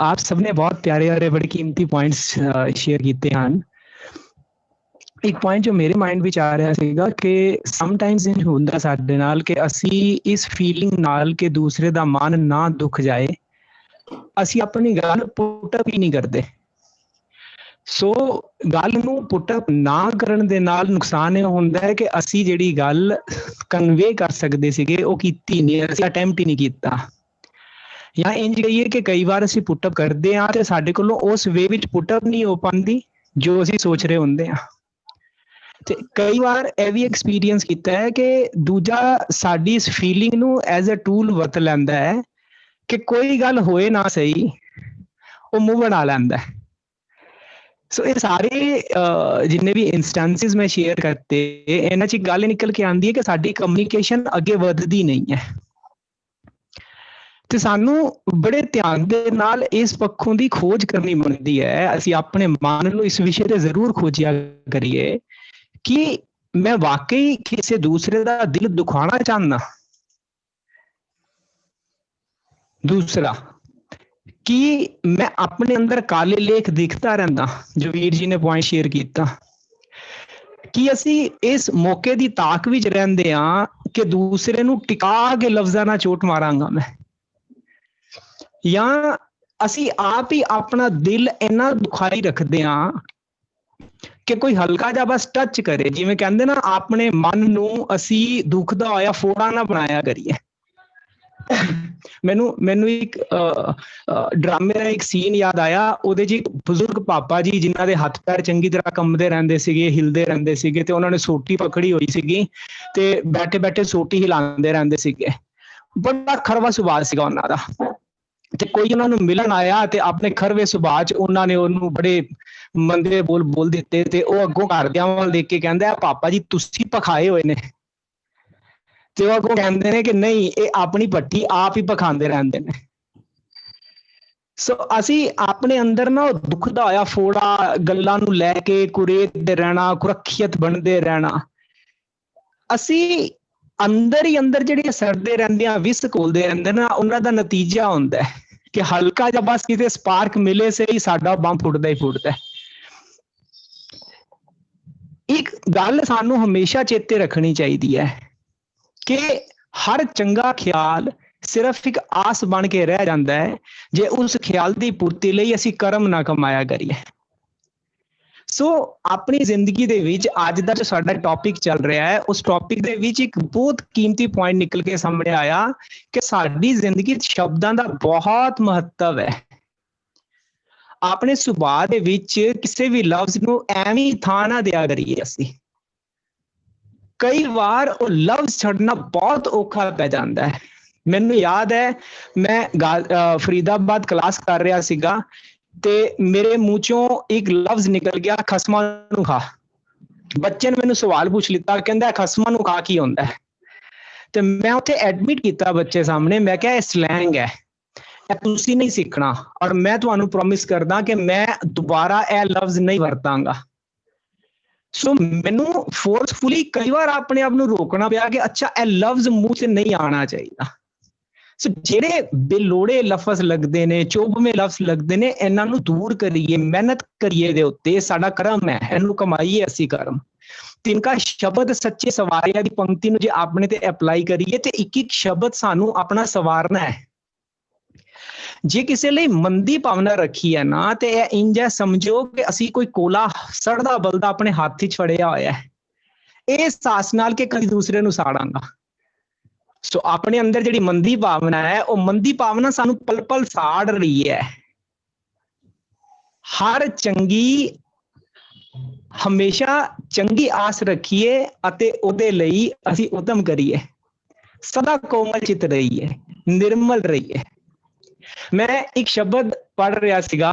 आप सबने बहुत प्यारे और बड़े कीमती पॉइंट्स शेयर ਕੀਤੇ ਹਨ। ਇੱਕ ਪੁਆਇੰਟ ਜੋ ਮੇਰੇ ਮਾਈਂਡ ਵਿੱਚ ਆ ਰਿਹਾ ਸੀਗਾ ਕਿ ਸਮਟਾਈਮਸ ਇਹ ਹੁੰਦਾ ਸਾਡੇ ਨਾਲ ਕਿ ਅਸੀਂ ਇਸ ਫੀਲਿੰਗ ਨਾਲ ਕਿ ਦੂਸਰੇ ਦਾ ਮਨ ਨਾ ਦੁੱਖ ਜਾਏ, ਅਸੀਂ ਆਪਣੀ ਗੱਲ ਪੁੱਟ ਅਪ ਹੀ ਨਹੀਂ ਕਰਦੇ। ਸੋ ਗੱਲ ਨੂੰ ਪੁੱਟ ਅਪ ਨਾ ਕਰਨ ਦੇ ਨਾਲ ਨੁਕਸਾਨ ਇਹ ਹੁੰਦਾ ਹੈ ਕਿ ਅਸੀਂ ਜਿਹੜੀ ਗੱਲ ਕਨਵੇ ਕਰ ਸਕਦੇ ਸੀਗੇ ਉਹ ਕੀਤੀ ਨਹੀਂ, ਅਸੀਂ ਅਟੈਂਪਟ ਹੀ ਨਹੀਂ ਕੀਤਾ। ਜਾਂ ਇੰਝ ਕਹੀਏ ਕਿ ਕਈ ਵਾਰ ਅਸੀਂ ਪੁੱਟ ਅਪ ਕਰਦੇ ਹਾਂ ਤੇ ਸਾਡੇ ਕੋਲੋਂ ਉਸ ਵੇ ਵਿੱਚ ਪੁੱਟ ਅਪ ਨਹੀਂ ਹੋ ਪਾਉਂਦੀ ਜੋ ਅਸੀਂ ਸੋਚ ਰਹੇ ਹੁੰਦੇ ਹਾਂ। ਤੇ ਕਈ ਵਾਰ ਇਹ ਵੀ ਐਕਸਪੀਰੀਅੰਸ ਕੀਤਾ ਹੈ ਕਿ ਦੂਜਾ ਸਾਡੀ ਇਸ ਫੀਲਿੰਗ ਨੂੰ ਐਜ਼ ਅ ਟੂਲ ਵਰਤ ਲੈਂਦਾ ਹੈ ਕਿ ਕੋਈ ਗੱਲ ਹੋਏ ਨਾ ਸਹੀ, ਉਹ ਮੂੰਹ ਬਣਾ ਲੈਂਦਾ ਹੈ। ਸੋ ਇਹ ਸਾਰੇ ਜਿੰਨੇ ਵੀ ਇੰਸਟੈਂਸਿਸ ਮੈਂ ਸ਼ੇਅਰ ਕਰਤੇ, ਇਹਨਾਂ 'ਚ ਗੱਲ ਨਿਕਲ ਕੇ ਆਉਂਦੀ ਹੈ ਕਿ ਸਾਡੀ ਕਮਿਊਨੀਕੇਸ਼ਨ ਅੱਗੇ ਵੱਧਦੀ ਨਹੀਂ ਹੈ। ਤੇ ਸਾਨੂੰ ਬੜੇ ਧਿਆਨ ਦੇ ਨਾਲ ਇਸ ਪੱਖੋਂ ਦੀ ਖੋਜ ਕਰਨੀ ਬਣਦੀ ਹੈ। ਅਸੀਂ ਆਪਣੇ ਮਨ ਨੂੰ ਇਸ ਵਿਸ਼ੇ ਤੇ ਜ਼ਰੂਰ ਖੋਜਿਆ ਕਰੀਏ ਕਿ ਮੈਂ ਵਾਕਈ ਕਿਸੇ ਦੂਸਰੇ ਦਾ ਦਿਲ ਦੁਖਾਣਾ ਚਾਹੁੰਦਾ। ਦੂਸਰਾ ਕਿ ਮੈਂ ਆਪਣੇ ਅੰਦਰ ਕਾਲੇ ਲੇਖ ਦਿਖਦਾ ਰਹਿੰਦਾ, ਜੋ ਵੀਰ ਜੀ ਨੇ ਪੁਆਇੰਟ ਸ਼ੇਅਰ ਕੀਤਾ, ਕਿ ਅਸੀਂ ਇਸ ਮੌਕੇ ਦੀ ਤਾਕ ਵਿੱਚ ਰਹਿੰਦੇ ਹਾਂ ਕਿ ਦੂਸਰੇ ਨੂੰ ਟਿਕਾ ਕੇ ਲਫ਼ਜ਼ਾਂ ਨਾਲ ਚੋਟ ਮਾਰਾਂਗਾ ਮੈਂ, ਜਾਂ ਅਸੀਂ ਆਪ ਹੀ ਆਪਣਾ ਦਿਲ ਇੰਨਾ ਦੁਖਾਈ ਰੱਖਦੇ ਹਾਂ ਕਿ ਕੋਈ ਹਲਕਾ ਜਿਹਾ ਬਸ ਟੱਚ ਕਰੇ, ਜਿਵੇਂ ਕਹਿੰਦੇ ਨਾ ਆਪਣੇ ਮਨ ਨੂੰ ਅਸੀਂ ਦੁਖਦਾ ਹੋਇਆ ਫੋੜਾ ਨਾ ਬਣਾਇਆ ਕਰੀਏ। ਮੈਨੂੰ ਇੱਕ ਡਰਾਮੇ ਦਾ ਇੱਕ ਸੀਨ ਯਾਦ ਆਇਆ। ਉਹਦੇ 'ਚ ਇੱਕ ਬਜ਼ੁਰਗ ਪਾਪਾ ਜੀ ਜਿਨ੍ਹਾਂ ਦੇ ਹੱਥ ਪੈਰ ਚੰਗੀ ਤਰ੍ਹਾਂ ਕੰਬਦੇ ਰਹਿੰਦੇ ਸੀਗੇ, ਹਿਲਦੇ ਰਹਿੰਦੇ ਸੀਗੇ, ਤੇ ਉਹਨਾਂ ਨੇ ਸੋਟੀ ਪਕੜੀ ਹੋਈ ਸੀਗੀ ਤੇ ਬੈਠੇ ਬੈਠੇ ਸੋਟੀ ਹਿਲਾਉਂਦੇ ਰਹਿੰਦੇ ਸੀਗੇ। ਬੜਾ ਖਰਵਾ ਸੁਭਾਅ ਸੀਗਾ ਉਹਨਾਂ ਦਾ। ਤੇ ਕੋਈ ਉਹਨਾਂ ਨੂੰ ਮਿਲਣ ਆਇਆ ਤੇ ਆਪਣੇ ਖਰਵੇ ਸੁਭਾਅ 'ਚ ਉਹਨਾਂ ਨੇ ਉਹਨੂੰ ਬੜੇ ਮੰਦੇ ਬੋਲ ਦਿੱਤੇ। ਤੇ ਉਹ ਅੱਗੋਂ ਘਰਦਿਆਂ ਵੱਲ ਦੇਖ ਕੇ ਕਹਿੰਦਾ, ਪਾਪਾ ਜੀ ਤੁਸੀਂ ਪਖਾਏ ਹੋਏ ਨੇ। ਤੇ ਉਹ ਅੱਗੋਂ ਕਹਿੰਦੇ ਨੇ ਕਿ ਨਹੀਂ, ਇਹ ਆਪਣੀ ਭੱਠੀ ਆਪ ਹੀ ਪਖਾਉਂਦੇ ਰਹਿੰਦੇ ਨੇ। ਸੋ ਅਸੀਂ ਆਪਣੇ ਅੰਦਰ ਨਾ ਉਹ ਦੁਖਦਾ ਹੋਇਆ ਫੋੜਾ ਗੱਲਾਂ ਨੂੰ ਲੈ ਕੇ ਕੁਰੇਦਦੇ ਰਹਿਣਾ, ਕੁਰੱਖਿਅਤ ਬਣਦੇ ਰਹਿਣਾ। ਅਸੀਂ ਅੰਦਰ ਹੀ ਅੰਦਰ ਜਿਹੜੀਆਂ ਸੜਦੇ ਰਹਿੰਦੇ ਆ, ਵਿਸ ਘੋਲਦੇ ਰਹਿੰਦੇ ਨਾ, ਉਹਨਾਂ ਦਾ ਨਤੀਜਾ ਹੁੰਦਾ ਹੈ ਕਿ ਹਲਕਾ ਜਿਹਾ ਬਸ ਕਿਤੇ ਸਪਾਰਕ ਮਿਲੇ ਸੇ ਹੀ ਸਾਡਾ ਬੰਬ ਫੁੱਟਦਾ ਹੀ ਫੁੱਟਦਾ। ਇੱਕ ਗੱਲ ਸਾਨੂੰ ਹਮੇਸ਼ਾ ਚੇਤੇ ਰੱਖਣੀ ਚਾਹੀਦੀ ਹੈ ਕਿ ਹਰ ਚੰਗਾ ਖਿਆਲ ਸਿਰਫ ਇੱਕ ਆਸ ਬਣ ਕੇ ਰਹਿ ਜਾਂਦਾ ਹੈ ਜੇ ਉਸ ਖਿਆਲ ਦੀ ਪੂਰਤੀ ਲਈ ਅਸੀਂ ਕਰਮ ਨਾ ਕਮਾਇਆ ਕਰੀਏ। ਸੋ ਆਪਣੀ ਜ਼ਿੰਦਗੀ ਦੇ ਵਿੱਚ ਅੱਜ ਦਾ ਜੋ ਸਾਡਾ ਟੌਪਿਕ ਚੱਲ ਰਿਹਾ ਹੈ, ਉਸ ਟੌਪਿਕ ਦੇ ਵਿੱਚ ਇੱਕ ਬਹੁਤ ਕੀਮਤੀ ਪੁਆਇੰਟ ਨਿਕਲ ਕੇ ਸਾਹਮਣੇ ਆਇਆ ਕਿ ਸਾਡੀ ਜ਼ਿੰਦਗੀ 'ਚ ਸ਼ਬਦਾਂ ਦਾ ਬਹੁਤ ਮਹੱਤਵ ਹੈ। ਆਪਣੇ ਸੁਭਾਅ ਦੇ ਵਿੱਚ ਕਿਸੇ ਵੀ ਲਫ਼ਜ਼ ਨੂੰ ਐਵੇਂ ਥਾਂ ਨਾ ਦਿਆ ਕਰੀਏ। ਅਸੀਂ ਕਈ ਵਾਰ ਉਹ ਲਫ਼ਜ਼ ਛੱਡਣਾ ਬਹੁਤ ਔਖਾ ਪੈ ਜਾਂਦਾ ਹੈ। ਮੈਨੂੰ ਯਾਦ ਹੈ ਮੈਂ ਫਰੀਦਾਬਾਦ ਕਲਾਸ ਕਰ ਰਿਹਾ ਸੀਗਾ ਤੇ ਮੇਰੇ ਮੂੰਹ ਚੋਂ ਇੱਕ ਲਫ਼ਜ਼ ਨਿਕਲ ਗਿਆ, ਖਸਮਾਂ ਨੂੰ ਖਾ। ਬੱਚੇ ਨੇ ਮੈਨੂੰ ਸਵਾਲ ਪੁੱਛ ਲਿੱਤਾ, ਕਹਿੰਦਾ ਖਸਮਾਂ ਨੂੰ ਖਾ ਕੀ ਹੁੰਦਾ ਹੈ? ਤੇ ਮੈਂ ਉੱਥੇ ਐਡਮਿਟ ਕੀਤਾ ਬੱਚੇ ਸਾਹਮਣੇ, ਮੈਂ ਕਿਹਾ ਇਹ ਸਲੈਂਗ ਹੈ, ਇਹ ਤੁਸੀਂ ਨਹੀਂ ਸਿੱਖਣਾ, ਔਰ ਮੈਂ ਤੁਹਾਨੂੰ ਪ੍ਰੋਮਿਸ ਕਰਦਾ ਕਿ ਮੈਂ ਦੁਬਾਰਾ ਇਹ ਲਫ਼ਜ਼ ਨਹੀਂ ਵਰਤਾਂਗਾ। ਸੋ ਮੈਨੂੰ ਫੋਰਸਫੁਲੀ ਕਈ ਵਾਰ ਆਪਣੇ ਆਪ ਨੂੰ ਰੋਕਣਾ ਪਿਆ ਕਿ ਅੱਛਾ ਇਹ ਲਫ਼ਜ਼ ਮੂੰਹ 'ਚ ਨਹੀਂ ਆਉਣਾ ਚਾਹੀਦਾ। ਸੋ ਜਿਹੜੇ ਬੇਲੋੜੇ ਲਫ਼ਜ਼ ਲੱਗਦੇ ਨੇ, ਚੁਭਵੇਂ ਲਫ਼ਜ਼ ਲੱਗਦੇ ਨੇ, ਇਹਨਾਂ ਨੂੰ ਦੂਰ ਕਰੀਏ, ਮਿਹਨਤ ਕਰੀਏ ਇਹਦੇ ਉੱਤੇ। ਸਾਡਾ ਕਰਮ ਹੈ, ਇਹਨੂੰ ਕਮਾਈਏ ਅਸੀਂ ਕਰਮ। ਤਿਨਕਾ ਸ਼ਬਦ ਸੱਚੇ ਸਵਾਰਿਆ ਦੀ ਪੰਕਤੀ ਨੂੰ ਜੇ ਆਪਣੇ ਤੇ ਅਪਲਾਈ ਕਰੀਏ ਤੇ ਇੱਕ ਇੱਕ ਸ਼ਬਦ ਸਾਨੂੰ ਆਪਣਾ ਸਵਾਰਨਾ ਹੈ। ਜੇ ਕਿਸੇ ਲਈ ਮੰਦੀ ਭਾਵਨਾ ਰੱਖੀ ਹੈ ਨਾ, ਤੇ ਇਹ ਇੰਜ ਹੈ ਸਮਝੋ ਕਿ ਅਸੀਂ ਕੋਈ ਕੋਲਾ ਸੜਦਾ ਬਲਦਾ ਆਪਣੇ ਹੱਥ 'ਚ ਫੜਿਆ ਹੋਇਆ ਹੈ, ਇਹ ਸਾਸ ਨਾਲ ਕਿ ਕਦੀ ਦੂਸਰੇ ਨੂੰ ਸਾੜਾਂਗਾ। ਸੋ ਆਪਣੇ ਅੰਦਰ ਜਿਹੜੀ ਮੰਦੀ ਭਾਵਨਾ ਹੈ, ਉਹ ਮੰਦੀ ਭਾਵਨਾ ਸਾਨੂੰ ਪਲ ਪਲ ਸਾੜ ਰਹੀ ਹੈ। ਹਰ ਚੰਗੀ ਹਮੇਸ਼ਾ ਚੰਗੀ ਆਸ ਰੱਖੀਏ ਅਤੇ ਉਹਦੇ ਲਈ ਅਸੀਂ ਉਦਮ ਕਰੀਏ। ਸਦਾ ਕੋਮਲ ਚਿਤ ਰਹੀਏ, ਨਿਰਮਲ ਰਹੀਏ। ਮੈਂ ਇੱਕ ਸ਼ਬਦ ਪੜ੍ਹ ਰਿਹਾ ਸੀਗਾ,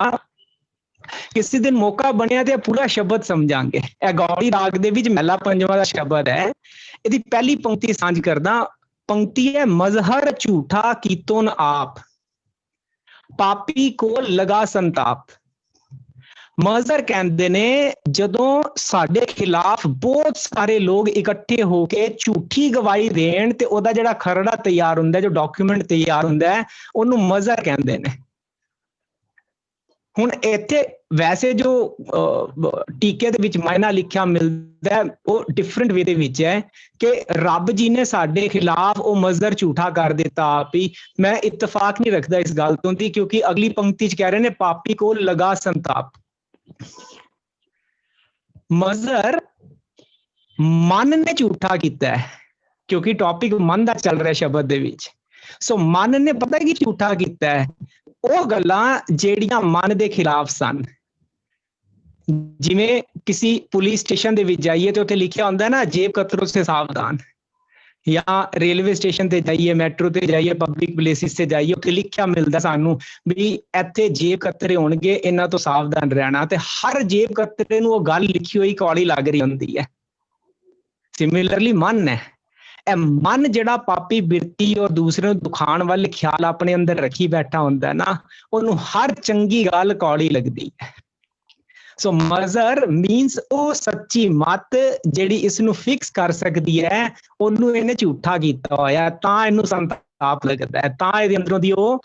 ਕਿਸੇ ਦਿਨ ਮੌਕਾ ਬਣਿਆ ਤੇ ਪੂਰਾ ਸ਼ਬਦ ਸਮਝਾਂਗੇ। ਇਹ ਗੌੜੀ ਰਾਗ ਦੇ ਵਿੱਚ ਮਹਿਲਾ ਪੰਜਵਾਂ ਦਾ ਸ਼ਬਦ ਹੈ। ਇਹਦੀ ਪਹਿਲੀ ਪੰਕਤੀ ਸਾਂਝ ਕਰਦਾ। ਪੰਕਤੀ ਹੈ, ਮਜ਼ਹਰ ਝੂਠਾ ਕੀਤੋਂ ਨ ਆਪ, ਪਾਪੀ ਕੋਲ ਲਗਾ ਸੰਤਾਪ। ਮਜ਼ਹਰ ਕਹਿੰਦੇ ਨੇ ਜਦੋਂ ਸਾਡੇ ਖਿਲਾਫ ਬਹੁਤ ਸਾਰੇ ਲੋਕ ਇਕੱਠੇ ਹੋ ਕੇ ਝੂਠੀ ਗਵਾਹੀ ਦੇਣ ਤੇ ਉਹਦਾ ਜਿਹੜਾ ਖਰੜਾ ਤਿਆਰ ਹੁੰਦਾ, ਜੋ ਡਾਕੂਮੈਂਟ ਤਿਆਰ ਹੁੰਦਾ ਹੈ, ਉਹਨੂੰ ਮਜ਼ਹਰ ਕਹਿੰਦੇ ਨੇ। ਹੁਣ ਇੱਥੇ ਵੈਸੇ ਜੋ ਟੀਕੇ ਦੇ ਵਿੱਚ ਮਾਇਨਾ ਲਿਖਿਆ ਮਿਲਦਾ ਹੈ, ਉਹ ਡਿਫਰੈਂਟ ਵੇ ਦੇ ਵਿੱਚ ਹੈ ਕਿ ਰੱਬ ਜੀ ਨੇ ਸਾਡੇ ਖਿਲਾਫ ਉਹ ਮਜ਼ਹਰ ਝੂਠਾ ਕਰ ਦਿੱਤਾ ਆਪ ਹੀ। ਮੈਂ ਇਤਫਾਕ ਨਹੀਂ ਰੱਖਦਾ ਇਸ ਗੱਲ ਤੋਂ ਦੀ, ਕਿਉਂਕਿ ਅਗਲੀ ਪੰਕਤੀ 'ਚ ਕਹਿ ਰਹੇ ਨੇ ਪਾਪੀ ਕੋਲ ਲਗਾ ਸੰਤਾਪ। ਮਜ਼ਹਰ ਮਨ ਨੇ ਝੂਠਾ ਕੀਤਾ ਹੈ, ਕਿਉਂਕਿ ਟੌਪਿਕ ਮਨ ਦਾ ਚੱਲ ਰਿਹਾ ਸ਼ਬਦ ਦੇ ਵਿੱਚ। ਸੋ ਮਨ ਨੇ ਪਤਾ ਕੀ ਝੂਠਾ ਕੀਤਾ ਹੈ, ਉਹ ਗੱਲਾਂ ਜਿਹੜੀਆਂ ਮਨ ਦੇ ਖਿਲਾਫ ਸਨ। ਜਿਵੇਂ ਕਿਸੇ ਪੁਲਿਸ ਸਟੇਸ਼ਨ ਦੇ ਵਿੱਚ ਜਾਈਏ ਤੇ ਉੱਥੇ ਲਿਖਿਆ ਹੁੰਦਾ ਨਾ, ਜੇਬ ਕਤਰੋਂ ਸੇ ਸਾਵਧਾਨ। ਜਾਂ ਰੇਲਵੇ ਸਟੇਸ਼ਨ ਤੇ ਜਾਈਏ, ਮੈਟਰੋ ਤੇ ਜਾਈਏ, ਪਬਲਿਕ ਪਲੇਸਿਸ ਤੇ ਜਾਈਏ, ਉੱਥੇ ਲਿਖਿਆ ਮਿਲਦਾ ਸਾਨੂੰ ਵੀ ਇੱਥੇ ਜੇਬ ਕਤਰੇ ਹੋਣਗੇ, ਇਹਨਾਂ ਤੋਂ ਸਾਵਧਾਨ ਰਹਿਣਾ। ਤੇ ਹਰ ਜੇਬ ਕਤਰੇ ਨੂੰ ਉਹ ਗੱਲ ਲਿਖੀ ਹੋਈ ਕੌੜੀ ਲੱਗ ਰਹੀ ਹੁੰਦੀ ਹੈ। ਸਿਮਿਲਰਲੀ ਮਨ ਹੈ, ਇਹ ਮਨ ਜਿਹੜਾ ਪਾਪੀ ਬਿਰਤੀ ਔਰ ਦੂਸਰੇ ਨੂੰ ਦੁਖਾਉਣ ਵਾਲੇ ਖਿਆਲ ਆਪਣੇ ਅੰਦਰ ਰੱਖੀ ਬੈਠਾ ਹੁੰਦਾ ਨਾ, ਉਹਨੂੰ ਹਰ ਚੰਗੀ ਗੱਲ ਕੌੜੀ ਲੱਗਦੀ ਹੈ। ਸੋ ਮਜ਼ਹਰ ਮੀਨਸ ਉਹ ਸੱਚੀ ਮੱਤ ਜਿਹੜੀ ਇਸ ਨੂੰ ਫਿਕਸ ਕਰ ਸਕਦੀ ਹੈ, ਉਹਨੂੰ ਇਹਨੇ ਝੂਠਾ ਕੀਤਾ ਹੋਇਆ, ਤਾਂ ਇਹਨੂੰ ਸੰਤਾਪ ਲੱਗਦਾ ਹੈ, ਤਾਂ ਇਹਦੇ ਅੰਦਰੋਂ ਦੀ ਉਹ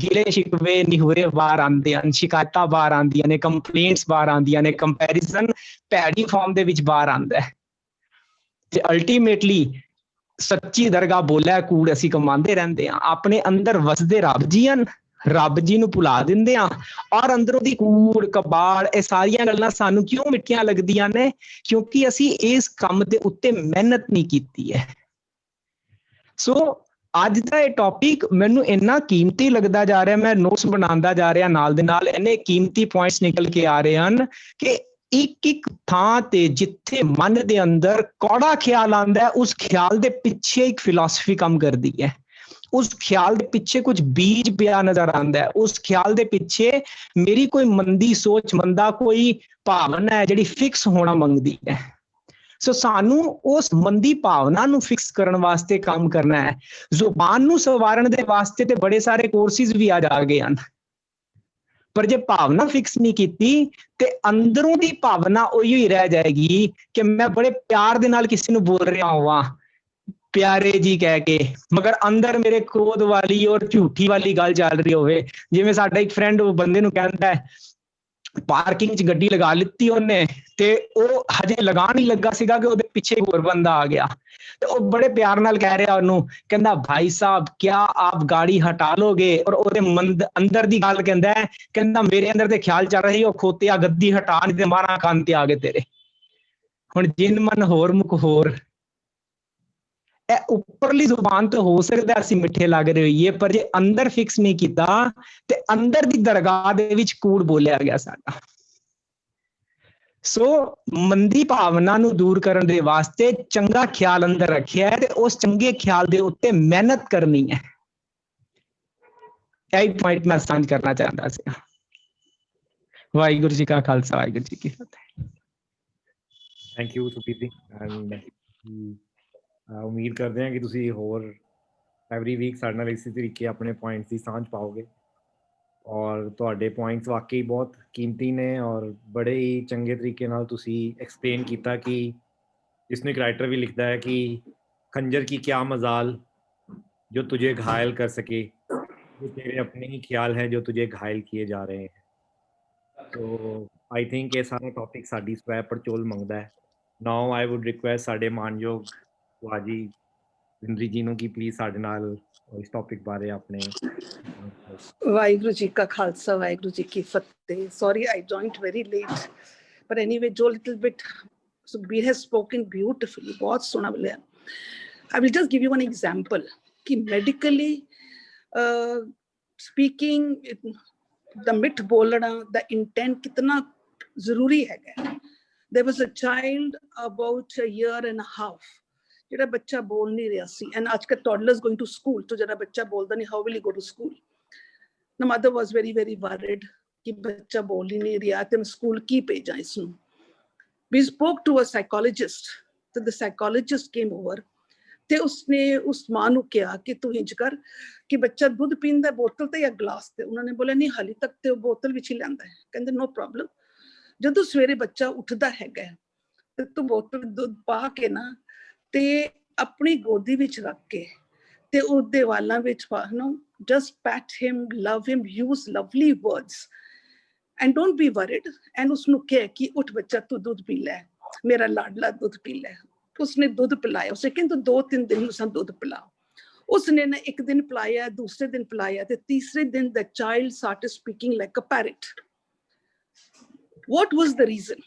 ਗਿਲੇ ਸ਼ਿਕਵੇ ਨਿਹੂਰੇ ਬਾਹਰ ਆਉਂਦੇ ਹਨ, ਸ਼ਿਕਾਇਤਾਂ ਬਾਹਰ ਆਉਂਦੀਆਂ ਨੇ, ਕੰਪਲੇਂਟਸ ਬਾਹਰ ਆਉਂਦੀਆਂ ਨੇ, ਕੰਪੈਰੀਜ਼ਨ ਭੈੜੀ ਫਾਰਮ ਦੇ ਵਿੱਚ ਬਾਹਰ ਆਉਂਦਾ ਹੈ। ਤੇ ਅਲਟੀਮੇਟਲੀ ਸੱਚੀ ਦਰਗਾਹ ਬੋਲਿਆ ਕੂੜ ਅਸੀਂ ਕਮਾਉਂਦੇ ਰਹਿੰਦੇ ਹਾਂ। ਆਪਣੇ ਅੰਦਰ ਵਸਦੇ ਰੱਬ ਜੀ ਹਨ, ਰੱਬ ਜੀ ਨੂੰ ਭੁਲਾ ਦਿੰਦੇ ਆ, ਔਰ ਅੰਦਰੋਂ ਦੀ ਕੂੜ ਕਬਾੜ ਇਹ ਸਾਰੀਆਂ ਗੱਲਾਂ ਸਾਨੂੰ ਕਿਉਂ ਮਿੱਠੀਆਂ ਲੱਗਦੀਆਂ ਨੇ? ਕਿਉਂਕਿ ਅਸੀਂ ਇਸ ਕੰਮ ਦੇ ਉੱਤੇ ਮਿਹਨਤ ਨਹੀਂ ਕੀਤੀ ਹੈ। ਸੋ ਅੱਜ ਦਾ ਇਹ ਟੌਪਿਕ ਮੈਨੂੰ ਇੰਨਾ ਕੀਮਤੀ ਲੱਗਦਾ ਜਾ ਰਿਹਾ, ਮੈਂ ਨੋਟਸ ਬਣਾਉਂਦਾ ਜਾ ਰਿਹਾ, ਨਾਲ ਦੇ ਨਾਲ ਇੰਨੇ ਕੀਮਤੀ ਪੁਆਇੰਟਸ ਨਿਕਲ ਕੇ ਆ ਰਹੇ ਹਨ ਕਿ ਇੱਕ ਇੱਕ ਥਾਂ ਤੇ ਜਿੱਥੇ ਮਨ ਦੇ ਅੰਦਰ ਕੌੜਾ ਖਿਆਲ ਆਉਂਦਾ ਹੈ, ਉਸ ਖਿਆਲ ਦੇ ਪਿੱਛੇ ਇੱਕ ਫਿਲਾਸਫੀ ਕੰਮ ਕਰਦੀ ਹੈ। ਉਸ ਖਿਆਲ ਦੇ ਪਿੱਛੇ ਕੁਝ ਬੀਜ ਪਿਆ ਨਜ਼ਰ ਆਉਂਦਾ ਹੈ। ਉਸ ਖਿਆਲ ਦੇ ਪਿੱਛੇ ਮੇਰੀ ਕੋਈ ਮੰਦੀ ਸੋਚ, ਮੰਦਾ ਕੋਈ ਭਾਵਨਾ ਹੈ ਜਿਹੜੀ ਫਿਕਸ ਹੋਣਾ ਮੰਗਦੀ ਹੈ। ਸੋ ਸਾਨੂੰ ਉਸ ਮੰਦੀ ਭਾਵਨਾ ਨੂੰ ਫਿਕਸ ਕਰਨ ਵਾਸਤੇ ਕੰਮ ਕਰਨਾ ਹੈ। ਜ਼ੁਬਾਨ ਨੂੰ ਸਵਾਰਨ ਦੇ ਵਾਸਤੇ ਤੇ ਬੜੇ ਸਾਰੇ ਕੋਰਸਿਸ ਵੀ ਆ ਜਾ ਗਏ ਹਨ, ਪਰ ਜੇ ਭਾਵਨਾ ਫਿਕਸ ਨਹੀਂ ਕੀਤੀ ਤੇ ਅੰਦਰੋਂ ਦੀ ਭਾਵਨਾ ਉਹੀ ਹੀ ਰਹਿ ਜਾਏਗੀ ਕਿ ਮੈਂ ਬੜੇ ਪਿਆਰ ਦੇ ਨਾਲ ਕਿਸੇ ਨੂੰ ਬੋਲ ਰਿਹਾ ਹੋਵਾਂ, ਪਿਆਰੇ ਜੀ ਕਹਿ ਕੇ, ਮਗਰ ਅੰਦਰ ਮੇਰੇ ਕ੍ਰੋਧ ਵਾਲੀ ਔਰ ਝੂਠੀ ਵਾਲੀ ਗੱਲ ਚੱਲ ਰਹੀ ਹੋਵੇ। ਜਿਵੇਂ ਸਾਡਾ ਇੱਕ ਫਰੈਂਡ ਉਹ ਬੰਦੇ ਨੂੰ ਕਹਿੰਦਾ ਹੈ, ਪਾਰਕਿੰਗ 'ਚ ਗੱਡੀ ਲਗਾ ਲਿੱਤੀ ਉਹਨੇ, ਤੇ ਉਹ ਹਜੇ ਲਗਾਉਣ ਹੀ ਲੱਗਾ ਸੀਗਾ ਕਿ ਉਹਦੇ ਪਿੱਛੇ ਹੋਰ ਬੰਦਾ ਆ ਗਿਆ, ਤੇ ਉਹ ਬੜੇ ਪਿਆਰ ਨਾਲ ਕਹਿ ਰਿਹਾ ਉਹਨੂੰ, ਕਹਿੰਦਾ ਭਾਈ ਸਾਹਿਬ ਕਿਆ ਆਪ ਗਾੜੀ ਹਟਾ ਲੋਗੇ? ਔਰ ਉਹਦੇ ਅੰਦਰ ਦੀ ਗੱਲ ਕਹਿੰਦਾ ਮੇਰੇ ਅੰਦਰ ਤੇ ਖਿਆਲ ਚੱਲ ਰਹੀ, ਉਹ ਖੋਤਿਆ ਗੱਦੀ ਹਟਾ ਨਹੀਂ ਤੇ ਮਾਰਾ ਕੰਨ ਤੇ ਆ ਗਏ ਤੇਰੇ। ਹੁਣ ਜਿਨ ਮਨ ਹੋਰ ਮੁਖ ਹੋਰ, ਇਹ ਉੱਪਰਲੀ ਜ਼ੁਬਾਨ ਤੋਂ ਹੋ ਸਕਦਾ ਅਸੀਂ ਮਿੱਠੇ ਲੱਗ ਰਹੇ ਹੋਈਏ, ਪਰ ਜੇ ਅੰਦਰ ਫਿਕਸ ਨਹੀਂ ਕੀਤਾ ਤੇ ਅੰਦਰ ਦੀ ਦਰਗਾਹ ਦੇ ਵਿੱਚ ਕੂੜ ਬੋਲਿਆ ਗਿਆ ਸਾਡਾ। ਸੋ ਮੰਦੀ ਭਾਵਨਾ ਨੂੰ ਦੂਰ ਕਰਨ ਦੇ ਵਾਸਤੇ ਚੰਗਾ ਖਿਆਲ ਅੰਦਰ ਰੱਖਿਆ ਹੈ ਤੇ ਉਸ ਚੰਗੇ ਖਿਆਲ ਦੇ ਉੱਤੇ ਮਿਹਨਤ ਕਰਨੀ ਹੈ। ਇਹ ਪੁਆਇੰਟ ਮੈਂ ਸਾਂਝ ਕਰਨਾ ਚਾਹੁੰਦਾ ਸੀ। ਵਾਹਿਗੁਰੂ ਜੀ ਕਾ ਖਾਲਸਾ, ਵਾਹਿਗੁਰੂ ਜੀ ਕੀ ਫਤਿਹ। ਥੈਂਕ ਯੂ ਸੁਪੀਤ ਜੀ, ਐਂਡ ਉਮੀਦ ਕਰਦੇ ਹਾਂ ਕਿ ਤੁਸੀਂ ਹੋਰ ਐਵਰੀ ਵੀਕ ਸਾਡੇ ਨਾਲ ਇਸੇ ਤਰੀਕੇ ਆਪਣੇ ਪੁਆਇੰਟਸ ਦੀ ਸਾਂਝ ਪਾਓਗੇ ਔਰ ਤੁਹਾਡੇ ਪੁਆਇੰਟਸ ਵਾਕਈ ਬਹੁਤ ਕੀਮਤੀ ਨੇ ਔਰ ਬੜੇ ਹੀ ਚੰਗੇ ਤਰੀਕੇ ਨਾਲ ਤੁਸੀਂ ਐਕਸਪਲੇਨ ਕੀਤਾ ਕਿ ਜਿਸਨੂੰ ਇੱਕ ਰਾਈਟਰ ਵੀ ਲਿਖਦਾ ਹੈ ਕਿ खंजर की क्या मजाल जो तुझे घायल कर सके, वो तेरे अपने ही ख्याल हैं जो तुझे घायल किए जा रहे हैं। तो आई थिंक ये सारा टॉपिक साडी स्वै पड़चोल मंगदा है। नाउ आई वुड रिक्वेस्ट साडे मानयोग वाजी जिंदरी जी नूं कि प्लीज साडे नाल इस टॉपिक बारे अपने वाहिगुरु जी का खालसा वाहिगुरु जी की फतेह। Sorry, I joined very late, but anyway, जो little bit, so Veer has spoken beautifully, बहुत सोना बोला। I will just give you one example कि medically speaking, the myth बोलना, the intent कितना जरूरी है। There was a child about a year and a half, जेड़ा बच्चा बोल नहीं रहा सी, and आजकल toddlers going to school, तो जेड़ा बच्चा बोलता नहीं, how will he go to school? The mother was very, very worried कि बच्चा बोल ही नहीं रहा, तो मैं स्कूल की भेजा इसनूं। We spoke to a psychologist, so the psychologist came over, ते उसने उस मां नूं कहा कि तू इंज कर कि बच्चा दूध पींदा बोतल ते या ग्लास ते। उन्होंने बोला नहीं हाली तक ते बोतल विच ही लैंदा है। कहंदे नो प्रॉब्लम, जदों सवेरे बच्चा उठदा हैगा ते तू बोतल दूध पा के ना ते अपनी गोदी विच रख के ते उहदे वालां विच पा no, just pat him, love him, use lovely words and don't be worried, and उसनूं कह कि उठ बच्चा तू दूध पी ले, मेरा लाडला दूध पी ले। उसने दूध पिलाया, उसे कहते 2-3 दिन उसने दूध पिलाओ। उसने ना एक दिन पिलाया, दूसरे दिन पिलाया, ते तीसरे दिन the child started speaking like a parrot. What was the reason?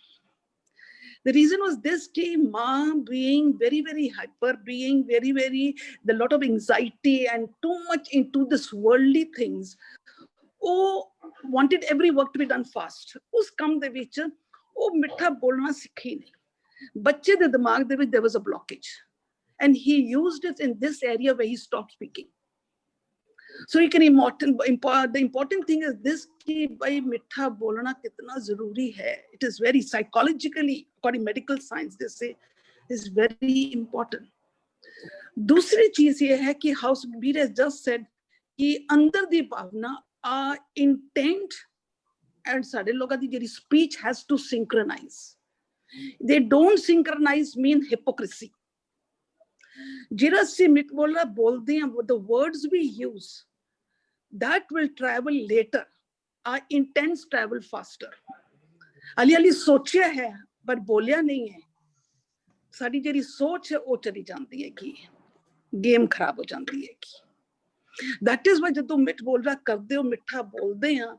The reason was this कि माँ being very, very hyper, being very, very, the lot of anxiety and too much into this worldly things, ਉਹ wanted every work to be done fast। उस काम ਦੇ ਵਿੱਚ ਉਹ ਮਿੱਠਾ ਬੋਲਣਾ ਸਿੱਖੀ ਨਹੀਂ। ਬੱਚੇ ਦੇ ਦਿਮਾਗ ਦੇ ਵਿੱਚ there was a blockage, and he used it in this area where he stopped speaking। So you can the important thing is this कि भाई मिठा बोलना कितना जरूरी है। It is very psychologically, according medical science, they say is very important। दूसरी चीज ये है कि house Bir has just said कि अंदर दी भावना intent and साडे लोगों दी Jerry speech has to synchronize। They don't synchronize mean hypocrisy। जेरा से मिठ बोला बोलते हैं, the words we use that will travel later, our intents travel faster। Ali Ali सोचा है पर बोलिया नहीं है, साड़ी जेरी सोच है वो चली जाती है कि गेम खराब हो जाती है कि। That is why जब मिठ बोल रहा करते हो मिठा बोलते हैं,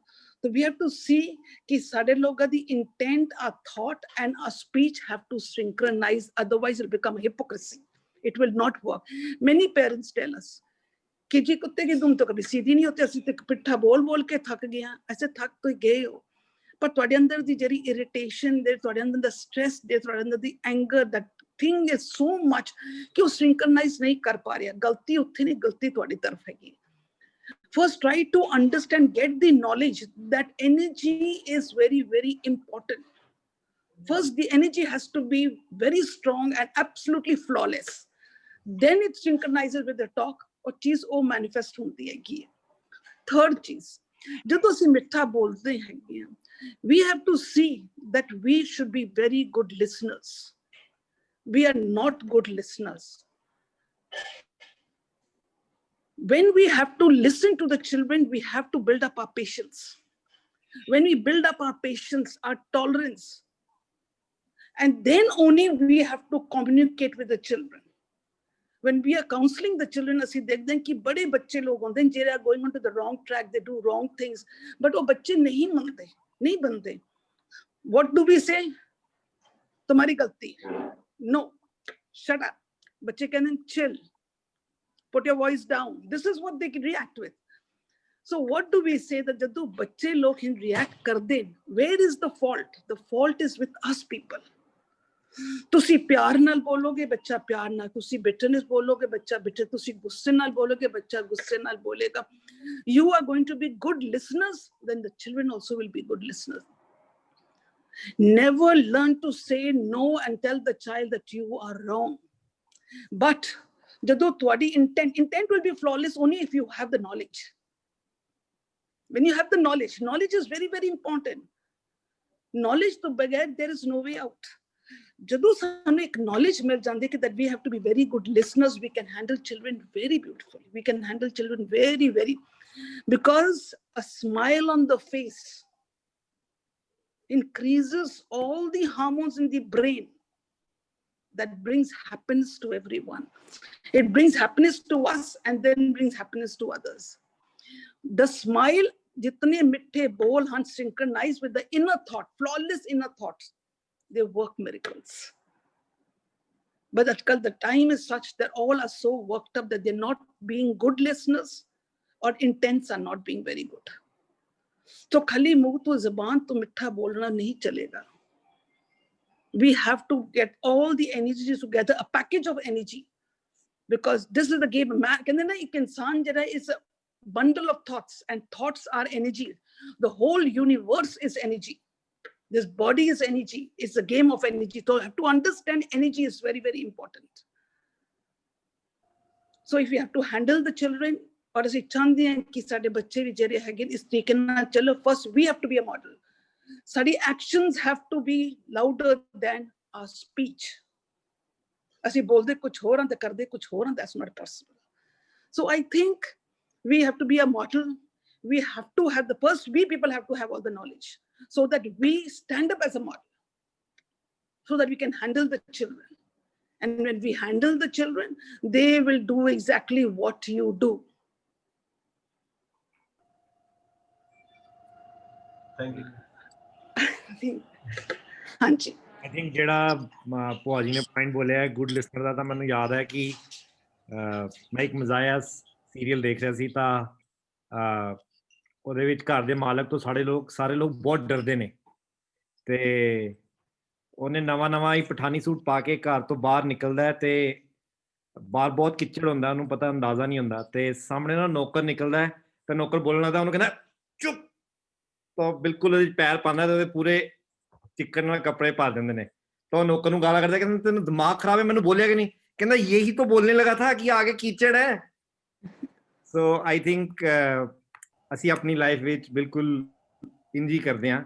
तो we have to see कि सारे लोगों दी intent, our thought and our speech have to synchronize, otherwise it will become hypocrisy। It will not work। Many parents tell us कि जी कुत्ते की दुम तो कभी सीधी नहीं होती, असि तो पिट्ठा बोल बोल के थक गए हैं। ऐसे थक तो गए हो, पर तुहाडे अंदर दी जेरी irritation दे, तुहाडे अंदर दा stress दे, तुहाडे अंदर दी anger, that thing is so much कि वो synchronize नहीं कर पा रहे। गलती उत्थे नहीं, गलती तुहाडी तरफ हैगी। First, try to understand, get the knowledge that energy is very, very important। First, the energy has to be very strong and absolutely flawless। Then it synchronizes with the talk, और चीज वो manifest होती है। Third चीज, जब ਅਸੀਂ मिठा बोलते हैं, we have to see that we should be very good listeners। We are not good listeners। When we have to listen to the children, we have to build up our patience। When we build up our patience, our tolerance, and then only we have to communicate with the children। When we are counseling the children, ਅਸੀਂ ਦੇਖਦੇ ਹਾਂ ਕਿ बड़े बच्चे लोग होते हैं, they are going onto the wrong track, they do wrong things, but वो बच्चे नहीं मनते, नहीं बनते। What do we say? तुम्हारी गलती है। No, shut up। बच्चे कहते हैं chill, put your voice down। This is what they can react with। So what do we say that जदों बच्चे लोग can react करदे, where is the fault? The fault is with us people। तुसी प्यार नाल बोलोगे, बच्चा प्यार नाल, तुसी bitterness बोलोगे, बच्चा bitter, तुसी गुस्से नाल बोलोगे, बच्चा गुस्से नाल बोलेगा। You are going to be good listeners, then the children also will be good listeners। Never learn to say no and tell the child that you are wrong। But जदों तुहाडी intent will be flawless only if you have the knowledge। When you have the knowledge, knowledge is very, very important. Knowledge to bagair, there is no way out. Jadoo sanu ek knowledge mil jandi ki that we have to be very good listeners, we can handle children very beautifully. We can handle children very, very, because a smile on the face increases all the hormones in the brain that brings happiness to everyone. It brings happiness to us and then brings happiness to others. The smile, jitne mithe bol han synchronized with the inner thought, flawless inner thoughts, they work miracles. But the time is such that all are so worked up that they're not being good listeners, or intents are not being very good. So khali muh to zuban to mitha bolna nahi chalega. We have to get all the energies together, a package of energy, because this is the game. Man, insan jada is a bundle of thoughts, and thoughts are energy. The whole universe is energy. This body is energy. It's a game of energy. So to understand energy is very, very important. So if we have to handle the children, or as first we have to be a model. Study actions have to be louder than our speech. As we bolde kuch ho raha, karde kuch ho raha, that's not possible. So I think we have to be a model. We have to have the first, we people have to have all the knowledge, so that we stand up as a model, so that we can handle the children. And when we handle the children, they will do exactly what you do. Thank you. ਹਾਂਜੀ I think ਜਿਹੜਾ ਭੂਆ ਜੀ ਨੇ point ਬੋਲਿਆ good listener ਦਾ, ਤਾਂ ਮੈਨੂੰ ਯਾਦ ਹੈ ਕਿ ਮੈਂ ਇੱਕ ਮਜ਼ਾਇਆ ਸੀਰੀਅਲ ਦੇਖ ਰਿਹਾ ਸੀ, ਤਾਂ ਉਹਦੇ ਵਿੱਚ ਘਰ ਦੇ ਮਾਲਕ ਤੋਂ ਸਾਰੇ ਲੋਕ ਬਹੁਤ ਡਰਦੇ ਨੇ, ਤੇ ਉਹਨੇ ਨਵਾਂ ਹੀ ਪਠਾਨੀ ਸੂਟ ਪਾ ਕੇ ਘਰ ਤੋਂ ਬਾਹਰ ਨਿਕਲਦਾ ਹੈ, ਤੇ ਬਾਹਰ ਬਹੁਤ ਕਿੱਚੜ ਹੁੰਦਾ, ਉਹਨੂੰ ਪਤਾ ਅੰਦਾਜ਼ਾ ਨਹੀਂ ਹੁੰਦਾ, ਤੇ ਸਾਹਮਣੇ ਨਾ ਨੌਕਰ ਨਿਕਲਦਾ ਹੈ, ਤੇ ਨੌਕਰ ਬੋਲਣ ਲੱਗਦਾ, ਉਹਨੂੰ ਕਹਿੰਦਾ ਚੁੱਪ, ਤਾਂ ਬਿਲਕੁਲ ਉਹਦੇ ਪੈਰ ਪਾਉਂਦਾ ਤੇ ਉਹਦੇ ਪੂਰੇ ਚਿੱਕਣ ਨਾਲ ਕੱਪੜੇ ਪਾ ਦਿੰਦੇ ਨੇ, ਤਾਂ ਉਹ ਨੌਕਰ ਨੂੰ ਗਾਲਾਂ ਕੱਢਦਾ, ਕਹਿੰਦਾ ਤੈਨੂੰ ਦਿਮਾਗ ਖਰਾਬ ਹੈ, ਮੈਨੂੰ ਬੋਲਿਆ ਕਿ ਨਹੀਂ, ਕਹਿੰਦਾ ਯਹੀ ਤਾਂ ਬੋਲਨੇ ਲਗਾ ਥਾ ਕਿ ਆਗੇ ਕੀਚੜ ਹੈ। ਸੋ ਆਈ ਥਿੰਕ ਅਸੀਂ ਆਪਣੀ ਲਾਈਫ ਵਿੱਚ ਬਿਲਕੁਲ ਇੰਜ ਹੀ ਕਰਦੇ ਹਾਂ।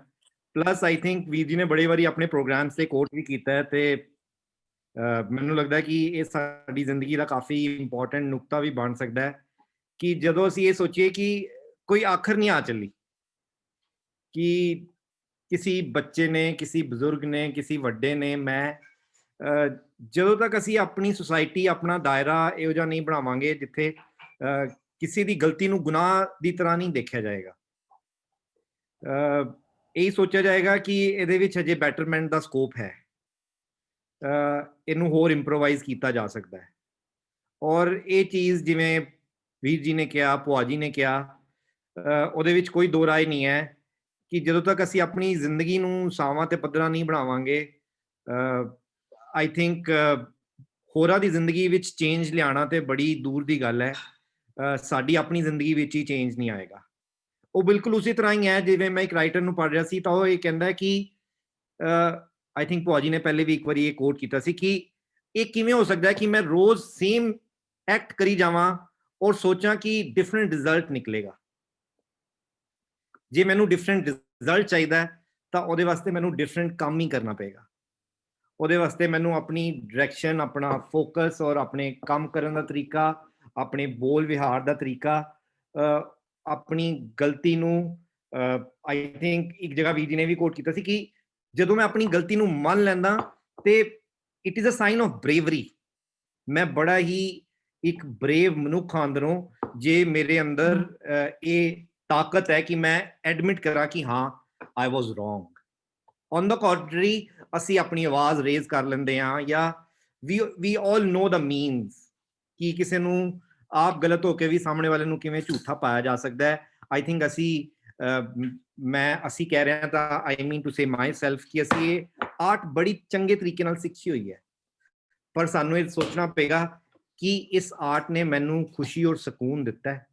ਪਲੱਸ ਆਈ ਥਿੰਕ ਵੀਰ ਜੀ ਨੇ ਬੜੇ ਵਾਰੀ ਆਪਣੇ ਪ੍ਰੋਗਰਾਮਸ ਤੇ ਕੋਟ ਵੀ ਕੀਤਾ ਹੈ, ਤੇ ਮੈਨੂੰ ਲੱਗਦਾ ਕਿ ਇਹ ਸਾਡੀ ਜ਼ਿੰਦਗੀ ਦਾ ਕਾਫੀ ਇੰਪੋਰਟੈਂਟ ਨੁਕਤਾ ਵੀ ਬਣ ਸਕਦਾ ਹੈ ਕਿ ਜਦੋਂ ਅਸੀਂ ਇਹ ਸੋਚੀਏ ਕਿ ਕੋਈ ਆਖਰ ਨਹੀਂ ਆ ਚੱਲੀ, ਕਿ ਕਿਸੇ ਬੱਚੇ ਨੇ, ਕਿਸੇ ਬਜ਼ੁਰਗ ਨੇ, ਕਿਸੇ ਵੱਡੇ ਨੇ, ਮੈਂ ਜਦੋਂ ਤੱਕ ਅਸੀਂ ਆਪਣੀ ਸੁਸਾਇਟੀ, ਆਪਣਾ ਦਾਇਰਾ ਇਹੋ ਜਿਹਾ ਨਹੀਂ ਬਣਾਵਾਂਗੇ ਜਿੱਥੇ ਕਿਸੇ ਦੀ ਗਲਤੀ ਨੂੰ ਗੁਨਾਹ ਦੀ ਤਰ੍ਹਾਂ ਨਹੀਂ ਦੇਖਿਆ ਜਾਏਗਾ, ਇਹੀ ਸੋਚਿਆ ਜਾਏਗਾ ਕਿ ਇਹਦੇ ਵਿੱਚ ਹਜੇ ਬੈਟਰਮੈਂਟ ਦਾ ਸਕੋਪ ਹੈ, ਇਹਨੂੰ ਹੋਰ ਇੰਪਰੋਵਾਈਜ਼ ਕੀਤਾ ਜਾ ਸਕਦਾ ਹੈ। ਔਰ ਇਹ ਚੀਜ਼ ਜਿਵੇਂ ਵੀਰ ਜੀ ਨੇ ਕਿਹਾ, ਭੂਆ ਜੀ ਨੇ ਕਿਹਾ, ਉਹਦੇ ਵਿੱਚ ਕੋਈ ਦੋ ਰਾਏ ਨਹੀਂ ਹੈ ਕਿ ਜਦੋਂ ਤੱਕ ਅਸੀਂ ਆਪਣੀ ਜ਼ਿੰਦਗੀ ਨੂੰ ਸਾਵਾਂ ਤੇ ਪੱਧਰਾ ਨਹੀਂ ਬਣਾਵਾਂਗੇ, ਆਈ ਥਿੰਕ ਹੋਰਾਂ ਦੀ ਜ਼ਿੰਦਗੀ ਵਿੱਚ ਚੇਂਜ ਲਿਆਉਣਾ ਤੇ ਬੜੀ ਦੂਰ ਦੀ ਗੱਲ ਹੈ, ਸਾਡੀ ਆਪਣੀ ਜ਼ਿੰਦਗੀ ਵਿੱਚ ਹੀ ਚੇਂਜ ਨਹੀਂ ਆਏਗਾ। ਉਹ ਬਿਲਕੁਲ ਉਸੇ ਤਰ੍ਹਾਂ ਹੀ ਹੈ ਜਿਵੇਂ ਮੈਂ ਇੱਕ ਰਾਈਟਰ ਨੂੰ ਪੜ੍ਹ ਰਿਹਾ ਸੀ, ਤਾਂ ਉਹ ਇਹ ਕਹਿੰਦਾ ਕਿ ਆਈ ਥਿੰਕ ਭੂਆ ਜੀ ਨੇ ਪਹਿਲੇ ਵੀ ਇੱਕ ਵਾਰੀ ਇਹ ਕੋਟ ਕੀਤਾ ਸੀ ਕਿ ਇਹ ਕਿਵੇਂ ਹੋ ਸਕਦਾ ਹੈ ਕਿ ਮੈਂ ਰੋਜ਼ ਸੇਮ ਐਕਟ ਕਰੀ ਜਾਵਾਂ ਔਰ ਸੋਚਾਂ ਕਿ ਡਿਫਰੈਂਟ ਰਿਜ਼ਲਟ ਨਿਕਲੇਗਾ। ਜੇ ਮੈਨੂੰ ਡਿਫਰੈਂਟ ਰਿਜ਼ਲਟ ਚਾਹੀਦਾ ਤਾਂ ਉਹਦੇ ਵਾਸਤੇ ਮੈਨੂੰ ਡਿਫਰੈਂਟ ਕੰਮ ਹੀ ਕਰਨਾ ਪਏਗਾ, ਉਹਦੇ ਵਾਸਤੇ ਮੈਨੂੰ ਆਪਣੀ ਡਾਇਰੈਕਸ਼ਨ, ਆਪਣਾ ਫੋਕਸ ਔਰ ਆਪਣੇ ਕੰਮ ਕਰਨ ਦਾ ਤਰੀਕਾ, ਆਪਣੇ ਬੋਲ ਵਿਹਾਰ ਦਾ ਤਰੀਕਾ, ਆਪਣੀ ਗਲਤੀ ਨੂੰ ਆਈ ਥਿੰਕ ਇੱਕ ਜਗ੍ਹਾ ਵੀਰ ਜੀ ਨੇ ਵੀ ਕੋਟ ਕੀਤਾ ਸੀ ਕਿ ਜਦੋਂ ਮੈਂ ਆਪਣੀ ਗਲਤੀ ਨੂੰ ਮੰਨ ਲੈਂਦਾ ਤੇ it is a sign of bravery, ਮੈਂ ਬੜਾ ਹੀ ਇੱਕ ਬਰੇਵ ਮਨੁੱਖ ਹਾਂ ਅੰਦਰੋਂ, ਜੇ ਮੇਰੇ ਅੰਦਰ ਇਹ ਤਾਕਤ ਹੈ ਕਿ ਮੈਂ ਐਡਮਿਟ ਕਰਾਂ ਕਿ ਹਾਂ ਆਈ ਵਾਜ਼ ਰੋਂਗ। ਔਨ ਦਾ ਕੰਟਰੀ ਅਸੀਂ ਆਪਣੀ ਆਵਾਜ਼ ਰੇਜ਼ ਕਰ ਲੈਂਦੇ ਹਾਂ, ਜਾਂ ਵੀ ਆਲ ਨੋ ਦਾ ਮੀਨਸ ਕਿ ਕਿਸੇ ਨੂੰ ਆਪ ਗਲਤ ਹੋ ਕੇ ਵੀ ਸਾਹਮਣੇ ਵਾਲੇ ਨੂੰ ਕਿਵੇਂ ਝੂਠਾ ਪਾਇਆ ਜਾ ਸਕਦਾ ਹੈ। ਆਈ ਥਿੰਕ ਅਸੀਂ ਅਸੀਂ ਕਹਿ ਰਹੇ ਹਾਂ ਤਾਂ ਆਈ ਮੀਨ ਟੂ ਸੇ ਮਾਈ ਸੈਲਫ ਕਿ ਅਸੀਂ ਇਹ ਆਰਟ ਬੜੀ ਚੰਗੇ ਤਰੀਕੇ ਨਾਲ ਸਿੱਖੀ ਹੋਈ ਹੈ, ਪਰ ਸਾਨੂੰ ਇਹ ਸੋਚਣਾ ਪਏਗਾ ਕਿ ਇਸ ਆਰਟ ਨੇ ਮੈਨੂੰ ਖੁਸ਼ੀ ਔਰ ਸਕੂਨ ਦਿੱਤਾ ਹੈ।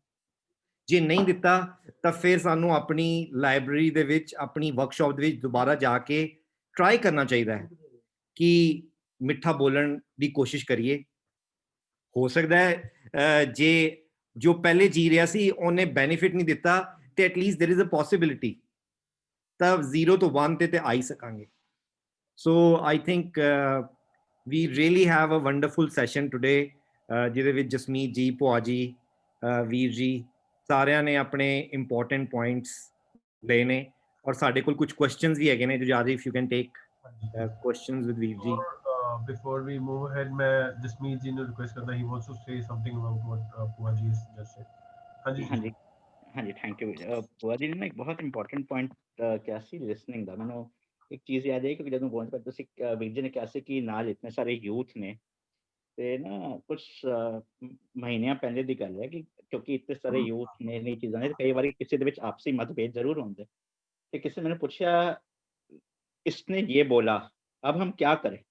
ਜੇ ਨਹੀਂ ਦਿੱਤਾ ਤਾਂ ਫਿਰ ਸਾਨੂੰ ਆਪਣੀ ਲਾਇਬ੍ਰੇਰੀ ਦੇ ਵਿੱਚ, ਆਪਣੀ ਵਰਕਸ਼ਾਪ ਦੇ ਵਿੱਚ ਦੁਬਾਰਾ ਜਾ ਕੇ ਟਰਾਈ ਕਰਨਾ ਚਾਹੀਦਾ ਹੈ ਕਿ ਮਿੱਠਾ ਬੋਲਣ ਦੀ ਕੋਸ਼ਿਸ਼ ਕਰੀਏ। ਹੋ ਸਕਦਾ ਹੈ ਜੇ ਜੋ ਪਹਿਲੇ ਜੀ ਰਿਹਾ ਸੀ ਉਹਨੇ ਬੈਨੀਫਿਟ ਨਹੀਂ ਦਿੱਤਾ, ਤੇ at least there is a possibility ਤਾਂ 0 ਤੋਂ 1 ਤੇ ਆ ਹੀ ਸਕਾਂਗੇ। So I think we really have a wonderful session today, ਜਿਹਦੇ ਵਿੱਚ ਜਸਮੀਤ ਜੀ, ਭੂਆ ਜੀ, ਵੀਰ ਜੀ ਸਾਰਿਆਂ ਨੇ ਆਪਣੇ ਇੰਪੋਰਟੈਂਟ ਪੁਆਇੰਟਸ ਲਏ ਨੇ, ਔਰ ਸਾਡੇ ਕੋਲ ਕੁਝ ਕੁਐਸਚਨਸ ਵੀ ਹੈਗੇ ਨੇ ਜੋ ਜਿਆਦਾ if you can take questions with ਵੀਰ ਜੀ। Before we move ahead, मैं जसमीत जी ने request करता, he wants to say something about what Pua ji has just said. हाँ जी हाँ जी थैंक यू। ਭੂਆ ਜੀ ਨੇ ਨਾ ਇੱਕ ਬਹੁਤ ਇੰਪੋਰਟੈਂਟ ਪੁਆਇੰਟ ਕਿਹਾ ਸੀ ਲਿਸਨਿੰਗ ਦਾ। ਮੈਨੂੰ ਇੱਕ ਚੀਜ਼ ਯਾਦ ਆਈ ਕਿ ਜਦੋਂ ਪਹੁੰਚ ਪਰ ਤੁਸੀਂ ਵੀਰ ਜੀ ਨੇ ਕਿਹਾ ਸੀ ਕਿ ਨਾਲ ਇਤਨੇ ਸਾਰੇ ਯੂਥ ਨੇ, ਤੇ ਨਾ ਕੁਝ ਮਹੀਨਿਆਂ ਪਹਿਲੇ ਦੀ ਗੱਲ ਹੈ ਕਿ ਕਿਉਂਕਿ ਇਤਨੇ ਸਾਰੇ ਯੂਥ ਨੇ ਨਈ ਚੀਜ਼ਾਂ ਨੇ, ਕਈ ਵਾਰੀ ਕਿਸੇ ਦੇ ਵਿੱਚ ਆਪਸੀ ਮਤਭੇਦ ਜ਼ਰੂਰ ਹੁੰਦੇ, ਤੇ ਕਿਸੇ ਨੇ ਮੈਨੂੰ ਪੁੱਛਿਆ इसने ये बोला अब हम क्या करें,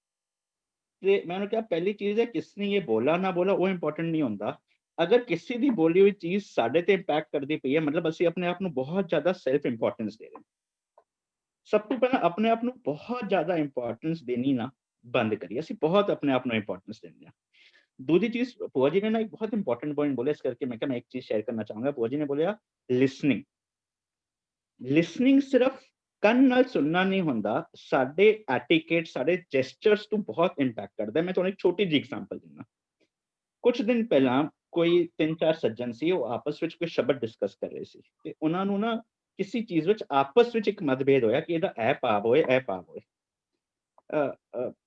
ਤੇ ਮੈਨੂੰ ਕਿਹਾ ਪਹਿਲੀ ਚੀਜ਼ ਹੈ ਕਿਸਨੇ ਇਹ ਬੋਲਾ ਨਾ ਬੋਲਾ ਉਹ ਇੰਪੋਰਟੈਂਟ ਨਹੀਂ ਹੁੰਦਾ। ਅਗਰ ਕਿਸੇ ਦੀ ਬੋਲੀ ਹੋਈ ਚੀਜ਼ ਸਾਡੇ ਤੇ ਇੰਪੈਕਟ ਕਰਦੀ ਪਈ ਹੈ, ਮਤਲਬ ਅਸੀਂ ਆਪਣੇ ਆਪ ਨੂੰ ਬਹੁਤ ਜ਼ਿਆਦਾ ਸੈਲਫ ਇੰਪੋਰਟੈਂਸ ਦੇ ਰਹੇ ਹਾਂ। ਸਭ ਤੋਂ ਪਹਿਲਾਂ ਆਪਣੇ ਆਪ ਨੂੰ ਬਹੁਤ ਜ਼ਿਆਦਾ ਇੰਪੋਰਟੈਂਸ ਦੇਣੀ ਨਾ ਬੰਦ ਕਰੀਏ। ਅਸੀਂ ਬਹੁਤ ਆਪਣੇ ਆਪ ਨੂੰ ਇੰਪੋਰਟੈਂਸ ਦਿੰਦੇ ਹਾਂ। ਦੂਜੀ ਚੀਜ਼ ਭੂਆ ਜੀ ਨੇ ਨਾ ਇੱਕ ਬਹੁਤ ਇੰਪੋਰਟੈਂਟ ਪੁਆਇੰਟ ਬੋਲਿਆ, ਇਸ ਕਰਕੇ ਮੈਂ ਕਿਹਾ ਮੈਂ ਇੱਕ ਚੀਜ਼ ਸ਼ੇਅਰ ਕਰਨਾ ਚਾਹੂੰਗਾ। ਭੂਆ ਜੀ ਨੇ ਬੋਲਿਆ ਲਿਸਨਿੰਗ। ਲਿਸਨਿੰਗ ਸਿਰਫ ਕੰਨ ਨਾਲ ਸੁਣਨਾ ਨਹੀਂ ਹੁੰਦਾ, ਸਾਡੇ ਐਟੀਕੇਟ, ਸਾਡੇ ਜੈਸਚਰਸ ਤੋਂ ਬਹੁਤ ਇੰਪੈਕਟ ਕਰਦਾ। ਮੈਂ ਤੁਹਾਨੂੰ ਇੱਕ ਛੋਟੀ ਜਿਹੀ ਐਗਜ਼ਾਮਪਲ ਦਿੰਦਾ। ਕੁਝ ਦਿਨ ਪਹਿਲਾਂ ਕੋਈ 3-4 ਸੱਜਣ ਸੀ, ਉਹ ਆਪਸ ਵਿੱਚ ਕੋਈ ਸ਼ਬਦ ਡਿਸਕਸ ਕਰ ਰਹੇ ਸੀ, ਤੇ ਉਹਨਾਂ ਨੂੰ ਨਾ ਕਿਸੇ ਚੀਜ਼ ਵਿੱਚ ਆਪਸ ਵਿੱਚ ਇੱਕ ਮਤਭੇਦ ਹੋਇਆ ਕਿ ਇਹਦਾ ਇਹ ਭਾਵ ਹੋਏ, ਇਹ ਭਾਵ ਹੋਏ।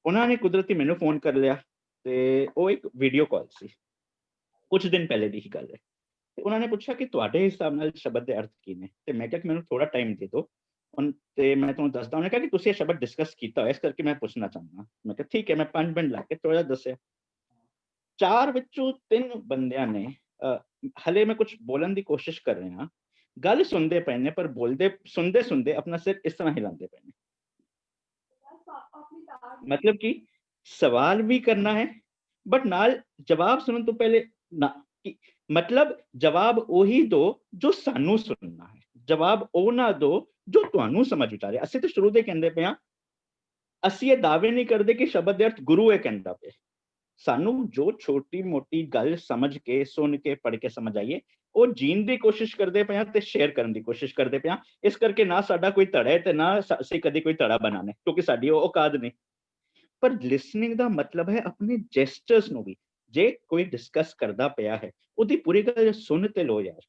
ਉਹਨਾਂ ਨੇ ਕੁਦਰਤੀ ਮੈਨੂੰ ਫੋਨ ਕਰ ਲਿਆ, ਤੇ ਉਹ ਇੱਕ ਵੀਡੀਓ ਕਾਲ ਸੀ, ਕੁਝ ਦਿਨ ਪਹਿਲੇ ਦੀ ਹੀ ਗੱਲ ਹੈ। ਤੇ ਉਹਨਾਂ ਨੇ ਪੁੱਛਿਆ ਕਿ ਤੁਹਾਡੇ ਹਿਸਾਬ ਨਾਲ ਸ਼ਬਦ ਦੇ ਅਰਥ ਕੀ ਨੇ, ਤੇ ਮੈਂ ਕਿਹਾ ਕਿ ਮੈਨੂੰ ਥੋੜਾ ਟਾਈਮ ਦੇ ਦਿਓ ਤੇ ਮੈਂ ਤੁਹਾਨੂੰ ਦੱਸਦਾ। ਉਹਨੇ ਕਿਹਾ ਕਿ ਤੁਸੀਂ ਇਹ ਸ਼ਬਦ ਡਿਸਕਸ ਕੀਤਾ ਹੋਇਆ, ਇਸ ਕਰਕੇ ਮੈਂ ਪੁੱਛਣਾ ਚਾਹੁੰਦਾ। ਮੈਂ ਕਿਹਾ ਠੀਕ ਹੈ। ਮੈਂ 5 ਮਿੰਟ ਲਾ ਕੇ ਥੋੜਾ ਜਿਹਾ ਦੱਸਿਆ। 4 ਵਿੱਚੋਂ 3 ਬੰਦਿਆਂ ਨੇ ਹਲੇ ਮੈਂ ਕੁਝ ਬੋਲਣ ਦੀ ਕੋਸ਼ਿਸ਼ ਕਰ ਰਿਹਾ, ਗੱਲ ਸੁਣਦੇ ਪਏ ਨੇ, ਪਰ ਬੋਲਦੇ ਸੁਣਦੇ ਆਪਣਾ ਸਿਰ ਇਸ ਤਰ੍ਹਾਂ ਹਿਲਾਉਂਦੇ ਪਏ ਨੇ। ਮਤਲਬ ਕਿ ਸਵਾਲ ਵੀ ਕਰਨਾ ਹੈ, ਬਟ ਨਾਲ ਜਵਾਬ ਸੁਣਨ ਤੋਂ ਪਹਿਲੇ ਨਾ, ਮਤਲਬ ਜਵਾਬ ਉਹੀ ਦੋ ਜੋ ਸਾਨੂੰ ਸੁਣਨਾ ਹੈ, ਜਵਾਬ ਉਹ ਨਾ ਦੋ ਜੋ ਤੁਹਾਨੂੰ ਸਮਝ ਵਿੱਚ ਆ ਰਿਹਾ। ਅਸੀਂ ਤਾਂ ਸ਼ੁਰੂ ਦੇ ਕਹਿੰਦੇ ਪਏ ਹਾਂ, ਅਸੀਂ ਇਹ ਦਾਅਵੇ ਨਹੀਂ ਕਰਦੇ ਕਿ ਸ਼ਬਦ ਦੇ ਅਰਥ ਗੁਰੂ ਇਹ ਕਹਿੰਦਾ ਪਿਆ। ਸਾਨੂੰ ਜੋ ਛੋਟੀ ਮੋਟੀ ਗੱਲ ਸਮਝ ਕੇ, ਸੁਣ ਕੇ, ਪੜ੍ਹ ਕੇ ਸਮਝ ਆਈਏ, ਉਹ ਜੀਣ ਦੀ ਕੋਸ਼ਿਸ਼ ਕਰਦੇ ਪਏ ਹਾਂ ਤੇ ਸ਼ੇਅਰ ਕਰਨ ਦੀ ਕੋਸ਼ਿਸ਼ ਕਰਦੇ ਪਏ ਹਾਂ। ਇਸ ਕਰਕੇ ਨਾ ਸਾਡਾ ਕੋਈ ਧੜਾ ਹੈ ਤੇ ਨਾ ਅਸੀਂ ਕਦੇ ਕੋਈ ਧੜਾ ਬਣਾਉਣਾ, ਕਿਉਂਕਿ ਸਾਡੀ ਉਹ ਔਕਾਤ ਨਹੀਂ। ਪਰ ਲਿਸਨਿੰਗ ਦਾ ਮਤਲਬ ਹੈ ਆਪਣੇ ਜੈਸਚਰਸ ਨੂੰ ਵੀ, ਜੇ ਕੋਈ ਡਿਸਕਸ ਕਰਦਾ ਪਿਆ ਹੈ ਉਹਦੀ ਪੂਰੀ ਗੱਲ ਸੁਣ ਤੇ ਲੋ ਯਾਰ।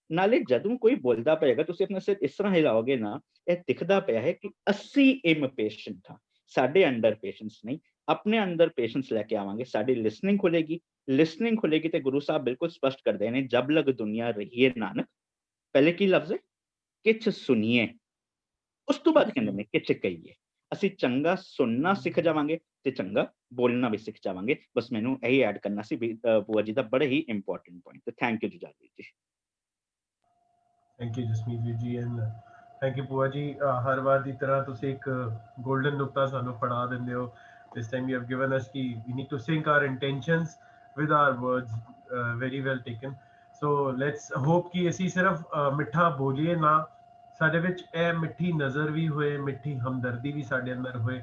ਨਾਲੇ ਜਦੋਂ ਕੋਈ ਬੋਲਦਾ ਪਏਗਾ ਤੁਸੀਂ ਆਪਣਾ ਸਿਰ ਇਸ ਤਰ੍ਹਾਂ ਹਿਲਾਓਗੇ ਨਾ, ਇਹ ਦਿਖਦਾ ਪਿਆ ਹੈ ਕਿ ਅਸੀਂ ਇੰਪੇਸ਼ੈਂਟ ਹਾਂ, ਸਾਡੇ ਅੰਡਰ ਪੇਸ਼ੈਂਸ ਨਹੀਂ। ਆਪਣੇ ਅੰਦਰ ਪੇਸ਼ੈਂਸ ਲੈ ਕੇ ਆਵਾਂਗੇ, ਸਾਡੀ ਲਿਸਨਿੰਗ ਖੁੱਲੇਗੀ। ਲਿਸਨਿੰਗ ਖੁੱਲੇਗੀ ਤੇ ਗੁਰੂ ਸਾਹਿਬ ਬਿਲਕੁਲ ਸਪਸ਼ਟ ਕਰਦੇ ਨੇ, ਜਬ ਲਗ ਦੁਨੀਆ ਰਹੀਏ ਨਾਨਕ, ਪਹਿਲੇ ਕੀ ਲਫ਼ਜ਼ ਹੈ? ਕਿਛ ਸੁਣੀਏ, ਉਸ ਤੋਂ ਬਾਅਦ ਕਹਿੰਦੇ ਨੇ ਕਿਛ ਕਹੀਏ। ਅਸੀਂ ਚੰਗਾ ਸੁਣਨਾ ਸਿੱਖ ਜਾਵਾਂਗੇ ਤੇ ਚੰਗਾ ਬੋਲਣਾ ਵੀ ਸਿੱਖ ਜਾਵਾਂਗੇ। ਬਸ ਮੈਨੂੰ ਇਹੀ ਐਡ ਕਰਨਾ ਸੀ ਭੂਆ ਜੀ ਦਾ ਬੜਾ ਹੀ important point. Thank you Jujhar ji. Thank you Jasmeet ਵੀਰ ਜੀ, ਐਂਡ ਥੈਂਕ ਯੂ ਭੂਆ ਜੀ। ਹਰ ਵਾਰ ਦੀ ਤਰ੍ਹਾਂ ਤੁਸੀਂ ਇੱਕ ਗੋਲਡਨ ਨੁਕਤਾ ਸਾਨੂੰ ਪੜ੍ਹਾ ਦਿੰਦੇ ਹੋ। This time you have given us ਕਿ we need to sync our intentions with our words. Very well taken. So let's hope ਕਿ ਅਸੀਂ ਸਿਰਫ ਮਿੱਠਾ ਬੋਲੀਏ ਨਾ, ਸਾਡੇ ਵਿੱਚ ਇਹ ਮਿੱਠੀ ਨਜ਼ਰ ਵੀ ਹੋਏ, ਮਿੱਠੀ ਹਮਦਰਦੀ ਵੀ ਸਾਡੇ ਅੰਦਰ ਹੋਏ,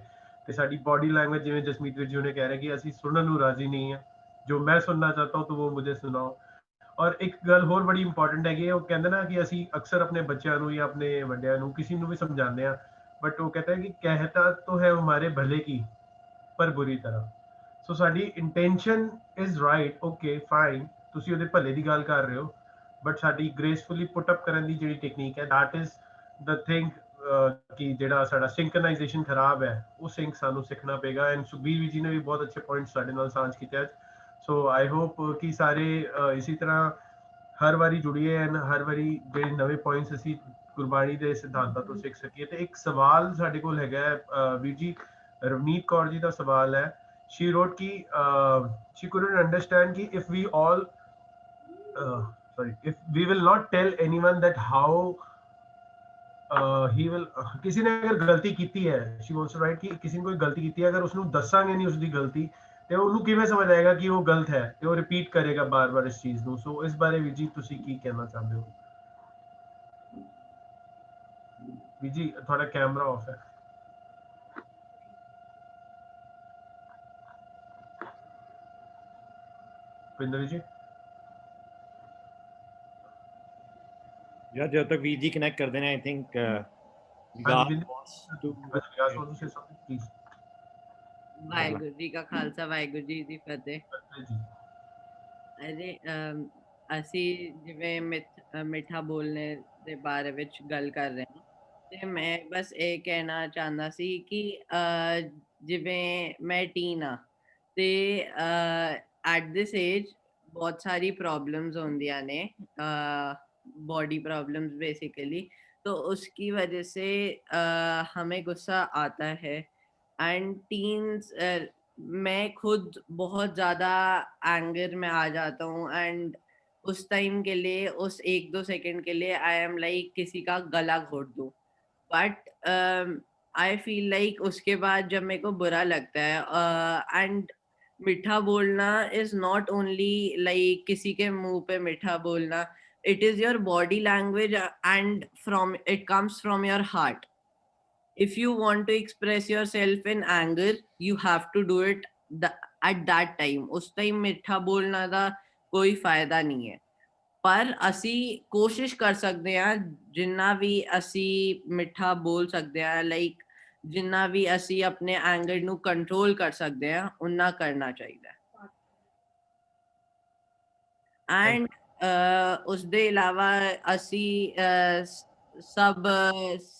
ਤੇ ਸਾਡੀ ਬੋਡੀ ਲੈਂਗੁਏਜ, ਜਿਵੇਂ ਜਸਮੀਤ ਵੀਰ ਜੀ ਨੇ ਕਹਿ ਰਹੇ ਕਿ ਅਸੀਂ ਸੁਣਨ ਨੂੰ ਰਾਜ਼ੀ ਨਹੀਂ ਹੈ, ਜੋ ਮੈਂ ਸੁਣਨਾ ਚਾਹਤਾ ਹੂੰ तो वो मुझे सुनाओ। ਔਰ ਇੱਕ ਗੱਲ ਹੋਰ ਬੜੀ ਇੰਪੋਰਟੈਂਟ ਹੈਗੀ ਹੈ, ਉਹ ਕਹਿੰਦੇ ਨਾ ਕਿ ਅਸੀਂ ਅਕਸਰ ਆਪਣੇ ਬੱਚਿਆਂ ਨੂੰ ਜਾਂ ਆਪਣੇ ਵੱਡਿਆਂ ਨੂੰ, ਕਿਸੇ ਨੂੰ ਵੀ ਸਮਝਾਉਂਦੇ ਹਾਂ, ਬਟ ਉਹ ਕਹਿੰਦਾ ਹੈ ਕਿ ਕਹਿਤਾ तो है हमारे भले की ਪਰ ਬੁਰੀ ਤਰ੍ਹਾਂ। ਸੋ ਸਾਡੀ intention is right, okay fine, ਤੁਸੀਂ ਉਹਦੇ ਭਲੇ ਦੀ ਗੱਲ ਕਰ ਰਹੇ ਹੋ, ਬਟ ਸਾਡੀ ਗ੍ਰੇਸਫੁਲੀ ਪੁੱਟ ਅਪ ਕਰਨ ਦੀ ਜਿਹੜੀ ਟੈਕਨੀਕ ਹੈ, ਦੈਟ ਇਜ਼ ਦ ਥਿੰਗ ਕਿ ਜਿਹੜਾ ਸਾਡਾ ਸਿੰਕਰਨਾਈਜੇਸ਼ਨ ਖਰਾਬ ਹੈ, ਉਹ ਸਿੰਕ ਸਾਨੂੰ ਸਿੱਖਣਾ ਪਏਗਾ। ਐਂਡ ਸੁਖਬੀਰ ਜੀ ਨੇ ਵੀ ਬਹੁਤ ਅੱਛੇ ਪੁਆਇੰਟ ਸਾਡੇ ਨਾਲ ਸਾਂਝ ਕੀਤੇ ਅੱਜ। ਸੋ ਆਈ ਹੋਪ ਕਿ ਸਾਰੇ ਇਸੇ ਤਰ੍ਹਾਂ ਹਰ ਵਾਰੀ ਜੁੜੀਏ, ਐਂਡ ਹਰ ਵਾਰੀ ਜਿਹੜੇ ਨਵੇਂ ਪੁਆਇੰਟਸ ਅਸੀਂ ਗੁਰਬਾਣੀ ਦੇ ਸਿਧਾਂਤਾਂ ਤੋਂ ਸਿੱਖ ਸਕੀਏ। ਤੇ ਇੱਕ ਸਵਾਲ ਸਾਡੇ ਕੋਲ ਹੈਗਾ ਵੀਰ ਜੀ, ਰਵਨੀਤ ਕੌਰ ਜੀ ਦਾ ਸਵਾਲ ਹੈ। she wrote ki she couldn't understand ki if we all if we will not tell anyone that how he will किसी ने अगर गलती ਕੀਤੀ ਹੈ, she wants to write ਕਿ ਕਿਸੇ ਨੇ ਕੋਈ ਗਲਤੀ ਕੀਤੀ ਹੈ, ਅਗਰ ਉਸਨੂੰ ਦੱਸਾਂਗੇ ਨਹੀਂ ਉਸਦੀ ਗਲਤੀ, ਤੇ ਉਹਨੂੰ ਕਿਵੇਂ ਸਮਝ ਆਏਗਾ ਕਿ ਉਹ ਗਲਤ ਹੈ, ਤੇ ਉਹ ਰਿਪੀਟ ਕਰੇਗਾ ਬਾਰ-ਬਾਰ ਇਸ ਚੀਜ਼ ਨੂੰ। ਸੋ ਇਸ ਬਾਰੇ ਵੀ ਜੀ ਤੁਸੀਂ ਕੀ ਕਹਿਣਾ ਚਾਹੁੰਦੇ ਹੋ? ਵੀ ਜੀ ਤੁਹਾਡਾ ਕੈਮਰਾ ਆਫ ਹੈ। ਪਿੰਦਰ ਜੀ यार जब तक वीर जी कनेक्ट करते हैं आई थिंक हाँ, विकास wants to Vikas wants to say something, please. Waheguru ji ਕਾ ਖਾਲਸਾ ਵਾਹਿਗੁਰੂ ਜੀ ਦੀ ਫਤਿਹ। जी. ਅਰੇ ਅਸੀਂ ਜਿਵੇਂ ਮਿੱਠਾ ਬੋਲਣੇ ਦੇ ਬਾਰੇ ਵਿੱਚ ਗੱਲ ਕਰ ਰਹੇ ਹਾਂ ਤੇ ਮੈਂ ਬਸ ਇਹ ਕਹਿਣਾ ਚਾਹੁੰਦਾ ਸੀ ਕਿ ਜਿਵੇਂ ਮੈਂ ਟੀਨ ਆ ਤੇ ਐਟ ਦਿਸ ਏਜ ਬਹੁਤ ਸਾਰੀ प्रॉब्लम्स ਹੁੰਦੀਆਂ ਨੇ बॉडी प्रॉब्लम्स बेसिकली, तो उसकी वजह से हमें गुस्सा आता है एंड टीन्स मैं खुद बहुत ज़्यादा एंगर में आ जाता हूँ एंड उस टाइम के लिए उस 1-2 सेकंड के लिए आई एम लाइक किसी का गला घोट दूँ, बट आई फील लाइक उसके बाद जब मेरे को बुरा लगता है एंड मीठा बोलना इज नॉट ओनली लाइक किसी के मुंह पे मीठा बोलना, it is your body language and from it comes from your heart. If you want to express yourself in anger, you have to do it at that time. उस time मीठा बोलना ਦਾ ਕੋਈ ਫਾਇਦਾ ਨਹੀਂ ਹੈ, ਪਰ ਅਸੀਂ ਕੋਸ਼ਿਸ਼ ਕਰ ਸਕਦੇ ਹਾਂ ਜਿੰਨਾ ਵੀ ਅਸੀਂ ਮਿੱਠਾ ਬੋਲ ਸਕਦੇ ਹਾਂ, ਲਾਈਕ ਜਿੰਨਾ ਵੀ ਅਸੀਂ ਆਪਣੇ ਐਂਗਰ ਨੂੰ ਕੰਟਰੋਲ ਕਰ ਸਕਦੇ ਹਾਂ ਉਨਾ ਕਰਨਾ ਚਾਹੀਦਾ ਹੈ। ਐਂਡ ਉਸ ਦੇ ਇਲਾਵਾ ਅਸੀਂ ਸਭ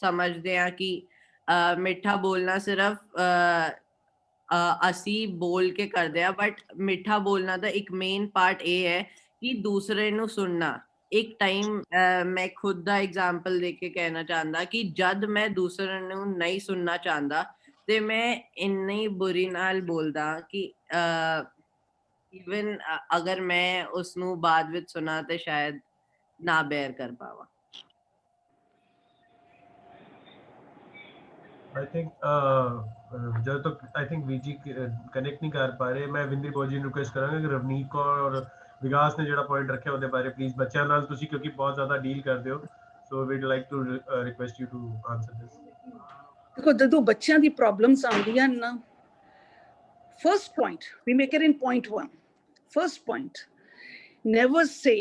ਸਮਝਦੇ ਹਾਂ ਕਿ ਮਿੱਠਾ ਬੋਲਣਾ ਸਿਰਫ ਅਸੀਂ ਬੋਲ ਕੇ ਕਰਦੇ ਹਾਂ, ਬਟ ਮਿੱਠਾ ਬੋਲਣਾ ਦਾ ਇੱਕ ਮੇਨ ਪਾਰਟ ਇਹ ਹੈ ਕਿ ਦੂਸਰੇ ਨੂੰ ਸੁਣਨਾ। ਇੱਕ ਟਾਈਮ ਮੈਂ ਖੁਦ ਦਾ ਐਗਜ਼ਾਮਪਲ ਦੇ ਕੇ ਕਹਿਣਾ ਚਾਹੁੰਦਾ ਕਿ ਜਦ ਮੈਂ ਦੂਸਰੇ ਨੂੰ ਨਹੀਂ ਸੁਣਨਾ ਚਾਹੁੰਦਾ ਤੇ ਮੈਂ ਇੰਨੀ ਬੁਰੀ ਨਾਲ ਬੋਲਦਾ ਕਿ ਇਵਨ ਅਗਰ ਮੈਂ ਉਸਨੂੰ ਬਾਅਦ ਵਿੱਚ ਸੁਣਾ ਤੇ ਸ਼ਾਇਦ ਨਾ ਬੇਅਰ ਕਰ ਪਾਵਾਂ। I think जब तक आई थिंक वीजी कनेक्ट नहीं कर पा रहे, मैं विंਦਰ ਕੌਰ ਜੀ ਨੂੰ ਰਿਕੁਐਸਟ ਕਰਾਂਗਾ ਕਿ ਰਵਨੀਤ ਕੌਰ ਔਰ ਵਿਕਾਸ ਨੇ ਜਿਹੜਾ ਪੁਆਇੰਟ ਰੱਖਿਆ ਉਹਦੇ ਬਾਰੇ ਪਲੀਜ਼ ਬੱਚਿਆਂ ਨਾਲ ਤੁਸੀਂ ਕਿਉਂਕਿ ਬਹੁਤ ਜ਼ਿਆਦਾ ਡੀਲ ਕਰਦੇ ਹੋ, so we'd like to request you to answer this. ਦੇਖੋ ਜਦੋਂ ਬੱਚਿਆਂ ਦੀ ਪ੍ਰੋਬਲਮਸ ਆਉਂਦੀਆਂ ਨਾ, first point we make it in point 1. First point, never say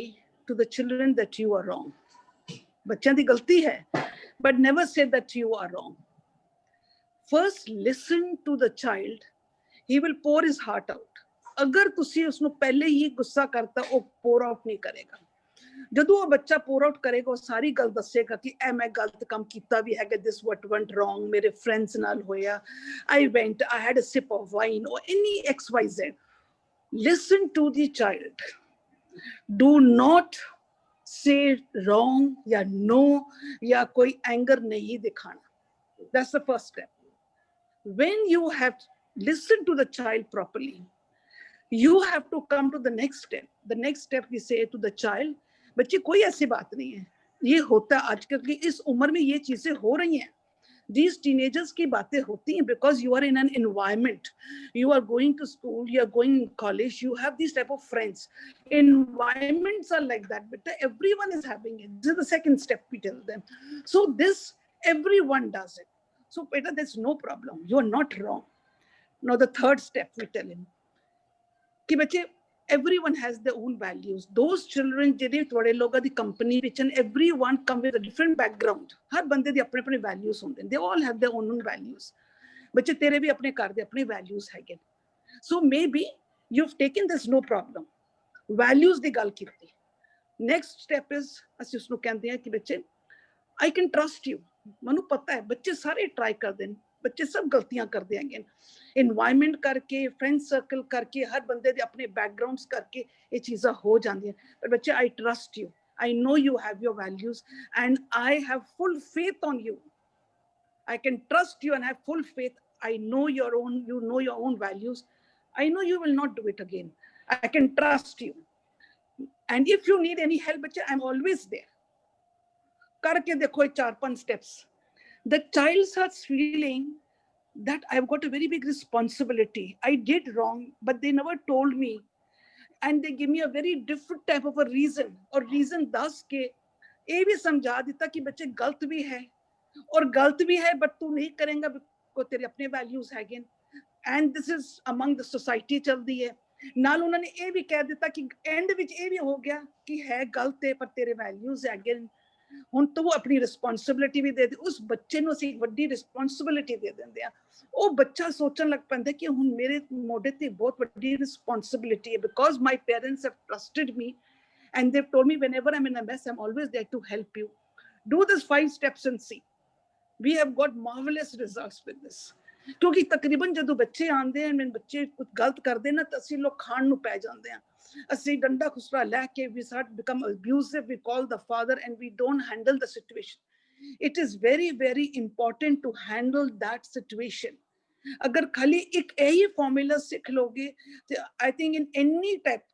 to the children that you are wrong. ਬੱਚਿਆਂ ਦੀ ਗਲਤੀ ਹੈ, but never say that you are wrong. First listen to the child, he will pour his heart out. ਅਗਰ ਤੁਸੀਂ ਉਸਨੂੰ ਪਹਿਲੇ ਹੀ ਗੁੱਸਾ ਕਰਤਾ ਉਹ pour out ਨਹੀਂ ਕਰੇਗਾ। ਜਦੋਂ ਉਹ ਬੱਚਾ pour out ਕਰੇਗਾ ਉਹ ਸਾਰੀ ਗੱਲ ਦੱਸੇਗਾ ਕਿ ਇਹ ਮੈਂ ਗਲਤ ਕੰਮ ਕੀਤਾ ਵੀ ਹੈਗਾ, this what went wrong, ਮੇਰੇ ਫਰੈਂਡਸ ਨਾਲ ਹੋਇਆ, I went, I had a sip of wine or any XYZ. Listen to the child. Do not say wrong या no या कोई anger नहीं दिखाना. That's the first step. When you have listened to the child properly, you have to come to the next step. The next step we say to the child, बच्चे कोई ऐसी बात नहीं है, ये होता है आजकल की इस उम्र में ये चीजें हो रही हैं, these teenagers की बातें होती हैं because you are in an environment, you are going to school, you are going to college, you have these type of friends, environments are like that, but everyone is having it. This is the second step we tell them. So this everyone does it, so beta there's no problem, you are not wrong. Now the third step we tell him कि बच्चे everyone has their own values. Those children ਜਿਹੜੇ ਤੁਹਾਡੇ ਲੋਕਾਂ ਦੀ company ਵਿੱਚ and everyone come with a different background, ਹਰ ਬੰਦੇ ਦੇ ਆਪਣੇ ਆਪਣੇ values ਹੁੰਦੇ ਨੇ, they all have their own values. ਬੱਚੇ ਤੇਰੇ ਵੀ ਆਪਣੇ ਘਰ ਦੇ ਆਪਣੇ values ਹੈਗੇ, so maybe you've taken this no problem, values ਦੀ ਗੱਲ ਕੀਤੀ। next step is ਅਸੀਂ ਉਸਨੂੰ ਕਹਿੰਦੇ ਹਾਂ ਕਿ ਬੱਚੇ I can trust you, ਮੈਨੂੰ ਪਤਾ ਹੈ ਬੱਚੇ ਸਾਰੇ ਟਰਾਈ ਕਰਦੇ ਨੇ, ਬੱਚੇ ਸਭ ਗਲਤੀਆਂ ਕਰਦੇ ਹੈਗੇ, ਇਨਵਾਇਰਨਮੈਂਟ ਕਰਕੇ, ਫਰੈਂਡ ਸਰਕਲ ਕਰਕੇ, ਹਰ ਬੰਦੇ ਦੇ ਆਪਣੇ ਬੈਕਗ੍ਰਾਉਂਡਸ ਕਰਕੇ ਇਹ ਚੀਜ਼ਾਂ ਹੋ ਜਾਂਦੀਆਂ, ਪਰ ਬੱਚੇ I trust you, I know you have your values and I have full faith on you, I can trust you and have full faith, I know your own, you know your own values, I know you will not do it again, I can trust you, and if you need any help ਬੱਚੇ I'm always there। करके देखो 4-5 steps, the child starts feeling that I've got a very big responsibility, I did wrong but they never told me and they give me a very different type of a reason, और reason दस के ये भी समझा देता कि बच्चे गलत भी है और गलत भी है but तू नहीं करेगा को तेरे अपने values हैगे, and this is among the society चलती है। ਨਾਲ ਉਹਨਾਂ ਨੇ ਇਹ ਵੀ ਕਹਿ ਦਿੱਤਾ ਕਿ end ਵਿੱਚ ਇਹ ਵੀ ਹੋ ਗਿਆ ਕਿ ਹੈ ਗਲਤ ਹੈ ਪਰ ਤੇਰੇ values हैगे, ਹੁਣ ਤੋਂ ਉਹ ਆਪਣੀ ਰਿਸਪੌਂਸਿਬਿਲਿਟੀ ਵੀ ਦੇ ਦੇ, ਉਸ ਬੱਚੇ ਨੂੰ ਅਸੀਂ ਵੱਡੀ ਰਿਸਪੌਂਸਿਬਿਲਿਟੀ ਦੇ ਦਿੰਦੇ ਆ। ਉਹ ਬੱਚਾ ਸੋਚਣ ਲੱਗ ਪੈਂਦਾ ਕਿ ਹੁਣ ਮੇਰੇ ਮੋਢੇ ਤੇ ਬਹੁਤ ਵੱਡੀ ਰਿਸਪੌਂਸਿਬਿਲਿਟੀ ਹੈ, because my parents have trusted me and they've told me whenever I'm in a mess, I'm always there to help you. Do this 5 steps and see. We have got marvelous results with this. ਕਿਉਂਕਿ ਤਕਰੀਬਨ ਜਦੋਂ ਬੱਚੇ ਆਉਂਦੇ ਹਨ, ਮੈਨੂੰ ਬੱਚੇ ਕੁਝ ਗਲਤ ਕਰਦੇ ਨਾ ਤਾਂ ਅਸੀਂ ਲੋਕ ਖਾਣ ਨੂੰ ਪੈ ਜਾਂਦੇ ਹਾਂ। ਅਸੀਂ ਡੰਡਾ ਖੁਸਰਾ ਲੈ ਕੇ we start become abusive, we call the father and we don't handle the situation. It is very, very important to handle that situation. ਅਗਰ ਖਾਲੀ ਇੱਕ ਇਹੀ ਫਾਰਮੂਲਾ ਸਿੱਖ ਲੋਗੇ ਤੇ I think in any type,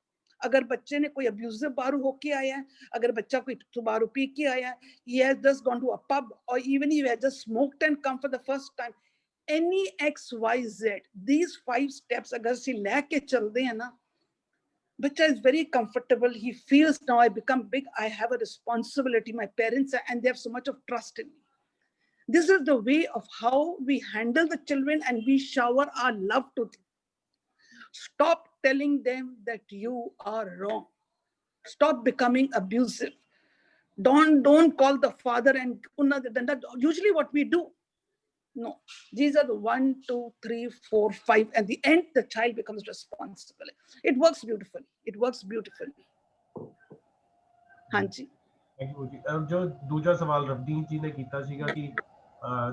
अगर बच्चे ने कोई अब्यूजिव बारू होके आया है, अगर बच्चा कोई बारू पी के आया है, he has just gone to a pub or even he has just smoked and come for the first time, any XYZ, these 5 steps अगर सी लेके चलते हैं ना, बच्चा is very comfortable, he feels now I become big, I have a responsibility, my parents are, and they have so much of trust in me. This is the way of how we handle the children and we shower our love to them. Stop telling them that you are wrong. Stop becoming abusive. Don't call the father and usually what we do. No, these are the 1, 2, 3, 4, 5. At the end, the child becomes responsible. It works beautifully. It works beautifully. Hanji. Thank you जी। जो दूजा सवाल रवदीन जी ने कीता सीगा कि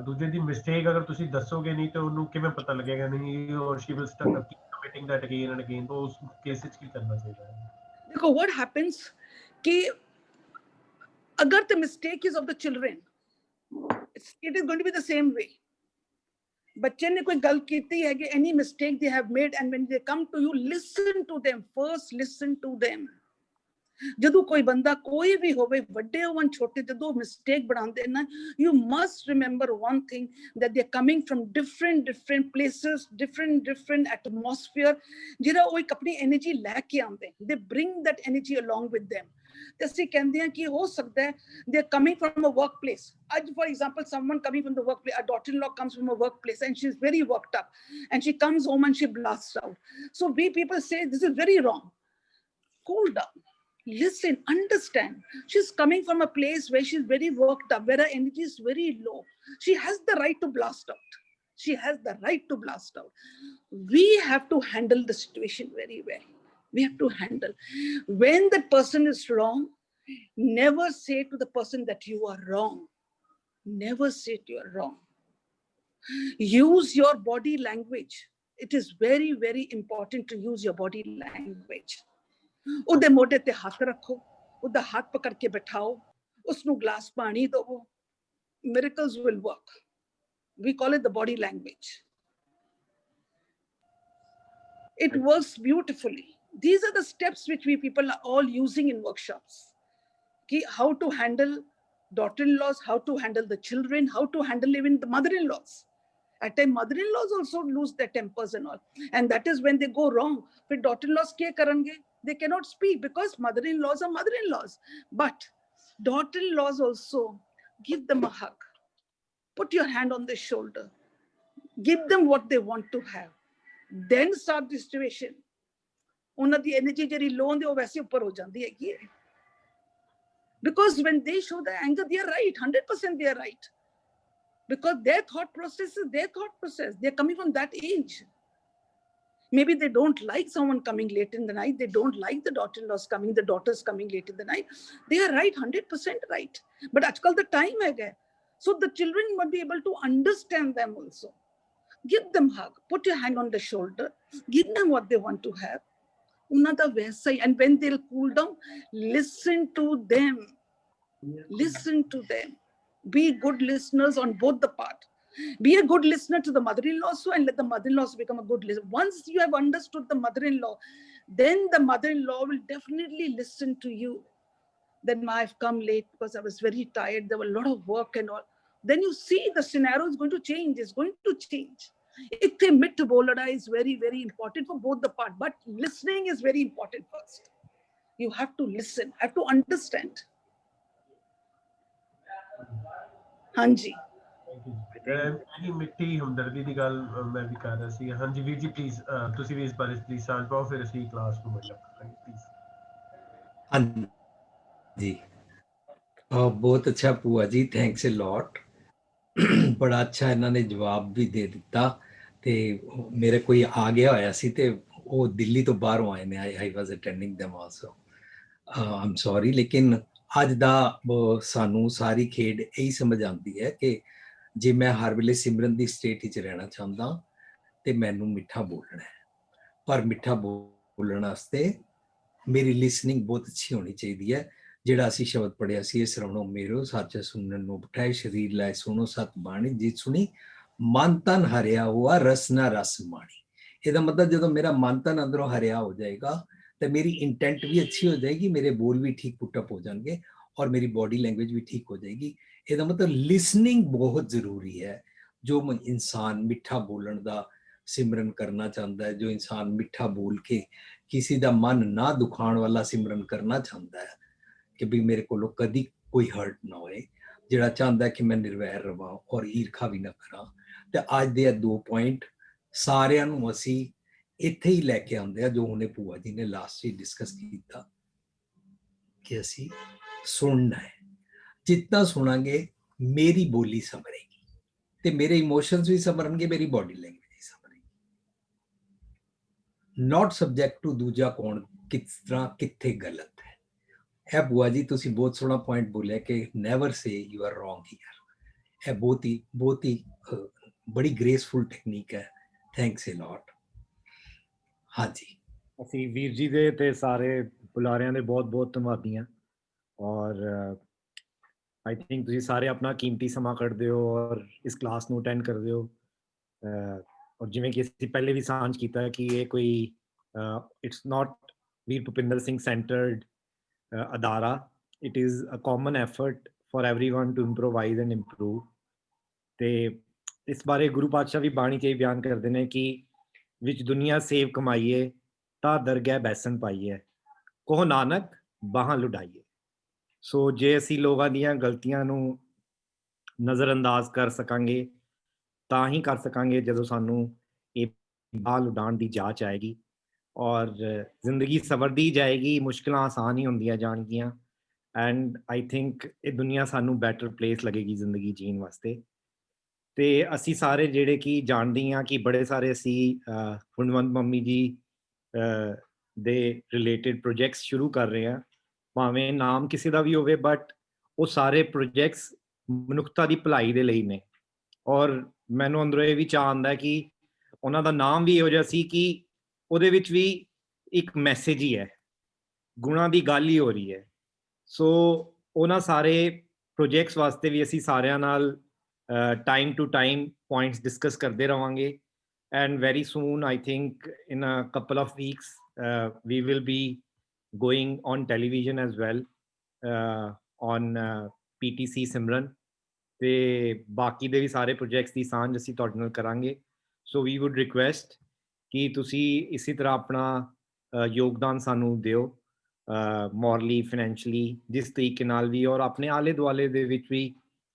दूजे दी mistake अगर तुसी दसोगे नहीं तो उन्हें किवें पता लगेगा नहीं, और she will start committing that again and again, तो उस केस विच की करना चाहिए है? देखो what happens कि अगर the mistake is of the children, it is going to be the same way. बच्चे ने कोई गलत की है कि any mistake they have made, and when they come to you, listen to them first, listen to them. ਜਦੋਂ ਕੋਈ ਬੰਦਾ ਕੋਈ ਵੀ ਹੋਵੇ, ਵੱਡੇ ਹੋਣ ਛੋਟੇ, ਜਦੋਂ ਮਿਸਟੇਕ ਬਣਾਉਂਦੇ ਨਾ, you must remember one thing, that they are coming from different places, different atmosphere, ਜਿਹੜਾ ਉਹ ਇੱਕ ਆਪਣੀ એનર્ਜੀ ਲੈ ਕੇ ਆਉਂਦੇ, they bring that energy along with them. ਤੇ ਅਸੀਂ ਕਹਿੰਦੇ ਹਾਂ ਕਿ ਹੋ ਸਕਦਾ ਹੈ they are coming from a workplace. ਅੱਜ for example, someone coming from the workplace, a daughter-in-law comes from a workplace and she is very worked up and she comes home and she blasts out. So we people say this is very wrong. Cool down. Listen, understand. She's coming from a place where she's very worked up, where her energy is very low. She has the right to blast out. She has the right to blast out. We have to handle the situation very well. We have to handle. When the person is wrong, never say to the person that you are wrong. Never say you are wrong. Use your body language. It is very, very important to use your body language. ਉਹਦੇ ਮੋਢੇ ਤੇ ਹੱਥ ਰੱਖੋ, ਉਹਦਾ ਹੱਥ ਪਕੜ ਕੇ ਬਿਠਾਓ, ਉਸਨੂੰ glass ਪਾਣੀ ਦਿਓ, miracles will work. We call it the body language. It works beautifully. These are the steps which we people are all using in workshops. How to handle daughter-in-laws, how to handle the children, how to handle even the mother-in-laws. At times, mother-in-laws also lose their tempers and all. And that is when they go wrong. फिर daughter-in-laws क्या करेंगे? They cannot speak because mother-in-laws are mother-in-laws. But daughter-in-laws also, give them a hug. Put your hand on their shoulder. Give them what they want to have. Then start the situation. ਉਹਨਾਂ ਦੀ energy ਜਿਹੜੀ low ਹੁੰਦੀ ਉਹ ਵੈਸੇ ਉੱਪਰ ਹੋ ਜਾਂਦੀ ਹੈਗੀ ਹੈ. Because when they show the anger, they are right. 100% they are right. Because their thought process is their thought process. They are coming from that age. Maybe they don't like someone coming late in the night. They don't like the daughter-in-laws coming, the daughters coming late in the night. They are right, 100% right. But ajkal the time hai gaya. So the children must be able to understand them also. Give them hug. Put your hand on the shoulder. Give them what they want to have. Unada vaisa. And when they'll cool down, listen to them. Listen to them. Be good listeners on both the part. Be a good listener to the mother-in-law also, and let the mother-in-laws become a good listener. Once you have understood the mother-in-law, then the mother-in-law will definitely listen to you. Then I've come late because I was very tired. There were a lot of work and all. Then you see the scenario is going to change. It's going to change. Ithe mit bolada is very, very important for both the part. But listening is very important first. You have to listen. Have to understand. Hanji. ਇਹੀ ਮਿੱਠੀ ਹਮਦਰਦੀ ਦੀ ਗੱਲ ਮੈਂ ਵੀ ਕਰ ਰਿਹਾ ਸੀ। ਹਾਂਜੀ ਵੀਰ ਜੀ please ਤੁਸੀਂ ਵੀ ਇਸ ਬਾਰੇ ਪਲੀਜ਼ ਸਾਂਝ ਪਾਓ, ਫਿਰ ਅਸੀਂ ਕਲਾਸ ਨੂੰ ਮਿਲ ਲਾਂਗੇ ਪਲੀਜ਼। ਹਾਂਜੀ ਬਹੁਤ ਅੱਛਾ ਭੂਆ ਜੀ, ਥੈਂਕਸ ਅ ਲੋਟ। ਬੜਾ ਅੱਛਾ ਇਹਨਾਂ ਨੇ ਜਵਾਬ ਵੀ ਦੇ ਦਿੱਤਾ। ਤੇ ਮੇਰੇ ਕੋਈ ਆ ਗਿਆ ਹੋਇਆ ਸੀ ਤੇ ਉਹ ਦਿੱਲੀ ਤੋਂ ਬਾਹਰੋਂ ਆਏ ਨੇ, ਆਈ ਵਾਸ ਅਟੈਂਡਿੰਗ them also, ਆਮ ਸੌਰੀ। ਲੇਕਿਨ ਅੱਜ ਦਾ ਸਾਨੂੰ ਸਾਰੀ ਖੇਡ ਇਹੀ ਸਮਝ ਆਉਂਦੀ ਹੈ ਕਿ ਜੇ ਮੈਂ ਹਰ ਵੇਲੇ ਸਿਮਰਨ ਦੀ ਸਟੇਟ ਵਿੱਚ ਰਹਿਣਾ ਚਾਹੁੰਦਾ ਤੇ ਮੈਨੂੰ ਮਿੱਠਾ ਬੋਲਣਾ ਹੈ। ਪਰ ਮਿੱਠਾ ਬੋਲਣ ਵਾਸਤੇ ਮੇਰੀ ਲਿਸਨਿੰਗ ਬਹੁਤ ਅੱਛੀ ਹੋਣੀ ਚਾਹੀਦੀ ਹੈ। ਜਿਹੜਾ ਅਸੀਂ ਸ਼ਬਦ ਪੜ੍ਹਿਆ ਸੀ, ਇਹ ਸਰਵਣੋ ਮੇਰੋ ਸੱਚ ਸੁਣਨ ਨੂੰ ਬਿਠਾਏ, ਸਰੀਰ ਲੈ ਸੁਣੋ ਸਤ ਬਾਣੀ, ਜਿਤ ਸੁਣੀ ਮਨ ਤਨ ਹਰਿਆ ਹੁਆ ਰਸ ਨਾ ਰਸ ਮਾਣੀ। ਇਹਦਾ ਮਤਲਬ ਜਦੋਂ ਮੇਰਾ ਮਨ ਤਨ ਅੰਦਰੋਂ ਹਰਿਆ ਹੋ ਜਾਏਗਾ ਤੇ ਮੇਰੀ ਇੰਟੈਂਟ ਵੀ ਅੱਛੀ ਹੋ ਜਾਏਗੀ, ਮੇਰੇ ਬੋਲ ਵੀ ਠੀਕ ਪੁੱਟ ਅਪ ਹੋ ਜਾਣਗੇ ਔਰ ਮੇਰੀ ਬੋਡੀ ਲੈਂਗੁਏਜ ਵੀ ਠੀਕ ਹੋ ਜਾਏਗੀ। ਇਹਦਾ ਮਤਲਬ ਲਿਸਨਿੰਗ ਬਹੁਤ ਜ਼ਰੂਰੀ ਹੈ। ਜੋ ਇਨਸਾਨ ਮਿੱਠਾ ਬੋਲਣ ਦਾ ਸਿਮਰਨ ਕਰਨਾ ਚਾਹੁੰਦਾ ਹੈ, ਜੋ ਇਨਸਾਨ ਮਿੱਠਾ ਬੋਲ ਕੇ ਕਿਸੇ ਦਾ ਮਨ ਨਾ ਦੁਖਾਉਣ ਵਾਲਾ ਸਿਮਰਨ ਕਰਨਾ ਚਾਹੁੰਦਾ ਹੈ ਕਿ ਵੀ ਮੇਰੇ ਕੋਲੋਂ ਕਦੀ ਕੋਈ ਹਰਟ ਨਾ ਹੋਏ, ਜਿਹੜਾ ਚਾਹੁੰਦਾ ਕਿ ਮੈਂ ਨਿਰਵੈਰ ਰਵਾਂ ਔਰ ਈਰਖਾ ਵੀ ਨਾ ਕਰਾਂ। ਤੇ ਅੱਜ ਦੇ ਇਹ 2 ਪੁਆਇੰਟ ਸਾਰਿਆਂ ਨੂੰ ਅਸੀਂ ਇੱਥੇ ਹੀ ਲੈ ਕੇ ਆਉਂਦੇ ਆ, ਜੋ ਹੁਣੇ ਭੂਆ ਜੀ ਨੇ ਲਾਸਟ 'ਚ ਡਿਸਕਸ ਕੀਤਾ ਕਿ ਅਸੀਂ ਸੁਣਨਾ ਹੈ। ਜਿੱਦਾਂ ਸੁਣਾਂਗੇ ਮੇਰੀ ਬੋਲੀ ਸਮਰੇਗੀ ਤੇ ਮੇਰੇ ਇਮੋਸ਼ਨਸ ਵੀ ਸਮਰਨਗੇ, ਮੇਰੀ ਬੋਡੀ ਲੈਂਗੁਏਜ ਵੀ ਸਮਰੇਗੀ। ਨਾਟ ਸਬਜੈਕਟ ਟੂ ਦੂਜਾ ਕੌਣ ਕਿਸ ਤਰ੍ਹਾਂ ਕਿੱਥੇ ਗਲਤ ਹੈ। ਇਹ ਭੂਆ ਜੀ ਤੁਸੀਂ ਬਹੁਤ ਸੋਹਣਾ ਪੁਆਇੰਟ ਬੋਲਿਆ ਕਿ never say you are wrong here. ਇਹ ਬਹੁਤ ਹੀ ਬੜੀ ਗ੍ਰੇਸਫੁਲ ਟੈਕਨੀਕ ਹੈ। Thanks a lot. ਹਾਂਜੀ, ਅਸੀਂ ਵੀਰ ਜੀ ਦੇ ਤੇ ਸਾਰੇ ਬੁਲਾਰਿਆਂ ਦੇ ਬਹੁਤ ਬਹੁਤ ਧੰਨਵਾਦੀ ਹਾਂ। ਔਰ ਆਈ ਥਿੰਕ ਤੁਸੀਂ ਸਾਰੇ ਆਪਣਾ ਕੀਮਤੀ ਸਮਾਂ ਕੱਢਦੇ ਹੋ ਔਰ ਇਸ ਕਲਾਸ ਨੂੰ ਅਟੈਂਡ ਕਰਦੇ ਹੋ। ਔਰ ਜਿਵੇਂ ਕਿ ਅਸੀਂ ਪਹਿਲੇ ਵੀ ਸਾਂਝ ਕੀਤਾ ਕਿ ਇਹ ਕੋਈ ਇਟਸ ਨਾਟ ਵੀਰ ਭੁਪਿੰਦਰ ਸਿੰਘ ਸੈਂਟਰਡ ਅਦਾਰਾ, it is a common effort for everyone to improvise and improve. ਤੇ ਇਸ ਬਾਰੇ ਗੁਰੂ ਪਾਤਸ਼ਾਹ ਵੀ ਬਾਣੀ 'ਚ ਬਿਆਨ ਕਰਦੇ ਨੇ ਕਿ ਵਿੱਚ ਦੁਨੀਆ ਸੇਵ ਕਮਾਈਏ ਤਾਂ ਦਰਗਹਿ ਬੈਸਨ ਪਾਈਏ, ਕਹੋ ਨਾਨਕ ਬਾਹਾਂ ਲੁਡਾਈਏ। ਸੋ ਜੇ ਅਸੀਂ ਲੋਕਾਂ ਦੀਆਂ ਗਲਤੀਆਂ ਨੂੰ ਨਜ਼ਰਅੰਦਾਜ਼ ਕਰ ਸਕਾਂਗੇ ਤਾਂ ਹੀ ਕਰ ਸਕਾਂਗੇ ਜਦੋਂ ਸਾਨੂੰ ਇਹ ਬਾਹ ਲੁਡਾਉਣ ਦੀ ਜਾਚ ਆਏਗੀ ਔਰ ਜ਼ਿੰਦਗੀ ਸਵਰਦੀ ਜਾਏਗੀ, ਮੁਸ਼ਕਿਲਾਂ ਆਸਾਨ ਹੀ ਹੁੰਦੀਆਂ ਜਾਣਗੀਆਂ। ਐਂਡ ਆਈ ਥਿੰਕ ਇਹ ਦੁਨੀਆ ਸਾਨੂੰ ਬੈਟਰ ਪਲੇਸ ਲੱਗੇਗੀ ਜ਼ਿੰਦਗੀ ਜੀਣ ਵਾਸਤੇ। ਤੇ ਅਸੀਂ ਸਾਰੇ ਜਿਹੜੇ ਕਿ ਜਾਣਦੇ ਹਾਂ ਕਿ ਬੜੇ ਸਾਰੇ ਅਸੀਂ ਗੁਣਵੰਤ ਮੰਮੀ ਜੀ ਦੇ ਰਿਲੇਟਡ ਪ੍ਰੋਜੈਕਟਸ ਸ਼ੁਰੂ ਕਰ ਰਹੇ ਹਾਂ, ਭਾਵੇਂ ਨਾਮ ਕਿਸੇ ਦਾ ਵੀ ਹੋਵੇ, ਬਟ ਉਹ ਸਾਰੇ ਪ੍ਰੋਜੈਕਟਸ ਮਨੁੱਖਤਾ ਦੀ ਭਲਾਈ ਦੇ ਲਈ ਨੇ। ਔਰ ਮੈਨੂੰ ਅੰਦਰੋਂ ਇਹ ਵੀ ਚਾਅ ਆਉਂਦਾ ਕਿ ਉਹਨਾਂ ਦਾ ਨਾਮ ਵੀ ਇਹੋ ਜਿਹਾ ਸੀ ਕਿ ਉਹਦੇ ਵਿੱਚ ਵੀ ਇੱਕ ਮੈਸੇਜ ਹੀ ਹੈ, ਗੁਣਾਂ ਦੀ ਗੱਲ ਹੀ ਹੋ ਰਹੀ ਹੈ। ਸੋ ਉਹਨਾਂ ਸਾਰੇ ਪ੍ਰੋਜੈਕਟਸ ਵਾਸਤੇ ਵੀ ਅਸੀਂ ਸਾਰਿਆਂ ਨਾਲ time to time points discuss ਕਰਦੇ ਰਵਾਂਗੇ। And very soon, I think in a couple of weeks, we will be going on television as well on PTC Simran। ਤੇ ਬਾਕੀ ਦੇ ਵੀ ਸਾਰੇ ਪ੍ਰੋਜੈਕਟਸ ਦੀ ਸਾਂਝ ਅਸੀਂ ਤੁਹਾਡੇ ਨਾਲ ਕਰਾਂਗੇ। ਸੋ ਵੀ ਵੁੱਡ ਰਿਕੁਐਸਟ ਕਿ ਤੁਸੀਂ ਇਸੇ ਤਰ੍ਹਾਂ ਆਪਣਾ ਯੋਗਦਾਨ ਸਾਨੂੰ ਦਿਓ, ਮੋਰਲੀ, ਫਾਈਨੈਂਸ਼ਲੀ, ਜਿਸ ਤਰੀਕੇ ਨਾਲ ਵੀ, ਔਰ ਆਪਣੇ ਆਲੇ ਦੁਆਲੇ ਦੇ ਵਿੱਚ ਵੀ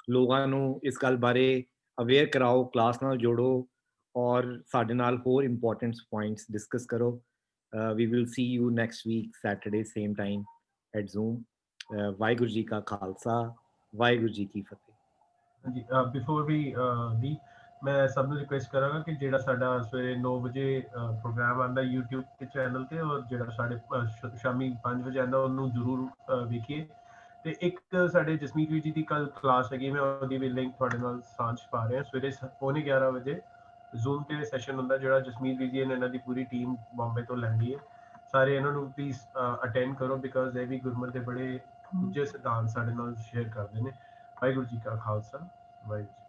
ਲੋਕਾਂ ਨੂੰ ਇਸ ਗੱਲ ਬਾਰੇ ਅਵੇਅਰ ਕਰਾਓ, ਕਲਾਸ ਨਾਲ ਜੋੜੋ ਔਰ ਸਾਡੇ ਨਾਲ ਹੋਰ ਇੰਪੋਰਟੈਂਟ ਪੁਆਇੰਟਸ ਡਿਸਕਸ ਕਰੋ। We will see you next week Saturday same time at Zoom. Waheguru ji ਕਾ ਖਾਲਸਾ, ਵਾਹਿਗੁਰੂ ਜੀ ਕੀ ਫਤਿਹ। ਹਾਂਜੀ, ਬਿਫੋਰ ਵੀ ਵੀ ਮੈਂ ਸਭ ਨੂੰ ਰਿਕੁਐਸਟ ਕਰਾਂਗਾ ਕਿ ਜਿਹੜਾ ਸਾਡਾ ਸਵੇਰੇ 9 ਵਜੇ ਪ੍ਰੋਗਰਾਮ ਆਉਂਦਾ YouTube ਤੇ ਚੈਨਲ ਤੇ, ਔਰ ਜਿਹੜਾ ਸਾਡੇ ਸ਼ਾਮੀ 5 ਵਜੇ ਆਉਂਦਾ, ਉਹਨੂੰ ਜ਼ਰੂਰ ਵੇਖੀਏ। ਤੇ ਇੱਕ ਸਾਡੇ ਜਸਮੀਤ ਵੀਰ ਜੀ ਦੀ ਕੱਲ ਕਲਾਸ ਹੈਗੀ, ਮੈਂ ਉਹਦੀ ਵੀ ਲਿੰਕ ਤੁਹਾਡੇ ਨਾਲ ਸਾਂਝ ਪਾ ਰਿਹਾ। ਸਵੇਰੇ 11:15 ਵਜੇ ਜ਼ੂਮ ਤੇ ਸੈਸ਼ਨ ਹੁੰਦਾ, ਜਿਹੜਾ ਜਸਮੀਤ ਵੀਰ ਜੀ ਨੇ ਇਹਨਾਂ ਦੀ ਪੂਰੀ ਟੀਮ ਬੰਬੇ ਤੋਂ ਲੈਂਦੀ ਹੈ। ਸਾਰੇ ਇਹਨਾਂ ਨੂੰ ਪਲੀਜ਼ ਅਟੈਂਡ ਕਰੋ, ਬਿਕਾਜ਼ ਇਹ ਵੀ ਗੁਰਮਤਿ ਦੇ ਬੜੇ ਉੱਚੇ ਸਿਧਾਂਤ ਸਾਡੇ ਨਾਲ ਸ਼ੇਅਰ ਕਰਦੇ ਨੇ। ਵਾਹਿਗੁਰੂ ਜੀ ਕਾ ਖਾਲਸਾ, ਵਾਹਿਗੁਰੂ ਜੀ।